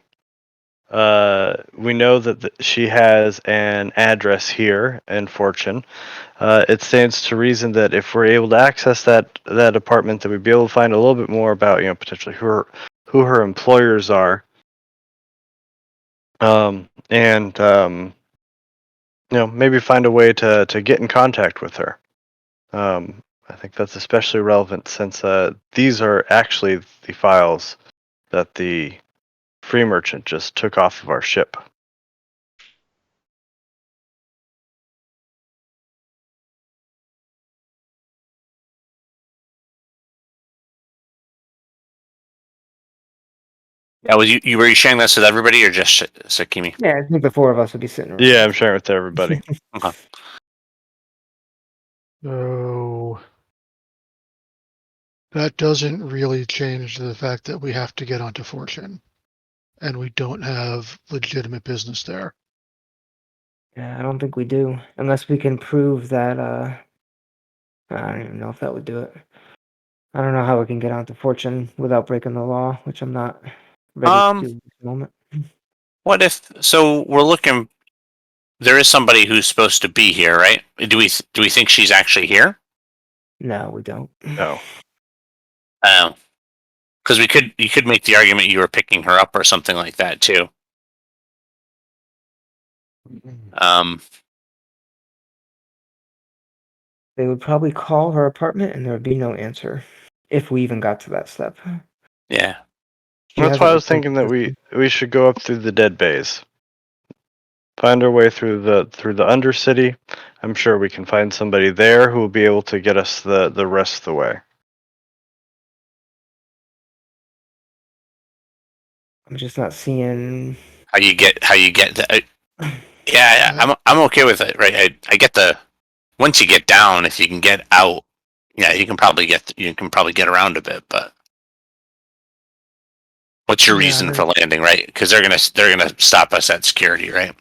Speaker 3: We know that she has an address here in Fortune. It stands to reason that if we're able to access that apartment, that we'd be able to find a little bit more about, potentially who her employers are. And maybe find a way to get in contact with her. I think that's especially relevant since these are actually the files that the free merchant just took off of our ship.
Speaker 4: Yeah, were you sharing this with everybody or just Sakimi?
Speaker 2: Yeah, I think the four of us would be sitting around.
Speaker 3: Yeah, I'm sharing with everybody.
Speaker 4: Okay.
Speaker 5: So that doesn't really change the fact that we have to get onto Fortune, and we don't have legitimate business there.
Speaker 2: Yeah, I don't think we do. Unless we can prove that, I don't even know if that would do it. I don't know how we can get onto Fortune without breaking the law, which I'm not ready to do at this moment.
Speaker 4: What if? So we're looking. there is somebody who's supposed to be here, right? Do we think she's actually here?
Speaker 2: No, we don't.
Speaker 3: No.
Speaker 4: Oh, because you could make the argument you were picking her up or something like that too. Um,
Speaker 2: They would probably call her apartment and there would be no answer if we even got to that step.
Speaker 4: yeah.
Speaker 2: She
Speaker 3: That's why
Speaker 2: hasn't
Speaker 3: I was
Speaker 2: returned
Speaker 3: thinking
Speaker 2: to
Speaker 3: that
Speaker 2: the
Speaker 3: we should go up through the dead bays. Find our way through the Undercity. I'm sure we can find somebody there who will be able to get us the rest of the way.
Speaker 2: I'm just not seeing.
Speaker 4: How you get the, yeah, I'm okay with it, right? I get the once you get down, if you can get out, yeah, you can probably get around a bit. But what's your
Speaker 5: Yeah,
Speaker 4: reason for landing, right? Because they're gonna stop us at security, right?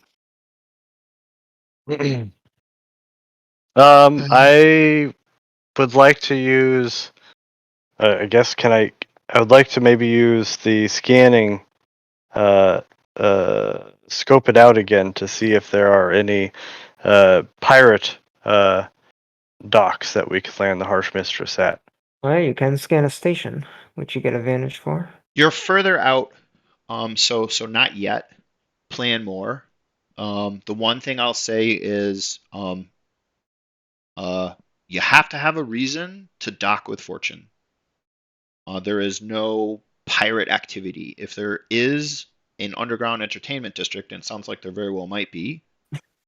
Speaker 3: I would like to use. I guess can I? I would like to maybe use the scanning. Uh, Scope it out again to see if there are any pirate docks that we could land the Harsh Mistress at.
Speaker 2: Well, you can scan a station, which you get advantage for.
Speaker 1: You're further out, so not yet. Plan more. The one thing I'll say is, you have to have a reason to dock with Fortune. There is no pirate activity. If there is an underground entertainment district, and it sounds like there very well might be,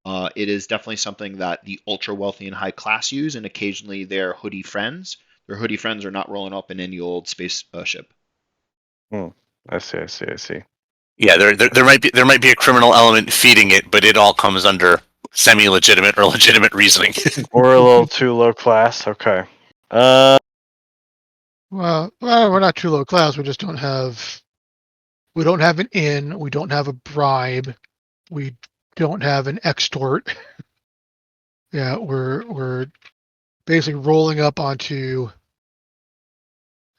Speaker 1: it is definitely something that the ultra wealthy and high class use, and occasionally their hoodie friends. Their hoodie friends are not rolling up in any old space ship.
Speaker 3: I see.
Speaker 4: Yeah, there might be a criminal element feeding it, but it all comes under semi-legitimate or legitimate reasoning.
Speaker 3: We're a little too low class. Okay.
Speaker 5: Well, we're not too low class. We just don't have. We don't have an inn. We don't have a bribe. We don't have an extort. Yeah, we're basically rolling up onto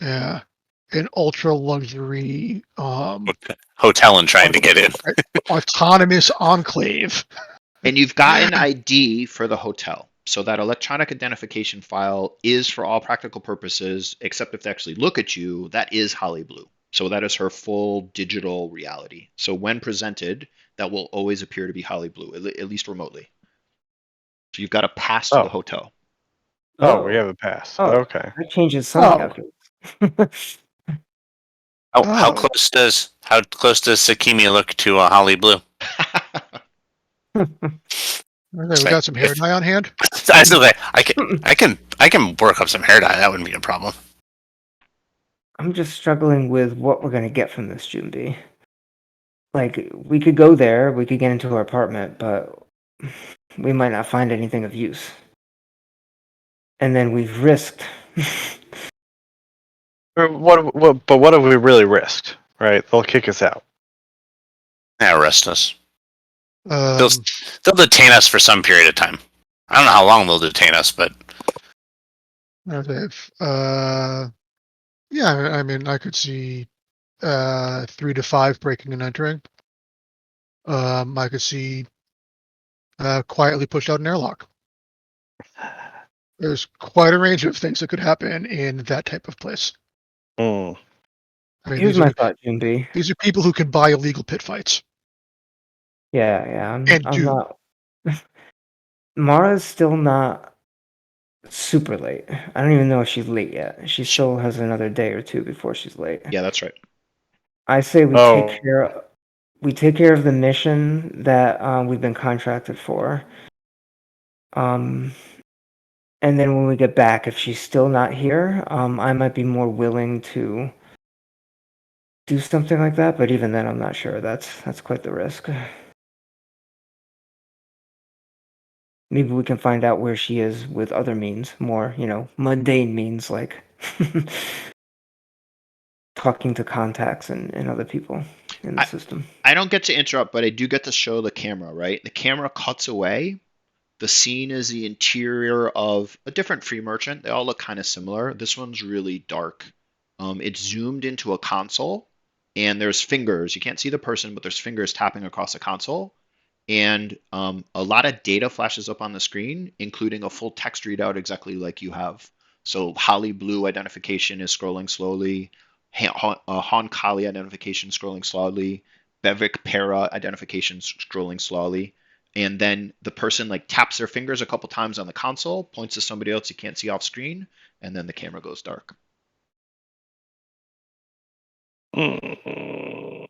Speaker 5: an ultra luxury
Speaker 4: Hotel and trying to get in.
Speaker 5: autonomous enclave.
Speaker 1: And you've got an ID for the hotel. So that electronic identification file is, for all practical purposes, except if they actually look at you, that is Holly Blue. So that is her full digital reality. So when presented, that will always appear to be Holly Blue, at least remotely. So you've got a pass to the hotel.
Speaker 3: Oh, we have a pass.
Speaker 2: Oh,
Speaker 3: Okay.
Speaker 2: that changes some calculus.
Speaker 4: How close does Sakimi look to Holly Blue?
Speaker 5: Okay, we got some hair dye on hand.
Speaker 4: I still say I can work up some hair dye. That wouldn't be a problem.
Speaker 2: I'm just struggling with what we're gonna get from this Junbi. Like, we could go there, we could get into her apartment, but we might not find anything of use. And then we've risked.
Speaker 3: But what have we really risked? Right? They'll kick us out.
Speaker 4: Yeah, arrest us.
Speaker 5: Um,
Speaker 4: They'll detain us for some period of time. I don't know how long they'll detain us, but
Speaker 5: okay. Yeah, I mean, I could see 3 to 5 breaking and entering. I could see quietly pushed out an airlock. There's quite a range of things that could happen in that type of place.
Speaker 3: Mm.
Speaker 5: I mean,
Speaker 2: Here's my thought, Junbi.
Speaker 5: these are people who can buy illegal pit fights.
Speaker 2: Yeah,
Speaker 5: And
Speaker 2: I'm
Speaker 5: do.
Speaker 2: not. Mara's still not super late. I don't even know if she's late yet. She still has another day or two before she's late.
Speaker 1: Yeah, that's right.
Speaker 2: I say we
Speaker 3: Oh.
Speaker 2: take care of the mission that we've been contracted for. And then when we get back, if she's still not here, I might be more willing to do something like that. But even then, I'm not sure. That's quite the risk. Maybe we can find out where she is with other means, more, mundane means like talking to contacts and other people in the system.
Speaker 1: I don't get to interrupt, but I do get to show the camera, right? The camera cuts away. The scene is the interior of a different free merchant. They all look kind of similar. This one's really dark. It's zoomed into a console, and there's fingers. You can't see the person, but there's fingers tapping across the console. and a lot of data flashes up on the screen, including a full text readout exactly like you have. So Holly Blue identification is scrolling slowly, Han Kali identification scrolling slowly, Bevik Para identification scrolling slowly, and then the person like taps their fingers a couple times on the console, points to somebody else you can't see off screen, and then the camera goes dark.
Speaker 3: Mm.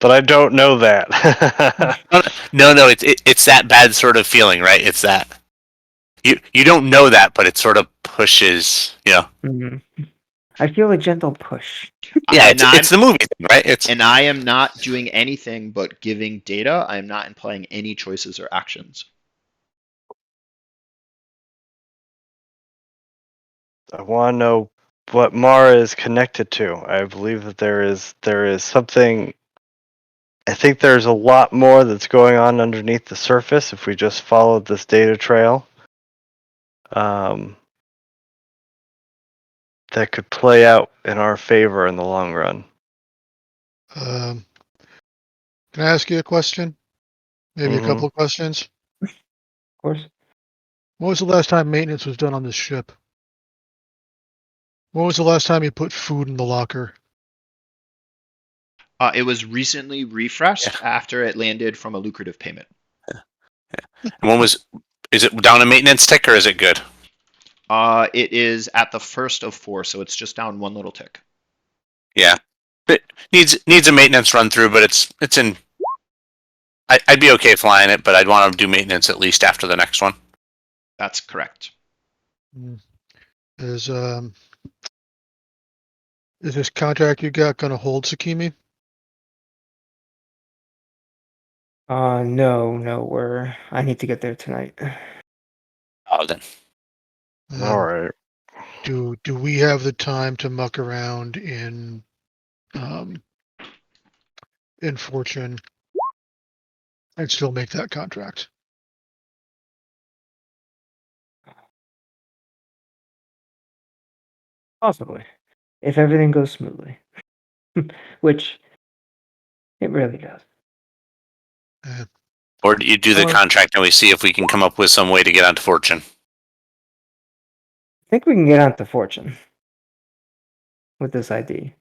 Speaker 3: But I don't know that.
Speaker 4: No, it's that bad sort of feeling, right? It's that you don't know that, but it sort of pushes.
Speaker 2: I feel a gentle push.
Speaker 4: Yeah,
Speaker 1: And
Speaker 4: it's the movie thing, right? It's
Speaker 1: I am not doing anything but giving data. I am not implying any choices or actions.
Speaker 3: I want to know what Mara is connected to. I believe that there is something. I think there's a lot more that's going on underneath the surface if we just followed this data trail. That could play out in our favor in the long run.
Speaker 5: Can I ask you a question? Maybe a couple of questions.
Speaker 2: Of course.
Speaker 5: When was the last time maintenance was done on this ship? When was the last time you put food in the locker?
Speaker 1: It was recently refreshed after it landed from a lucrative payment.
Speaker 4: Is it down a maintenance tick or is it good?
Speaker 1: It is at the first of 4, so it's just down one little tick.
Speaker 4: Yeah, it needs a maintenance run through, but it's in. I'd be okay flying it, but I'd want to do maintenance at least after the next one.
Speaker 1: That's correct.
Speaker 5: Is this contract you got going to hold Sakimi?
Speaker 2: No, I need to get there tonight.
Speaker 4: Oh, then
Speaker 3: All right.
Speaker 5: Do we have the time to muck around in Fortune and still make that contract?
Speaker 2: Possibly. If everything goes smoothly. Which it really does.
Speaker 4: or do you do the
Speaker 2: Or-
Speaker 4: contract and we see if we can come up with some way to get onto Fortune?
Speaker 2: I think we can get onto Fortune with this ID.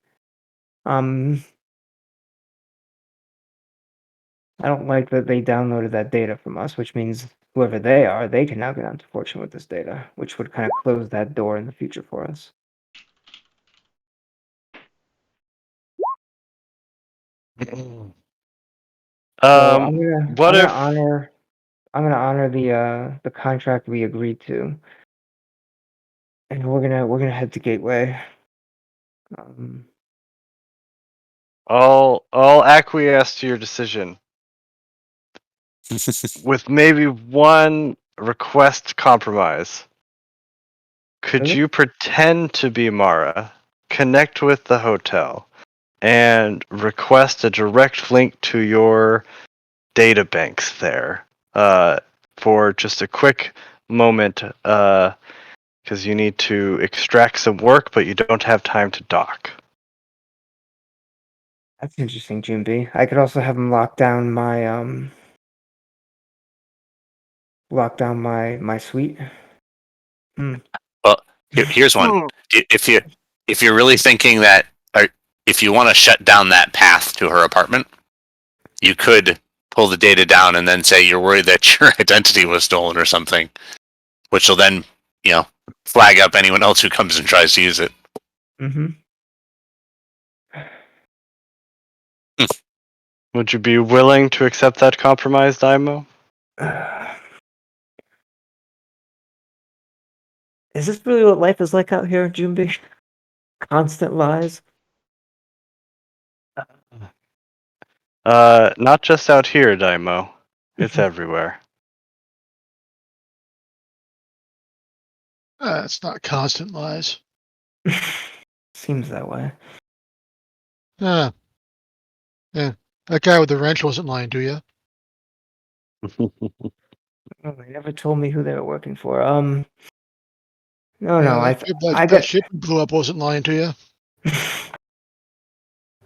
Speaker 2: I don't like that they downloaded that data from us, which means whoever they are, they can now get onto Fortune with this data, which would kind of close that door in the future for us. So I'm
Speaker 3: What if?
Speaker 2: gonna honor the contract we agreed to, and we're gonna head to Gateway.
Speaker 3: I'll acquiesce to your decision with maybe one request compromise. Could
Speaker 2: Really?
Speaker 3: you pretend to be Mara, connect with the hotel, and request a direct link to your data banks there for just a quick moment because you need to extract some work, but you don't have time to dock.
Speaker 2: That's interesting, June B. I could also have him lock down my suite.
Speaker 4: Well, here's one. If you're really thinking that, or if you want to shut down that path to her apartment, you could pull the data down and then say you're worried that your identity was stolen or something, which will then, flag up anyone else who comes and tries to use it.
Speaker 2: Mm-hmm.
Speaker 3: Would you be willing to accept that compromise, Daimo?
Speaker 2: Is this really what life is like out here, Junbi? Constant lies?
Speaker 3: Not just out here, Daimo. It's everywhere.
Speaker 5: It's not constant lies.
Speaker 2: Seems that way.
Speaker 5: Yeah. That guy with the wrench wasn't lying to you.
Speaker 2: Oh, they never told me who they were working for. No,
Speaker 5: Yeah,
Speaker 2: I
Speaker 5: that
Speaker 2: got
Speaker 5: ship you blew up wasn't lying to you.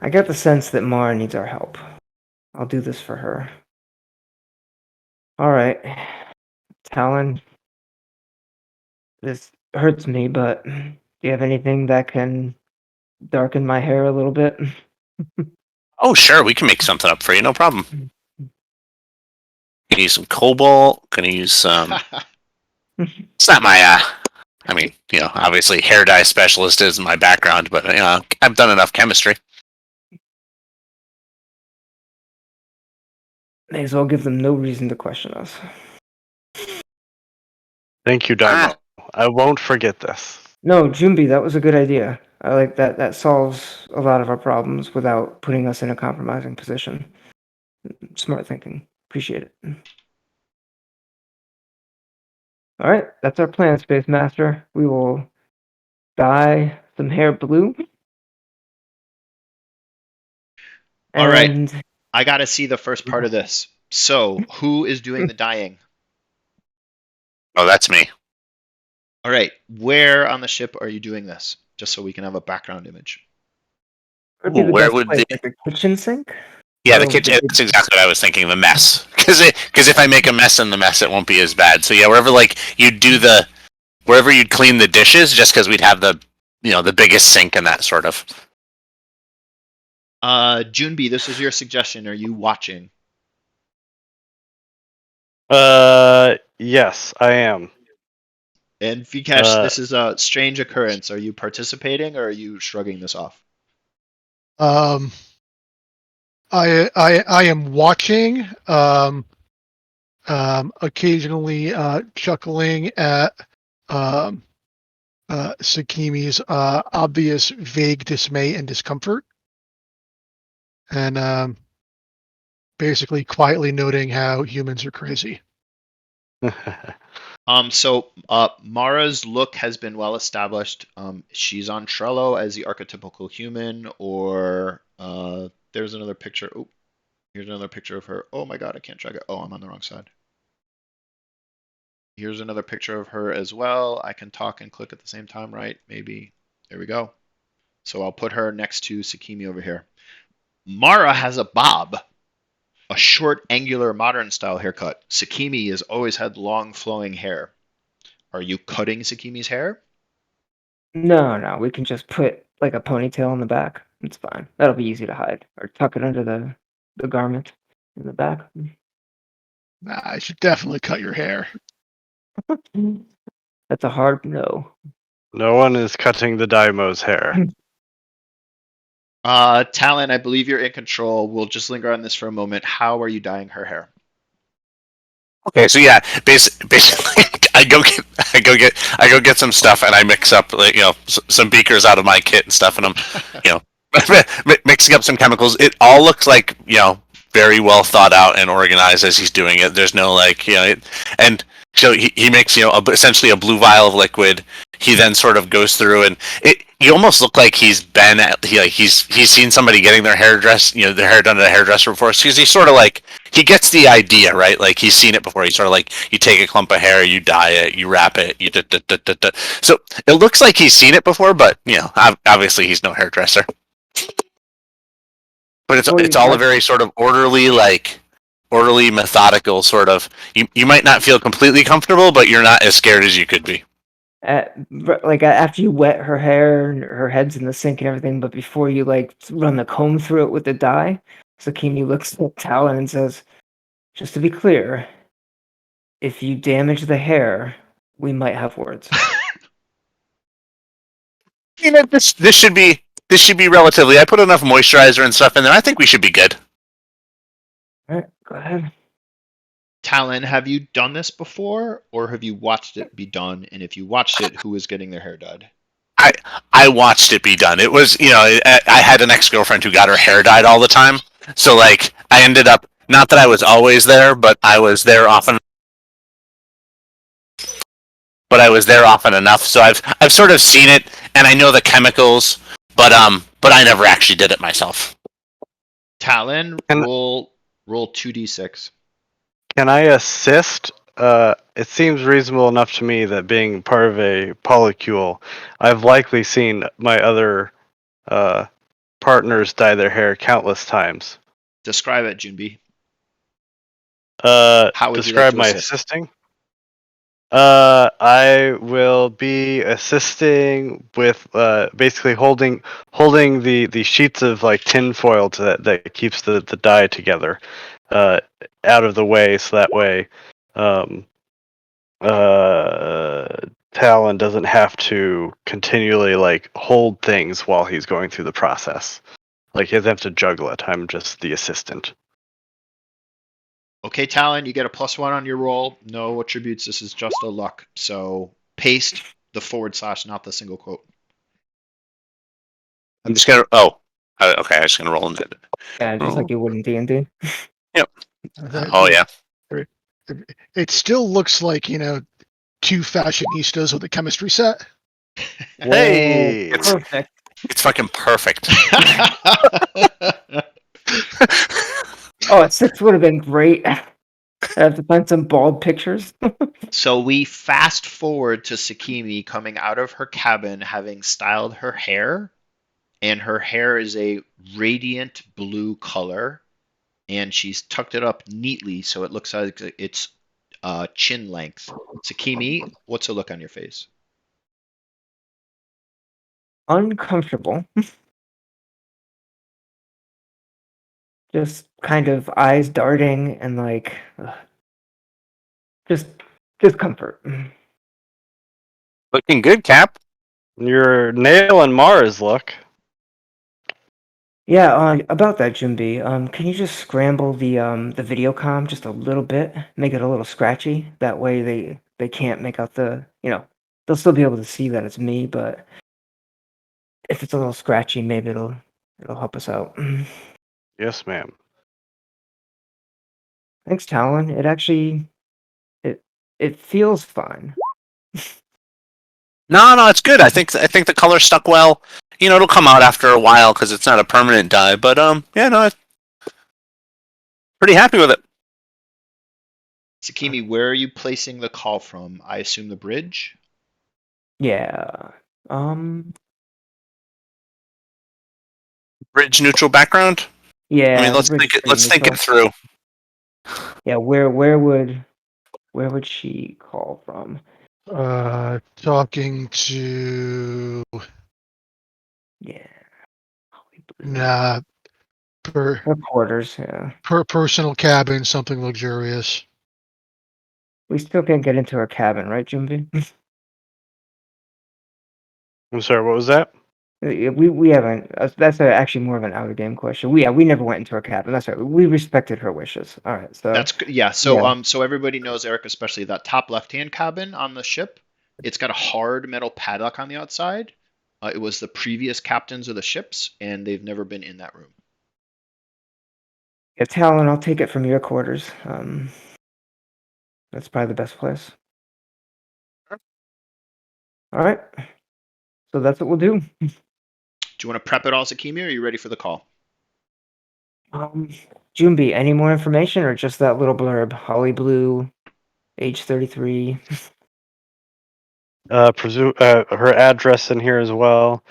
Speaker 2: I get the sense that Mara needs our help. I'll do this for her. All right, Talon. This hurts me, but do you have anything that can darken my hair a little bit?
Speaker 4: Oh, sure, we can make something up for you, no problem. Can use some cobalt. Can use some. It's not my. I mean, obviously, hair dye specialist is my background, but I've done enough chemistry.
Speaker 2: May as well give them no reason to question us.
Speaker 3: Thank you, Daimo. I won't forget this.
Speaker 2: No, Jumbi, that was a good idea. I like that. That solves a lot of our problems without putting us in a compromising position. Smart thinking. Appreciate it. All right, that's our plan, Space Master. We will dye some hair blue.
Speaker 1: All right.
Speaker 2: And
Speaker 1: I got to see the first part of this. So, who is doing the dyeing?
Speaker 4: Oh, that's me.
Speaker 1: All right. Where on the ship are you doing this? Just so we can have a background image.
Speaker 2: would be
Speaker 4: Ooh,
Speaker 2: the
Speaker 4: where
Speaker 2: best
Speaker 4: would
Speaker 2: place,
Speaker 4: the
Speaker 2: like the kitchen sink?
Speaker 4: Yeah, the
Speaker 2: Oh,
Speaker 4: kitchen. That's exactly what I was thinking. The mess, because if I make a mess in the mess, it won't be as bad. So yeah, wherever wherever you'd clean the dishes, just because we'd have the biggest sink and that sort of.
Speaker 1: Junbi, this is your suggestion. Are you watching?
Speaker 3: Yes, I am.
Speaker 1: And Vikesh, this is a strange occurrence. Are you participating or are you shrugging this off?
Speaker 5: I am watching, occasionally chuckling at Sakimi's obvious vague dismay and discomfort, and basically quietly noting how humans are crazy.
Speaker 1: So Mara's look has been well established. She's on Trello as the archetypical human, or there's another picture. Oh, here's another picture of her. Oh my God, I can't track it. Oh, I'm on the wrong side. Here's another picture of her as well. I can talk and click at the same time, right? Maybe. There we go. So I'll put her next to Sakimi over here. Mara has a bob, a short, angular, modern style haircut. Sakimi has always had long, flowing hair. Are you cutting Sakimi's hair?
Speaker 2: No, we can just put like a ponytail in the back. It's fine. That'll be easy to hide. Or tuck it under the garment in the back.
Speaker 5: Nah, I should definitely cut your hair.
Speaker 2: That's a hard no.
Speaker 3: No one is cutting the Daimo's hair.
Speaker 1: Talon, I believe you're in control. We'll just linger on this for a moment. How are you dyeing her hair?
Speaker 4: Okay, so yeah, basically, I go get some stuff, and I mix up some beakers out of my kit and stuff, and I'm mixing up some chemicals. It all looks like very well thought out and organized as he's doing it. There's no and so he makes essentially a blue vial of liquid. He then sort of goes through and you almost look like he's seen somebody getting their hair dressed, their hair done at a hairdresser before. Because he's sort of like he gets the idea, right? Like he's seen it before. He's sort of like you take a clump of hair, you dye it, you wrap it, you So it looks like he's seen it before, but obviously he's no hairdresser. But it's all a very sort of orderly, methodical sort of. You might not feel completely comfortable, but you're not as scared as you could be.
Speaker 2: After you wet her hair and her head's in the sink and everything, but before you run the comb through it with the dye, Sakimi looks at Talon and says, "Just to be clear, if you damage the hair, we might have words."
Speaker 4: This should be relatively. I put enough moisturizer and stuff in there. I think we should be good.
Speaker 2: All right, go ahead.
Speaker 1: Talon, have you done this before, or have you watched it be done? And if you watched it, who was getting their hair dyed?
Speaker 4: I watched it be done. It was I had an ex-girlfriend who got her hair dyed all the time. So I ended up, not that I was always there, but I was there often. But I was there often enough, so I've sort of seen it, and I know the chemicals, but I never actually did it myself.
Speaker 1: Talon, roll 2d6.
Speaker 3: Can I assist? It seems reasonable enough to me that being part of a polycule, I've likely seen my other partners dye their hair countless times.
Speaker 1: Describe it, Junbi. How would you like
Speaker 3: Describe
Speaker 1: to
Speaker 3: my
Speaker 1: assist?
Speaker 3: assisting. I will be assisting with basically holding the sheets of like tin foil that keeps the die together uh, out of the way, so that way um, uh, Talon doesn't have to continually like hold things while he's going through the process. Like he doesn't have to juggle it. I'm just the assistant.
Speaker 1: Okay, Talon, you get a +1 on your roll. No attributes. This is just a luck. So paste the /, not the single quote.
Speaker 4: I'm just gonna. Oh, okay. I'm just gonna roll into it.
Speaker 2: Yeah, just like you would in D&D.
Speaker 4: Yep.
Speaker 5: That,
Speaker 4: Oh yeah.
Speaker 5: it still looks like, two fashionistas with a chemistry set.
Speaker 2: Whoa,
Speaker 3: Hey,
Speaker 2: perfect.
Speaker 4: It's fucking perfect.
Speaker 2: Oh, a 6 would have been great. I have to find some bald pictures.
Speaker 1: So we fast forward to Sakimi coming out of her cabin, having styled her hair, and her hair is a radiant blue color, and she's tucked it up neatly so it looks like it's chin length. Sakimi, what's the look on your face?
Speaker 2: Uncomfortable. Just kind of eyes darting and like just discomfort.
Speaker 4: Looking good, Cap.
Speaker 3: you're nailing Mars look.
Speaker 2: Yeah, about that, Jimby. Can you just scramble the video comm just a little bit, make it a little scratchy? That way they can't make out they'll still be able to see that it's me, but if it's a little scratchy, maybe it'll help us out.
Speaker 3: Yes, ma'am.
Speaker 2: Thanks, Talon. It actually it it feels fine.
Speaker 4: No, it's good. I think the color stuck well. It'll come out after a while because it's not a permanent dye. But yeah, no, I'm pretty happy with it.
Speaker 1: Sakimi, where are you placing the call from? I assume the bridge?
Speaker 2: Yeah. Um.
Speaker 4: Bridge neutral background. I mean,
Speaker 2: Yeah, the
Speaker 4: let's
Speaker 2: bridge
Speaker 4: think
Speaker 2: is
Speaker 4: it.
Speaker 2: pretty
Speaker 4: Let's think it
Speaker 2: neutral.
Speaker 4: through.
Speaker 2: Yeah. Where would she call from?
Speaker 5: Talking to
Speaker 2: Yeah.
Speaker 5: nah, per,
Speaker 2: Her quarters. Yeah.
Speaker 5: personal cabin, something luxurious.
Speaker 2: We still can't get into her cabin, right, Jimby?
Speaker 3: I'm sorry. What was that?
Speaker 2: We haven't. That's actually more of an out of game question. We never went into her cabin. That's right. We respected her wishes. All right. So
Speaker 1: That's yeah. So
Speaker 2: yeah.
Speaker 1: so everybody knows, Eric, especially that top left-hand cabin on the ship. It's got a hard metal padlock on the outside. It was the previous captains of the ships, and they've never been in that room.
Speaker 2: Yeah, Talon, I'll take it from your quarters. That's probably the best place. All right. So that's what we'll do.
Speaker 1: Do you want to prep it all, Zakimi, or are you ready for the call?
Speaker 2: Um, Jumbi, any more information or just that little blurb? Holly Blue, age 33.
Speaker 3: Her address in here as well.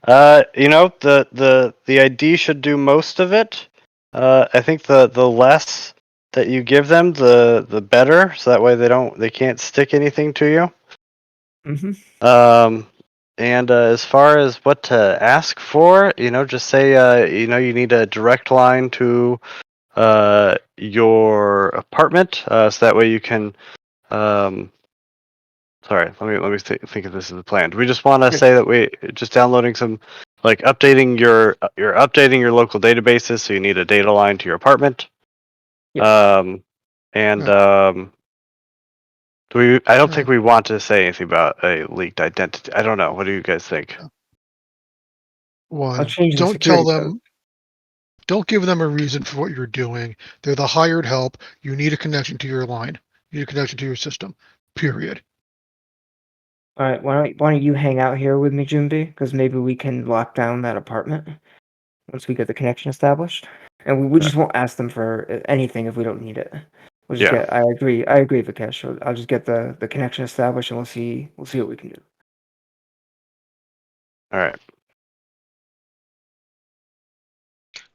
Speaker 3: The ID should do most of it. I think the less that you give them, the better, so that way they can't stick anything to you.
Speaker 2: Mm-hmm.
Speaker 3: And as far as what to ask for, just say you need a direct line to your apartment, so that way you can sorry, let me think of this as a plan. Do we just want to say that we just downloading some, like you're updating your local databases, so you need a data line to your apartment.
Speaker 2: Yes.
Speaker 3: And
Speaker 5: Yeah.
Speaker 3: I don't think we want to say anything about a leaked identity. I don't know. What do you guys think?
Speaker 2: I'll
Speaker 5: One,
Speaker 2: change the security code.
Speaker 5: don't give them a reason for what you're doing. They're the hired help. You need a connection to your line. You need a connection to your system. Period.
Speaker 2: All right. Why don't you hang out here with me, Jumbi? Because maybe we can lock down that apartment once we get the connection established. And we
Speaker 3: Okay.
Speaker 2: just won't ask them for anything if we don't need it. We'll just
Speaker 3: Yeah.
Speaker 2: get. I agree, Vikesh. I'll just get the connection established, and we'll see what we can do.
Speaker 3: All right.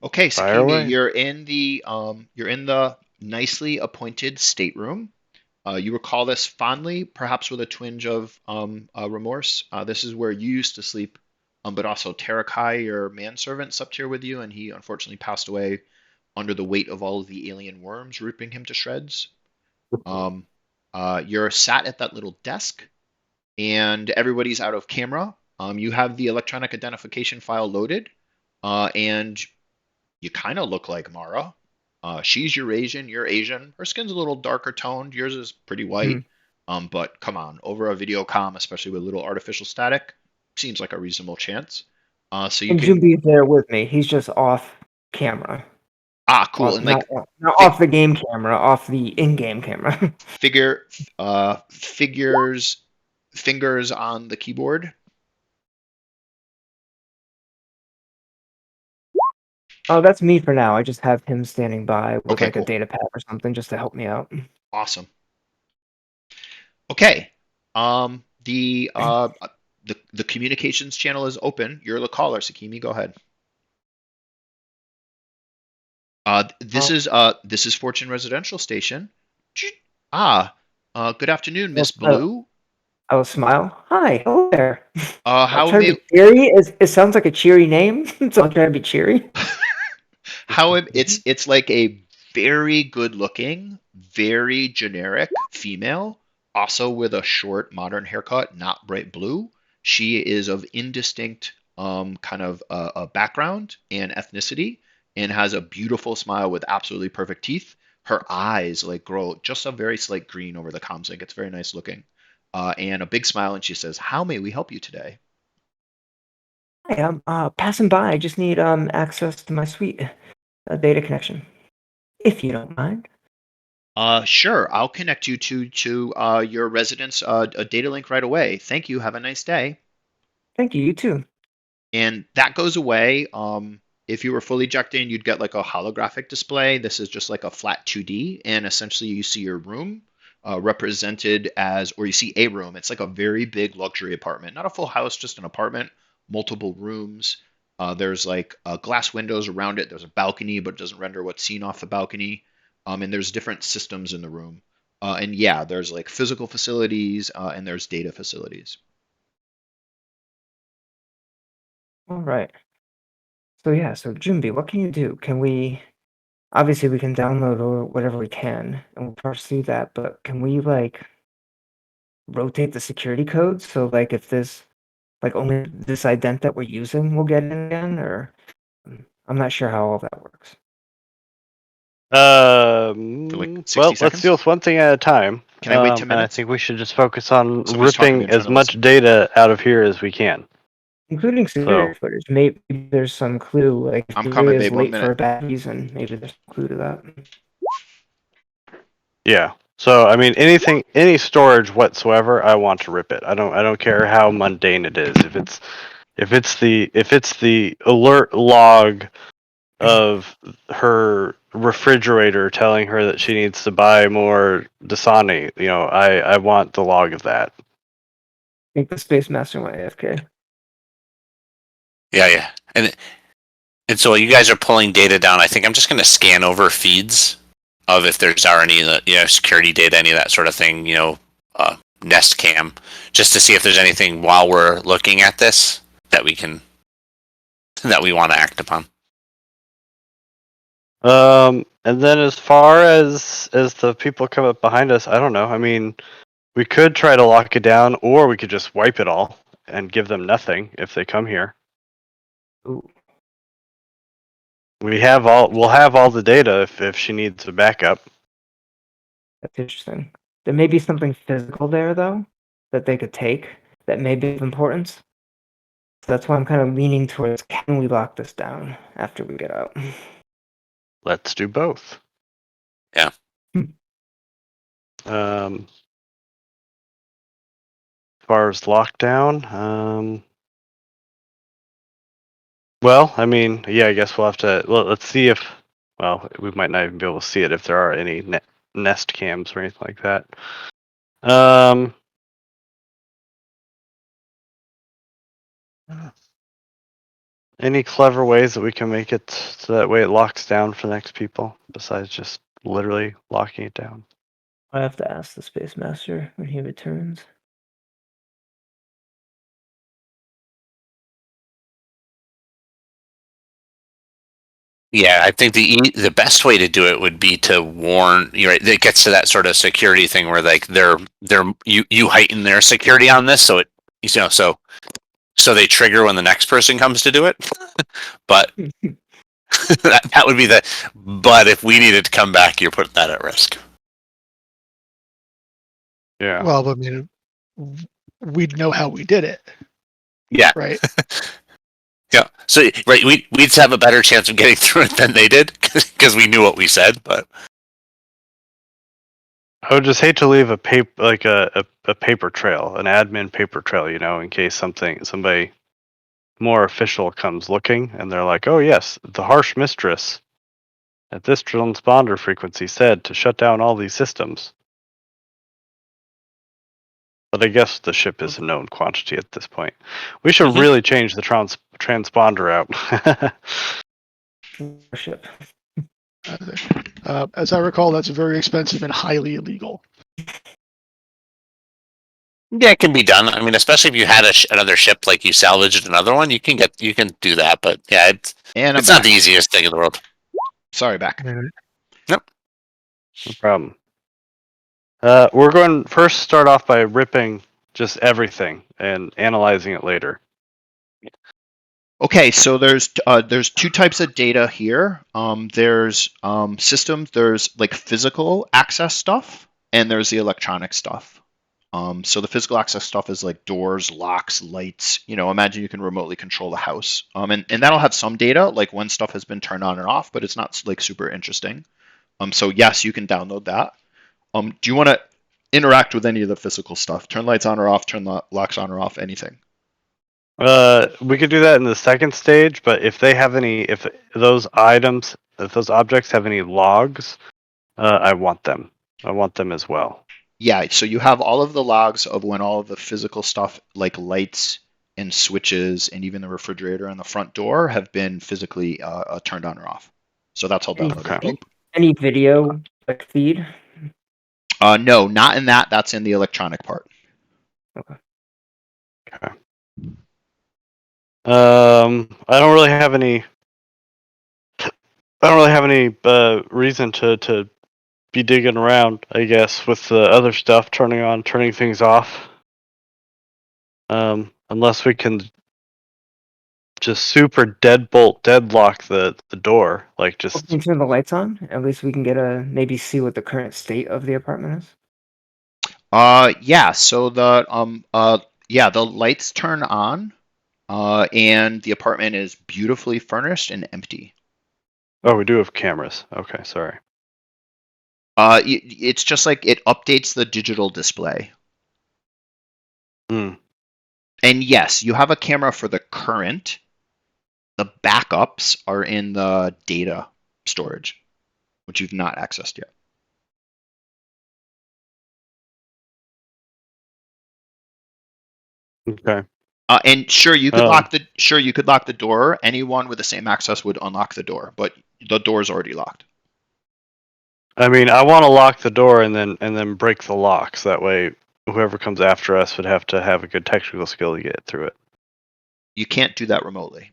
Speaker 1: Okay,
Speaker 3: Fire
Speaker 1: Sakimi,
Speaker 3: away.
Speaker 1: you're in the nicely appointed stateroom. You recall this fondly, perhaps with a twinge of remorse. This is where you used to sleep, but also Tarakai, your manservant, slept here with you, and he unfortunately passed away under the weight of all of the alien worms ripping him to shreds. Um, you're sat at that little desk, and everybody's out of camera. You have the electronic identification file loaded, and you kind of look like Mara. She's Eurasian, you're Asian. Her skin's a little darker toned. Yours is pretty
Speaker 2: Hmm.
Speaker 1: white. But come on, over a video comm, especially with a little artificial static, seems like a reasonable chance. So you
Speaker 2: And
Speaker 1: can
Speaker 2: Jimby is there with me. He's just off camera.
Speaker 1: cool, and like
Speaker 2: Not
Speaker 1: fi
Speaker 2: off the game camera, off the in-game camera.
Speaker 1: figure figures fingers on the keyboard.
Speaker 2: Oh, that's me for now. I just have him standing by with
Speaker 1: Okay,
Speaker 2: like a
Speaker 1: cool,
Speaker 2: data pad or something just to help me out.
Speaker 1: awesome. Okay, the communications channel is open. You're the caller, Sakimi. Go ahead.
Speaker 2: Oh,
Speaker 1: This is Fortune Residential Station. Ah, good afternoon,
Speaker 2: I'll,
Speaker 1: Miss Blue.
Speaker 2: I'll smile. Hi, hello there. I'll
Speaker 1: How
Speaker 2: try to
Speaker 1: may
Speaker 2: be cheery. It sounds like a cheery name, so I'll try to be cheery.
Speaker 1: it's like a very good looking, very generic female, also with a short modern haircut, not bright blue. She is of indistinct kind of a background and ethnicity and has a beautiful smile with absolutely perfect teeth. Her eyes like grow just a very slight green over the comms. Like it's very nice looking. And a big smile, and she says, "How may we help you today?"
Speaker 2: Hi, I'm passing by. I just need access to my suite, data connection, if you don't mind.
Speaker 1: Sure. I'll connect you to your residence a data link right away. Thank you. Have a nice day.
Speaker 2: Thank you. You too.
Speaker 1: And that goes away. If you were fully checked in, you'd get like a holographic display. This is just like a flat 2D, and essentially you see your room represented as, or you see a room. It's like a very big luxury apartment, not a full house, just an apartment, multiple rooms. There's like glass windows around it. There's a balcony, but it doesn't render what's seen off the balcony. And there's different systems in the room. And yeah, there's like physical facilities and there's data facilities.
Speaker 2: All right. So yeah, so Jimby, what can you do? Can we obviously we can download or whatever we can, and we'll pursue that, but can we like rotate the security codes so like if this like only this ident that we're using will get in again, or I'm not sure how all that works.
Speaker 1: For like 60
Speaker 3: Well, let's
Speaker 1: seconds.
Speaker 3: deal with one thing at a time.
Speaker 1: Can I wait 10
Speaker 3: And I
Speaker 1: minutes?
Speaker 3: think we should just focus on
Speaker 1: Somebody's talking to me.
Speaker 3: ripping
Speaker 1: I'm trying
Speaker 3: as
Speaker 1: to listen.
Speaker 3: much data out of here as we can.
Speaker 2: Including
Speaker 3: So,
Speaker 2: security footage. Maybe there's some clue, like if
Speaker 1: I'm
Speaker 2: Julia
Speaker 1: coming,
Speaker 2: is
Speaker 1: babe. One
Speaker 2: late for
Speaker 1: minute.
Speaker 2: a bad reason, maybe there's a clue to that.
Speaker 3: yeah. So, I mean, any storage whatsoever, I want to rip it. I don't care how mundane it is. If it's the alert log of her refrigerator telling her that she needs to buy more Dasani, I want the log of that.
Speaker 2: I think the Space Master went AFK.
Speaker 4: Yeah. And so you guys are pulling data down. I think I'm just going to scan over feeds of if there's are any security data, any of that sort of thing. Nest Cam, just to see if there's anything while we're looking at this that we want to act upon.
Speaker 3: And then as far as the people come up behind us, I don't know. I mean, we could try to lock it down, or we could just wipe it all and give them nothing if they come here.
Speaker 2: Ooh,
Speaker 3: We'll have all the data if she needs a backup.
Speaker 2: that's interesting. There may be something physical there though that they could take that may be of importance. So that's why I'm kind of leaning towards can we lock this down after we get out?
Speaker 3: Let's do both.
Speaker 4: Yeah.
Speaker 3: As far as lockdown, well, I mean, yeah, I guess we'll have to. Let's see if. Well, we might not even be able to see it if there are any nest cams or anything like that. Any clever ways that we can make it so that way it locks down for the next people, besides just literally locking it down?
Speaker 2: I have to ask the Space Master when he returns.
Speaker 4: Yeah, I think the best way to do it would be to warn. You're right. It gets to that sort of security thing where like you heighten their security on this, so it so they trigger when the next person comes to do it. But that would be the. But if we needed to come back, you're putting that at risk.
Speaker 3: Yeah.
Speaker 5: Well, I mean, we'd know how we did it,
Speaker 4: Yeah,
Speaker 5: right?
Speaker 4: yeah. So right, we'd have a better chance of getting through it than they did because we knew what we said. But
Speaker 3: I would just hate to leave a paper like a paper trail, an admin paper trail, in case somebody more official comes looking and they're like, oh yes, the harsh mistress at this transponder frequency said to shut down all these systems. But I guess the ship is a known quantity at this point. We should really change the transponder out.
Speaker 2: Ship.
Speaker 5: As I recall, that's very expensive and highly illegal.
Speaker 4: yeah, it can be done. I mean, especially if you had another ship, like you salvaged another one, you can do that. But yeah,
Speaker 1: And I'm
Speaker 4: it's not
Speaker 1: back.
Speaker 4: the easiest thing in the world.
Speaker 1: Sorry, back.
Speaker 3: No problem. We're going to first start off by ripping just everything and analyzing it later.
Speaker 1: Okay, so there's two types of data here. There's systems. There's like physical access stuff, and there's the electronic stuff. So the physical access stuff is like doors, locks, lights. Imagine you can remotely control the house. And that'll have some data, like when stuff has been turned on and off, but it's not like super interesting. So yes, you can download that. Do you want to interact with any of the physical stuff? Turn lights on or off, turn the locks on or off, anything.
Speaker 3: We could do that in the second stage, but if those objects have any logs, I want them. I want them as well.
Speaker 1: Yeah, so you have all of the logs of when all of the physical stuff, like lights and switches and even the refrigerator and the front door, have been physically turned on or off. So that's all
Speaker 2: Any,
Speaker 1: downloaded.
Speaker 3: Okay.
Speaker 2: any video like feed?
Speaker 1: No, not in that. That's in the electronic part.
Speaker 2: Okay.
Speaker 3: I don't really have any. Reason to be digging around, I guess, with the other stuff, turning on, turning things off. Unless we can just super deadlock the door, like
Speaker 2: We
Speaker 3: just.
Speaker 2: can turn the lights on. At least we can get maybe see what the current state of the apartment is.
Speaker 1: Yeah. So the lights turn on, and the apartment is beautifully furnished and empty.
Speaker 3: Oh, we do have cameras. Okay, sorry.
Speaker 1: It's just like it updates the digital display.
Speaker 3: Hmm.
Speaker 1: And yes, you have a camera for the current. The backups are in the data storage, which you've not accessed yet.
Speaker 3: Okay.
Speaker 1: And sure, you could lock the door. Anyone with the same access would unlock the door, but the door's already locked.
Speaker 3: I mean, I want to lock the door and then break the locks. That way, whoever comes after us would have to have a good technical skill to get through it.
Speaker 1: You can't do that remotely.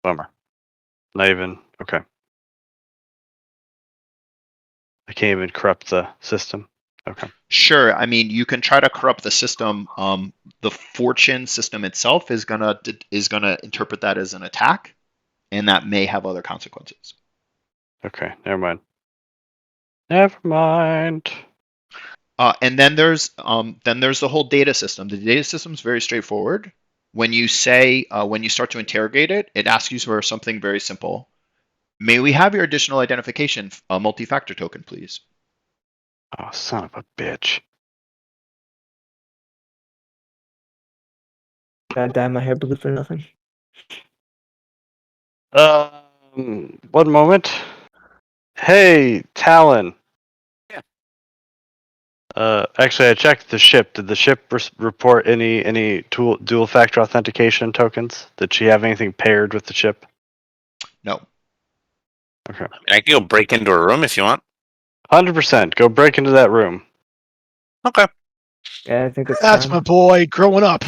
Speaker 3: Bummer. Not even okay. I can't even corrupt the system. Okay.
Speaker 1: Sure, I mean you can try to corrupt the system. The fortune system itself is gonna interpret that as an attack, and that may have other consequences.
Speaker 3: Okay. Never mind. Never mind.
Speaker 1: And then there's the whole data system. The data system is very straightforward. When you start to interrogate it, it asks you for something very simple. May we have your additional identification, multi-factor token, please?
Speaker 3: Oh, son of a bitch.
Speaker 2: Gotta dye my hair blue for nothing.
Speaker 3: One moment. Hey, Talon.
Speaker 4: Yeah.
Speaker 3: Actually, I checked the ship. Did the ship report any dual factor authentication tokens? Did she have anything paired with the ship?
Speaker 1: No.
Speaker 3: Okay.
Speaker 4: I can go break into a room if you want.
Speaker 3: 100%. Go break into that room.
Speaker 4: Okay.
Speaker 2: Yeah, I think it's
Speaker 5: That's my
Speaker 2: time.
Speaker 5: boy growing up.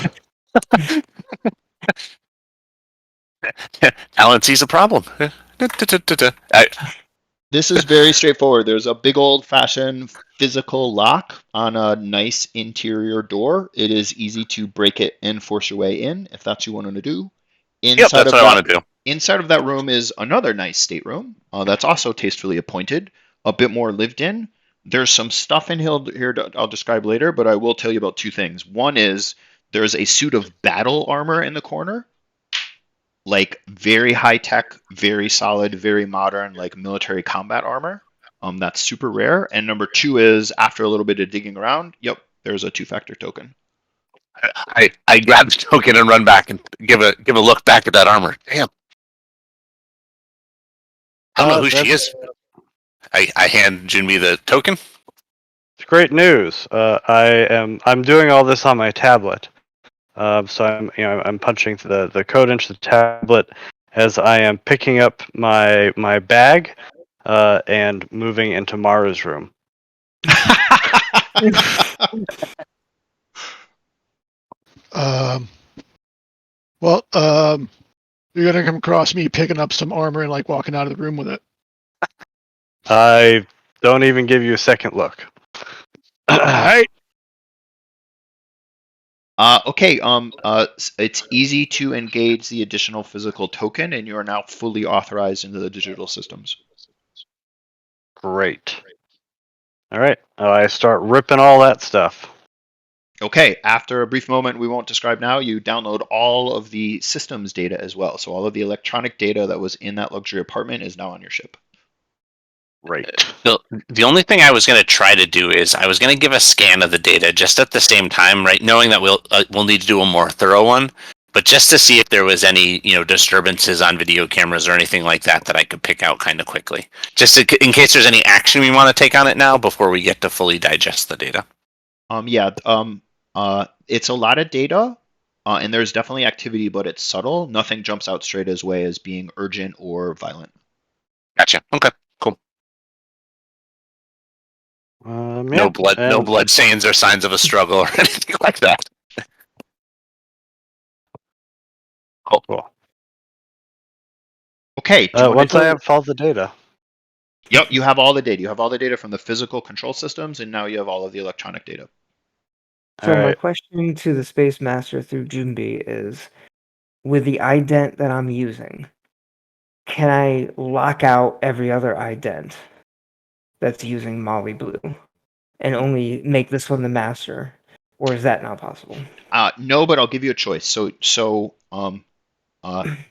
Speaker 4: Alan sees a problem.
Speaker 1: This is very straightforward. There's a big old fashioned physical lock on a nice interior door. It is easy to break it and force your way in if that's what you want to do.
Speaker 4: Yep, that's what I want to do.
Speaker 1: Inside of that room is another nice stateroom that's also tastefully appointed, a bit more lived in. There's some stuff in here I'll describe later, but I will tell you about two things. One is there's a suit of battle armor in the corner, like very high tech, very solid, very modern, like military combat armor. That's super rare. And number two is after a little bit of digging around, yep, there's a two-factor token.
Speaker 4: I grab the token and run back and give a look back at that armor. Damn. I don't know who she is. I hand Junmi the token.
Speaker 3: It's great news. I'm doing all this on my tablet. So I'm punching the code into the tablet as I am picking up my bag and moving into Mara's room.
Speaker 5: Well, you're gonna come across me picking up some armor and like walking out of the room with it.
Speaker 3: I don't even give you a second look.
Speaker 5: All right.
Speaker 1: Okay. It's easy to engage the additional physical token, and you are now fully authorized into the digital systems.
Speaker 3: Great. All right. I start ripping all that stuff.
Speaker 1: Okay, after a brief moment we won't describe now, you download all of the systems data as well. So all of the electronic data that was in that luxury apartment is now on your ship.
Speaker 3: Great.
Speaker 4: The only thing I was going to try to do is I was going to give a scan of the data just at the same time, right? Knowing that we'll need to do a more thorough one, but just to see if there was any disturbances on video cameras or anything like that that I could pick out kind of quickly, just in case there's any action we want to take on it now before we get to fully digest the data.
Speaker 1: It's a lot of data, and there's definitely activity, but it's subtle. Nothing jumps out straight away as being urgent or violent.
Speaker 4: Gotcha. Okay. Cool. No blood stains or signs of a struggle or anything like that.
Speaker 3: Cool.
Speaker 1: Okay.
Speaker 3: Once I have all the data.
Speaker 1: Yep, you have all the data. You have all the data from the physical control systems, and now you have all of the electronic data.
Speaker 2: So my question to the Space Master through Junbi is, with the ident that I'm using, can I lock out every other ident that's using Molly Blue and only make this one the master? Or is that not possible?
Speaker 1: No, but I'll give you a choice. So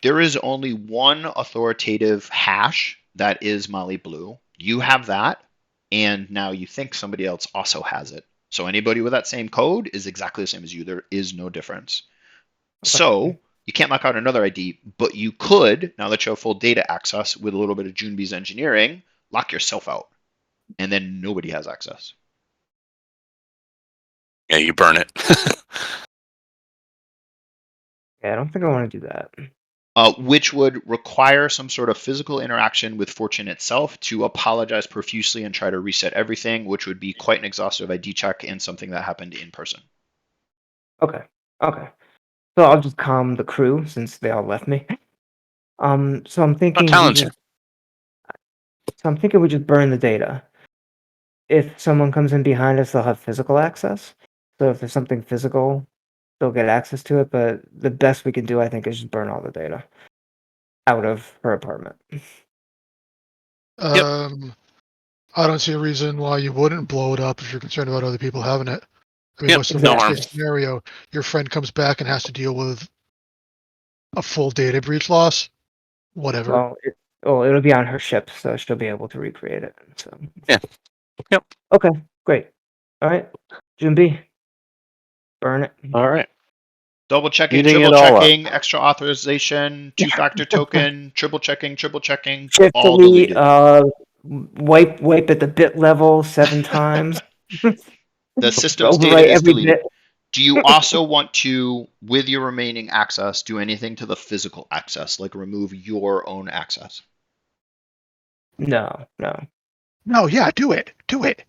Speaker 1: there is only one authoritative hash that is Molly Blue. You have that, and now you think somebody else also has it. So anybody with that same code is exactly the same as you. There is no difference.
Speaker 2: Okay.
Speaker 1: So you can't lock out another ID, but you could, now that you have full data access with a little bit of Junbi's engineering, lock yourself out, and then nobody has access.
Speaker 4: Yeah, you burn it.
Speaker 2: Yeah, I don't think I want to do that.
Speaker 1: Which would require some sort of physical interaction with Fortune itself to apologize profusely and try to reset everything, which would be quite an exhaustive ID check and something that happened in person.
Speaker 2: Okay. So I'll just calm the crew since they all left me. So I'm thinking we just burn the data. If someone comes in behind us, they'll have physical access. So if there's something physical, they'll get access to it. But the best we can do, I think, is just burn all the data out of her apartment.
Speaker 5: I don't see a reason why you wouldn't blow it up if you're concerned about other people having it. I mean, what's the
Speaker 4: no
Speaker 5: worst
Speaker 4: harm.
Speaker 5: case scenario? Your friend comes back and has to deal with a full data breach loss. Whatever.
Speaker 2: Well, it'll be on her ship, so she'll be able to recreate it. So
Speaker 4: Yeah. Yep.
Speaker 2: Okay, great. All right, Junbi, burn it.
Speaker 3: All right.
Speaker 1: Double checking,
Speaker 3: Eating
Speaker 1: triple
Speaker 3: it all
Speaker 1: checking, extra authorization, two-factor token, triple checking,
Speaker 2: Shiftily, wipe at the bit level 7 times.
Speaker 1: The system's data
Speaker 2: Overwrite
Speaker 1: is
Speaker 2: every
Speaker 1: deleted.
Speaker 2: bit.
Speaker 1: Do you also want to, with your remaining access, do anything to the physical access, like remove your own access?
Speaker 2: No.
Speaker 5: No, yeah, do it. Do it.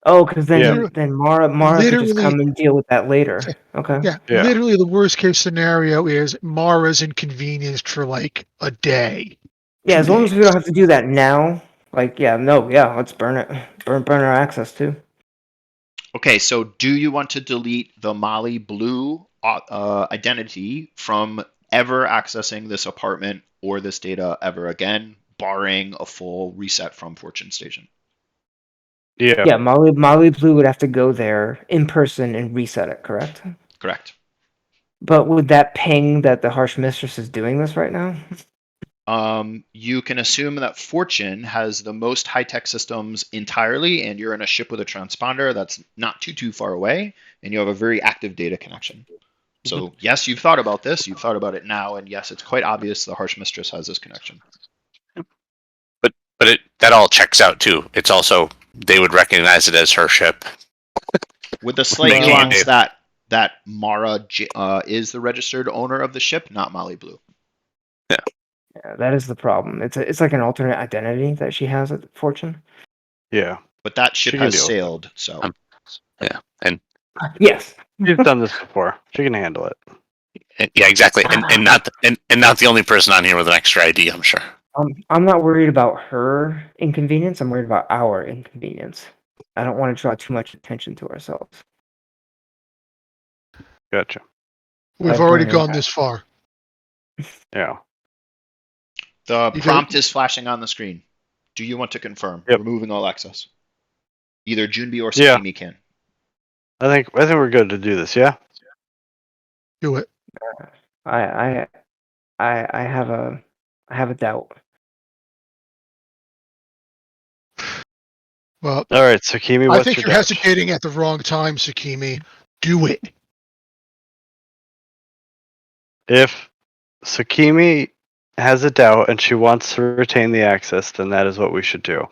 Speaker 2: Oh, because
Speaker 3: Yeah.
Speaker 2: then Mara could just
Speaker 5: Literally,
Speaker 2: come and deal with that later. Okay.
Speaker 5: yeah,
Speaker 3: Yeah.
Speaker 5: literally the worst case scenario is Mara's inconvenienced for like a day.
Speaker 2: Yeah,
Speaker 5: 2
Speaker 2: as long as we
Speaker 5: days.
Speaker 2: don't have to do that now. Like, let's burn it. Burn our access too.
Speaker 1: Okay, so do you want to delete the Molly Blue identity from ever accessing this apartment or this data ever again, barring a full reset from Fortune Station?
Speaker 3: Yeah.
Speaker 2: Yeah, Molly Blue would have to go there in person and reset it, correct?
Speaker 1: Correct.
Speaker 2: But would that ping that the Harsh Mistress is doing this right now?
Speaker 1: You can assume that Fortune has the most high-tech systems entirely, and you're in a ship with a transponder that's not too far away, and you have a very active data connection. So yes, you've thought about this. You've thought about it now, and yes, it's quite obvious the Harsh Mistress has this connection.
Speaker 4: But that all checks out too. It's also they would recognize it as her ship.
Speaker 1: With the slight
Speaker 4: Making it
Speaker 1: nuance
Speaker 4: Dave.
Speaker 1: that Mara is the registered owner of the ship, not Molly Blue.
Speaker 2: Yeah, that is the problem. It's like an alternate identity that she has at Fortune.
Speaker 3: Yeah.
Speaker 1: But that ship
Speaker 3: She can
Speaker 1: has
Speaker 3: deal with it.
Speaker 1: sailed, so
Speaker 4: Yeah, and
Speaker 2: Yes.
Speaker 3: She's done this before. She can handle it.
Speaker 4: yeah, exactly. And not the only person on here with an extra ID. I'm sure.
Speaker 2: I'm not worried about her inconvenience. I'm worried about our inconvenience. I don't want to draw too much attention to ourselves.
Speaker 3: Gotcha.
Speaker 5: We've
Speaker 2: By
Speaker 5: already
Speaker 2: burning
Speaker 5: gone this far.
Speaker 3: Yeah.
Speaker 1: the
Speaker 5: You
Speaker 1: prompt
Speaker 5: gotta-
Speaker 1: is flashing on the screen. Do you want to confirm
Speaker 3: Yep.
Speaker 1: removing all access? Either Junbi or
Speaker 3: Yeah.
Speaker 1: Sakimi can.
Speaker 3: I think we're good to do this. Yeah.
Speaker 5: Do it.
Speaker 2: I have a doubt.
Speaker 5: Well,
Speaker 3: All right, Sakimi.
Speaker 5: I
Speaker 3: What's
Speaker 5: think
Speaker 3: your
Speaker 5: you're
Speaker 3: doubt?
Speaker 5: hesitating at the wrong time, Sakimi. Do it.
Speaker 3: If Sakimi has a doubt and she wants to retain the access, then that is what we should do.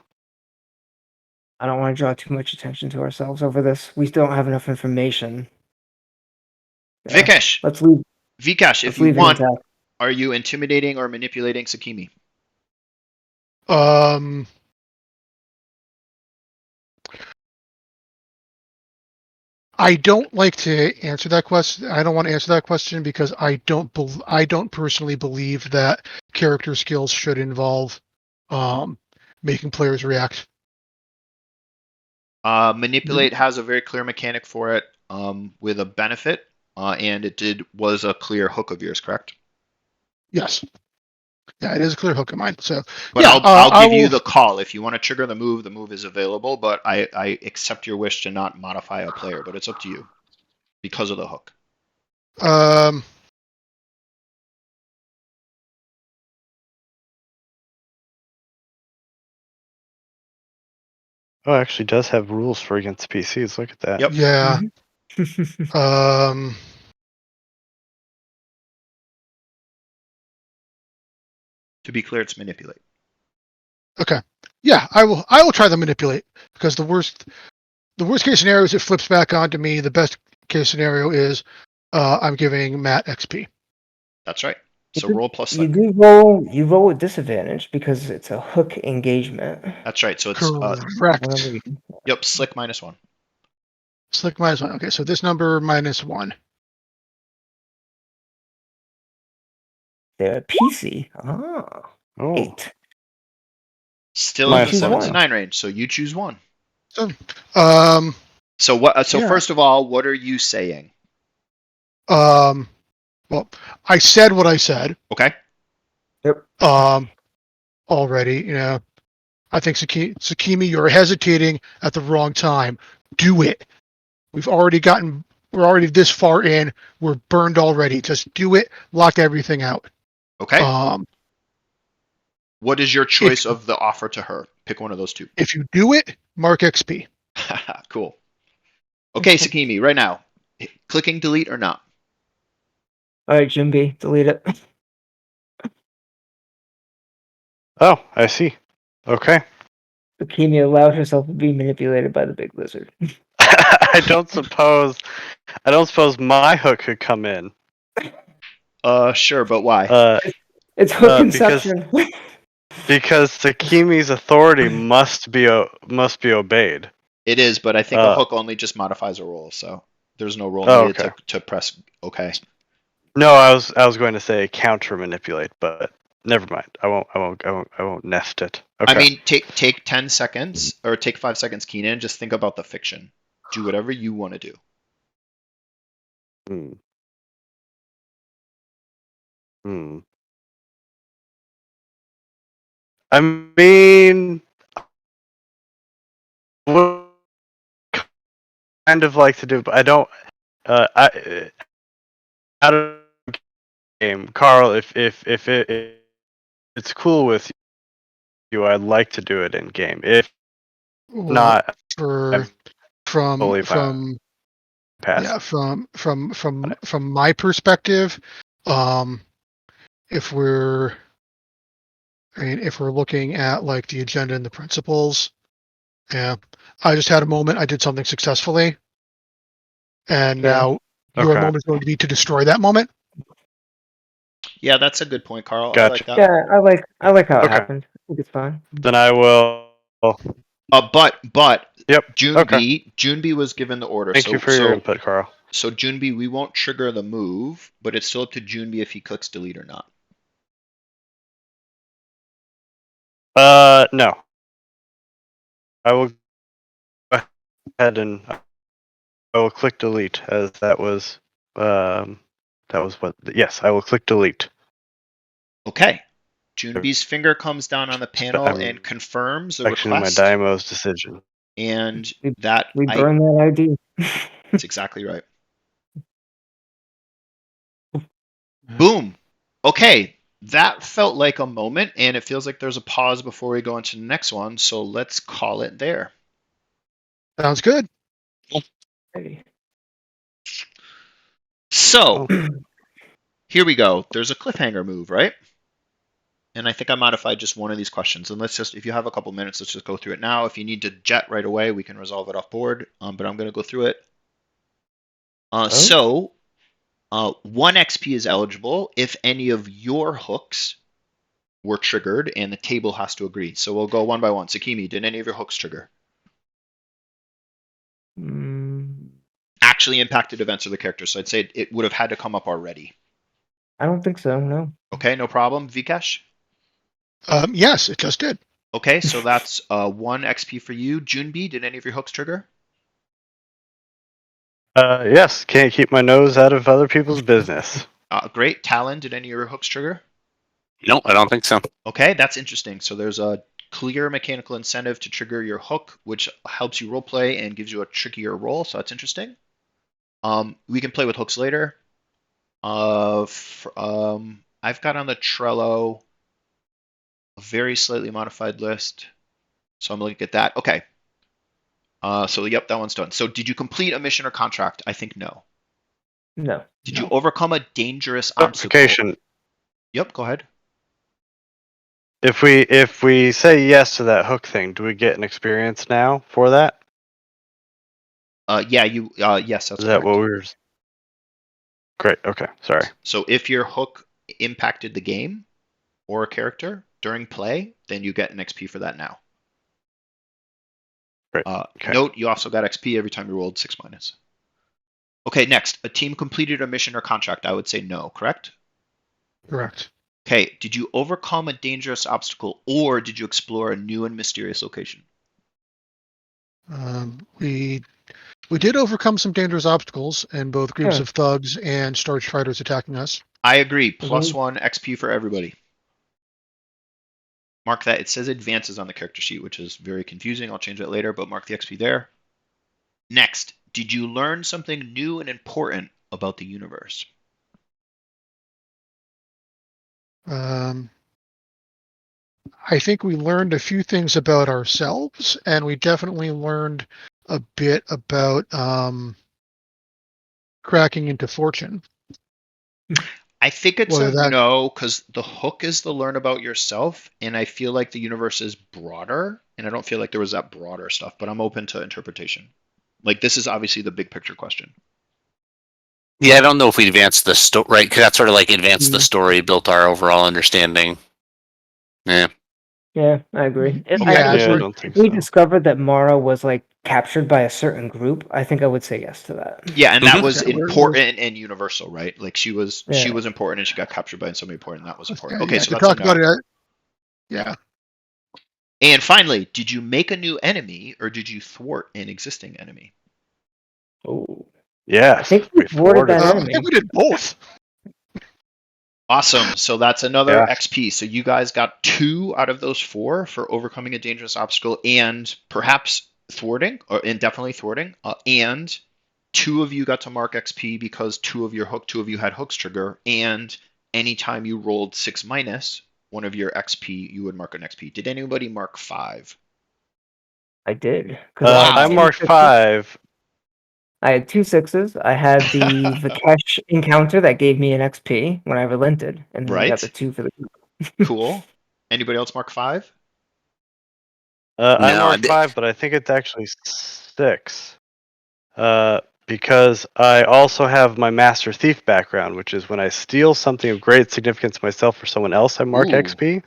Speaker 2: I don't want to draw too much attention to ourselves over this. We don't have enough information. Yeah.
Speaker 1: Vikesh,
Speaker 2: Let's leave.
Speaker 1: Vikesh, if
Speaker 2: Let's
Speaker 1: you
Speaker 2: leave it
Speaker 1: want,
Speaker 2: intact.
Speaker 1: are you intimidating or manipulating Sakimi?
Speaker 5: I don't like to answer that question. I don't want to answer that question because I don't personally believe that character skills should involve making players react.
Speaker 1: Manipulate has a very clear mechanic for it with a benefit, and was a clear hook of yours, correct?
Speaker 5: Yes. Yeah, it is a clear hook of mine. So
Speaker 1: But
Speaker 5: yeah,
Speaker 1: I'll
Speaker 5: I
Speaker 1: give you
Speaker 5: will.
Speaker 1: the call if you want to trigger the move is available. But I accept your wish to not modify a player, but it's up to you because of the hook.
Speaker 5: Um,
Speaker 3: Oh, it actually does have rules for against PCs. Look at that.
Speaker 1: Yep.
Speaker 5: yeah. Um,
Speaker 1: To be clear, it's manipulate.
Speaker 5: okay. Yeah, I will. I will try to manipulate because the worst case scenario is it flips back onto me. The best case scenario is I'm giving Matt XP.
Speaker 1: That's right.
Speaker 2: You
Speaker 1: So
Speaker 2: do-
Speaker 1: roll plus
Speaker 2: You
Speaker 1: slick.
Speaker 2: do roll. You roll with disadvantage because it's a hook engagement.
Speaker 1: That's right. So it's
Speaker 5: Correct.
Speaker 1: yep, slick -1.
Speaker 5: Slick -1. Okay, so this number -1.
Speaker 2: The PC. Ah,
Speaker 3: Oh,
Speaker 2: 8.
Speaker 1: Still in the
Speaker 3: Minus
Speaker 1: 7
Speaker 2: one.
Speaker 1: to 9 range. So you choose one.
Speaker 5: So, um,
Speaker 1: So what? So
Speaker 5: Yeah.
Speaker 1: first of all, what are you saying?
Speaker 5: well, I said what I said.
Speaker 1: Okay.
Speaker 5: Already, I think Sakimi, you're hesitating at the wrong time. Do it. We're already this far in. We're burned already. Just do it. Lock everything out.
Speaker 1: Okay. What is your
Speaker 5: If
Speaker 1: choice of the offer to her? Pick one of those two.
Speaker 5: if you do it, mark XP.
Speaker 1: Cool. Okay, Sakimi, right now, clicking delete or not?
Speaker 2: All right, Jimby, delete it.
Speaker 3: oh, I see. Okay.
Speaker 2: Bikini allowed herself to be manipulated by the big lizard.
Speaker 3: I don't suppose my hook could come in.
Speaker 1: Sure, but why?
Speaker 2: It's hook
Speaker 3: Because
Speaker 2: inception.
Speaker 3: Sakimi's authority must be obeyed.
Speaker 1: It is, but I think a hook only just modifies a roll, so there's no roll needed
Speaker 3: okay.
Speaker 1: to press OK.
Speaker 3: No, I was going to say counter manipulate, but never mind. I won't nest it. Okay.
Speaker 1: I mean, take 10 seconds or take 5 seconds, Keenan. Just think about the fiction. Do whatever you want to do.
Speaker 3: Hmm. Hmm. I mean, what kind of like to do, but I don't. Out of the game, Carl. If it's cool with you, I'd like to do it in game. If
Speaker 5: Well,
Speaker 3: not, I'm
Speaker 5: from
Speaker 3: totally fine. Pass.
Speaker 5: from my perspective, um, if we're if we're looking at like the agenda and the principles, yeah, I just had a moment. I did something successfully, and
Speaker 2: Yeah.
Speaker 5: now your
Speaker 3: Okay.
Speaker 5: moment is going to be to destroy that moment.
Speaker 1: Yeah, that's a good point, Carl. I
Speaker 3: Gotcha.
Speaker 1: like that.
Speaker 2: Yeah, I like how it
Speaker 3: Okay.
Speaker 2: happened. I think it's fine.
Speaker 3: Then I will.
Speaker 1: But
Speaker 3: Yep.
Speaker 1: Junbi was given the order.
Speaker 3: Thank you for your input, Carl.
Speaker 1: So Junbi, we won't trigger the move, but it's still up to Junbi if he clicks delete or not.
Speaker 3: No. I will go ahead and I will click delete as that was what. Yes, I will click delete.
Speaker 1: Okay. Junbi's finger comes down on the panel
Speaker 3: I'm
Speaker 1: and confirms the
Speaker 3: Section of my
Speaker 1: request.
Speaker 3: Daimo's decision.
Speaker 1: And
Speaker 2: We burn that ID.
Speaker 1: That's exactly right. Boom. Okay. That felt like a moment, and it feels like there's a pause before we go into the next one. So let's call it there.
Speaker 5: Sounds good.
Speaker 1: So here we go. There's a cliffhanger move, right? And I think I modified just one of these questions. And let's just, if you have a couple minutes, let's just go through it now. If you need to jet right away, we can resolve it off board. But I'm going to go through it. So 1 XP is eligible if any of your hooks were triggered, and the table has to agree. So we'll go one by one. Sakimi, did any of your hooks trigger? Actually impacted events of the character. So I'd say it would have had to come up already.
Speaker 2: I don't think so, no.
Speaker 1: Okay, no problem. Vikesh?
Speaker 5: Yes, it just did.
Speaker 1: Okay, so that's 1 XP for you. Junbi, did any of your hooks trigger?
Speaker 3: Yes, can't keep my nose out of other people's business.
Speaker 1: Great. Talon, did any of your hooks trigger?
Speaker 4: No, I don't think so.
Speaker 1: Okay, that's interesting. So there's a clear mechanical incentive to trigger your hook, which helps you roleplay and gives you a trickier roll. So that's interesting. We can play with hooks later. I've got on the Trello a very slightly modified list. So I'm looking at that. Okay. So yep, that one's done. So did you complete a mission or contract? I think no.
Speaker 2: No.
Speaker 1: Did you overcome a dangerous obstacle?
Speaker 3: Notification.
Speaker 1: Yep, go ahead.
Speaker 3: If we say yes to that hook thing, do we get an experience now for that?
Speaker 1: Yeah, you. Yes, that's
Speaker 3: Is that
Speaker 1: correct.
Speaker 3: what we were? Great. Okay. Sorry.
Speaker 1: So if your hook impacted the game or a character during play, then you get an XP for that now.
Speaker 3: Great. Okay.
Speaker 1: Note, you also got XP every time you rolled 6-. Okay, next. A team completed a mission or contract. I would say no, correct?
Speaker 5: Correct.
Speaker 1: Okay, did you overcome a dangerous obstacle or did you explore a new and mysterious location?
Speaker 5: We did overcome some dangerous obstacles and both groups
Speaker 2: Yeah.
Speaker 5: of thugs and Starch fighters attacking us.
Speaker 1: I agree. +1 XP for everybody. Mark that. It says advances on the character sheet, which is very confusing. I'll change that later, but mark the XP there. Next, did you learn something new and important about the universe?
Speaker 5: I think we learned a few things about ourselves, and we definitely learned a bit about cracking into fortune.
Speaker 1: I think it's
Speaker 5: Whether
Speaker 1: a
Speaker 5: that
Speaker 1: no, because the hook is the learn about yourself, and I feel like the universe is broader, and I don't feel like there was that broader stuff, but I'm open to interpretation. Like, this is obviously the big picture question.
Speaker 4: Yeah, I don't know if we advanced the story, right? Because that's sort of like advanced the
Speaker 2: Mm.
Speaker 4: story, built our overall understanding. Yeah.
Speaker 2: Yeah, I agree.
Speaker 5: Yeah,
Speaker 3: Yeah, I
Speaker 5: sorry.
Speaker 3: don't think
Speaker 2: If we
Speaker 3: so.
Speaker 2: discovered that Mara was like captured by a certain group, I think I would say yes to that.
Speaker 1: Yeah, and that
Speaker 4: Mhm.
Speaker 1: was
Speaker 5: Yeah, whereas
Speaker 1: important and universal, right? Like she was
Speaker 2: Yeah.
Speaker 1: important and she got captured by somebody important. That was important.
Speaker 5: yeah,
Speaker 1: Okay,
Speaker 5: yeah,
Speaker 1: so
Speaker 5: to
Speaker 1: that's a
Speaker 5: talk about
Speaker 1: no.
Speaker 5: it. Yeah.
Speaker 1: And finally, did you make a new enemy or did you thwart an existing enemy?
Speaker 2: Oh, I
Speaker 3: Yes,
Speaker 2: think we
Speaker 3: we
Speaker 2: thwarted
Speaker 3: thwarted
Speaker 2: that
Speaker 5: I
Speaker 3: them.
Speaker 5: think
Speaker 2: enemy.
Speaker 5: we did both.
Speaker 1: Awesome. So that's another
Speaker 3: Yeah.
Speaker 1: XP. So you guys got 2 out of those 4 for overcoming a dangerous obstacle and perhaps thwarting, or and definitely thwarting. And 2 of you got to mark XP because 2 of you had hooks trigger. And anytime you rolled 6 minus one of your XP, you would mark an XP. Did anybody mark 5?
Speaker 2: I did because I had
Speaker 3: I
Speaker 1: Wow.
Speaker 2: two
Speaker 3: marked
Speaker 2: sixes.
Speaker 3: 5.
Speaker 2: I had 2 6s. I had the Vikesh encounter that gave me an XP when I relented, and then I got the
Speaker 1: Right?
Speaker 2: 2 for the.
Speaker 1: Cool. Anybody else mark 5?
Speaker 3: I
Speaker 4: No,
Speaker 3: marked 5, but I think it's actually 6. Because I also have my Master Thief background, which is when I steal something of great significance to myself or someone else, I mark
Speaker 1: Ooh.
Speaker 3: XP.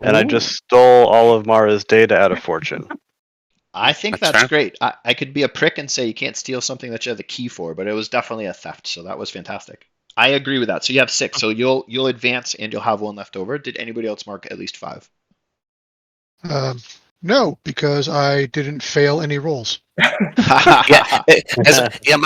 Speaker 3: And I
Speaker 2: Ooh.
Speaker 3: just stole all of Mara's data out of Fortune.
Speaker 1: I think
Speaker 4: that's
Speaker 1: that's
Speaker 4: fair.
Speaker 1: great. I could be a prick and say you can't steal something that you have the key for, but it was definitely a theft, so that was fantastic. I agree with that. So you have 6, so you'll advance and you'll have 1 left over. Did anybody else mark at least 5?
Speaker 5: No, because I didn't fail any rolls.
Speaker 4: Yeah,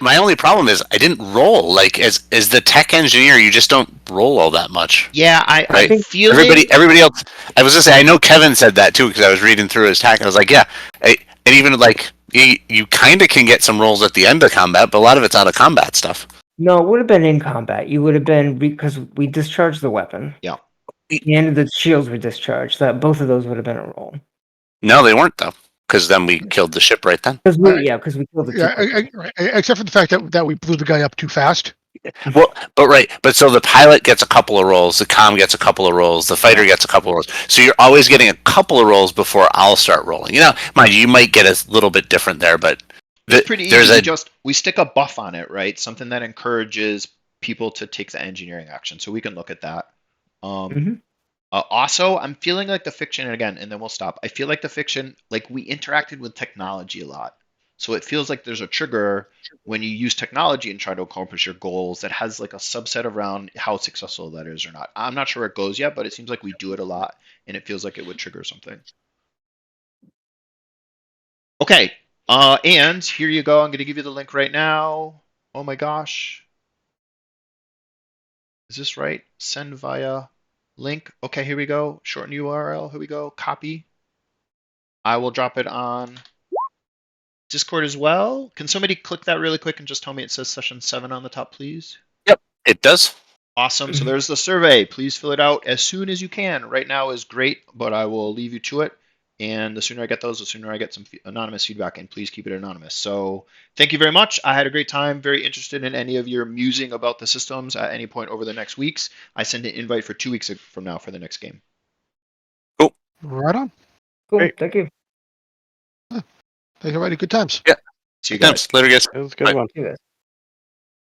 Speaker 4: my only problem is I didn't roll. Like as the tech engineer, you just don't roll all that much,
Speaker 1: Yeah,
Speaker 2: I
Speaker 1: I'm
Speaker 4: right?
Speaker 2: think
Speaker 1: feeling.
Speaker 4: Everybody else. I was gonna say I know Kevin said that too because I was reading through his tech and I was like, yeah, and even like you kind of can get some rolls at the end of combat, but a lot of it's out of combat stuff.
Speaker 2: no, it would have been in combat. You would have been because we discharged the weapon
Speaker 1: Yeah.
Speaker 2: and the shields were discharged. That both of those would have been a roll.
Speaker 4: No, they weren't though, because then we killed the ship right then.
Speaker 2: Because
Speaker 5: I,
Speaker 2: because we killed the 2
Speaker 5: yeah,
Speaker 2: quickly.
Speaker 5: right, except for the fact that we blew the guy up too fast.
Speaker 4: Well, but so the pilot gets a couple of rolls, the comm gets a couple of rolls, the fighter
Speaker 1: Yeah.
Speaker 4: gets a couple of rolls. So you're always getting a couple of rolls before I'll start rolling. Mind you might get a little bit different there, but
Speaker 1: It's pretty easy.
Speaker 4: there's
Speaker 1: We stick a buff on it, right? Something that encourages people to take the engineering action. So we can look at that. Um,
Speaker 2: hmm
Speaker 1: Also, I'm feeling like the fiction, and again, and then we'll stop. I feel like the fiction, like we interacted with technology a lot. So it feels like there's a trigger when you use technology and try to accomplish your goals that has like a subset around how successful that is or not. I'm not sure where it goes yet, but it seems like we do it a lot and it feels like it would trigger something. Okay. And here you go. I'm going to give you the link right now. Oh my gosh. Is this right? Send via link. Okay, here we go. Shorten URL. Here we go. Copy. I will drop it on Discord as well. Can somebody click that really quick and just tell me it says session 7 on the top, please?
Speaker 4: Yep, it does.
Speaker 1: Awesome. So there's the survey. Please fill it out as soon as you can. Right now is great, but I will leave you to it. And the sooner I get those, the sooner I get some anonymous feedback. And please keep it anonymous. So thank you very much. I had a great time. Very interested in any of your musing about the systems at any point over the next weeks. I send an invite for 2 weeks from now for the next game.
Speaker 5: Right on.
Speaker 2: Cool.
Speaker 3: Great.
Speaker 2: Thank you.
Speaker 5: Thank you, everybody. Good times.
Speaker 4: Yeah.
Speaker 1: See you
Speaker 4: Good
Speaker 1: guys.
Speaker 4: times. Later, guys.
Speaker 3: It was a good
Speaker 4: Bye.
Speaker 3: one.
Speaker 2: You guys.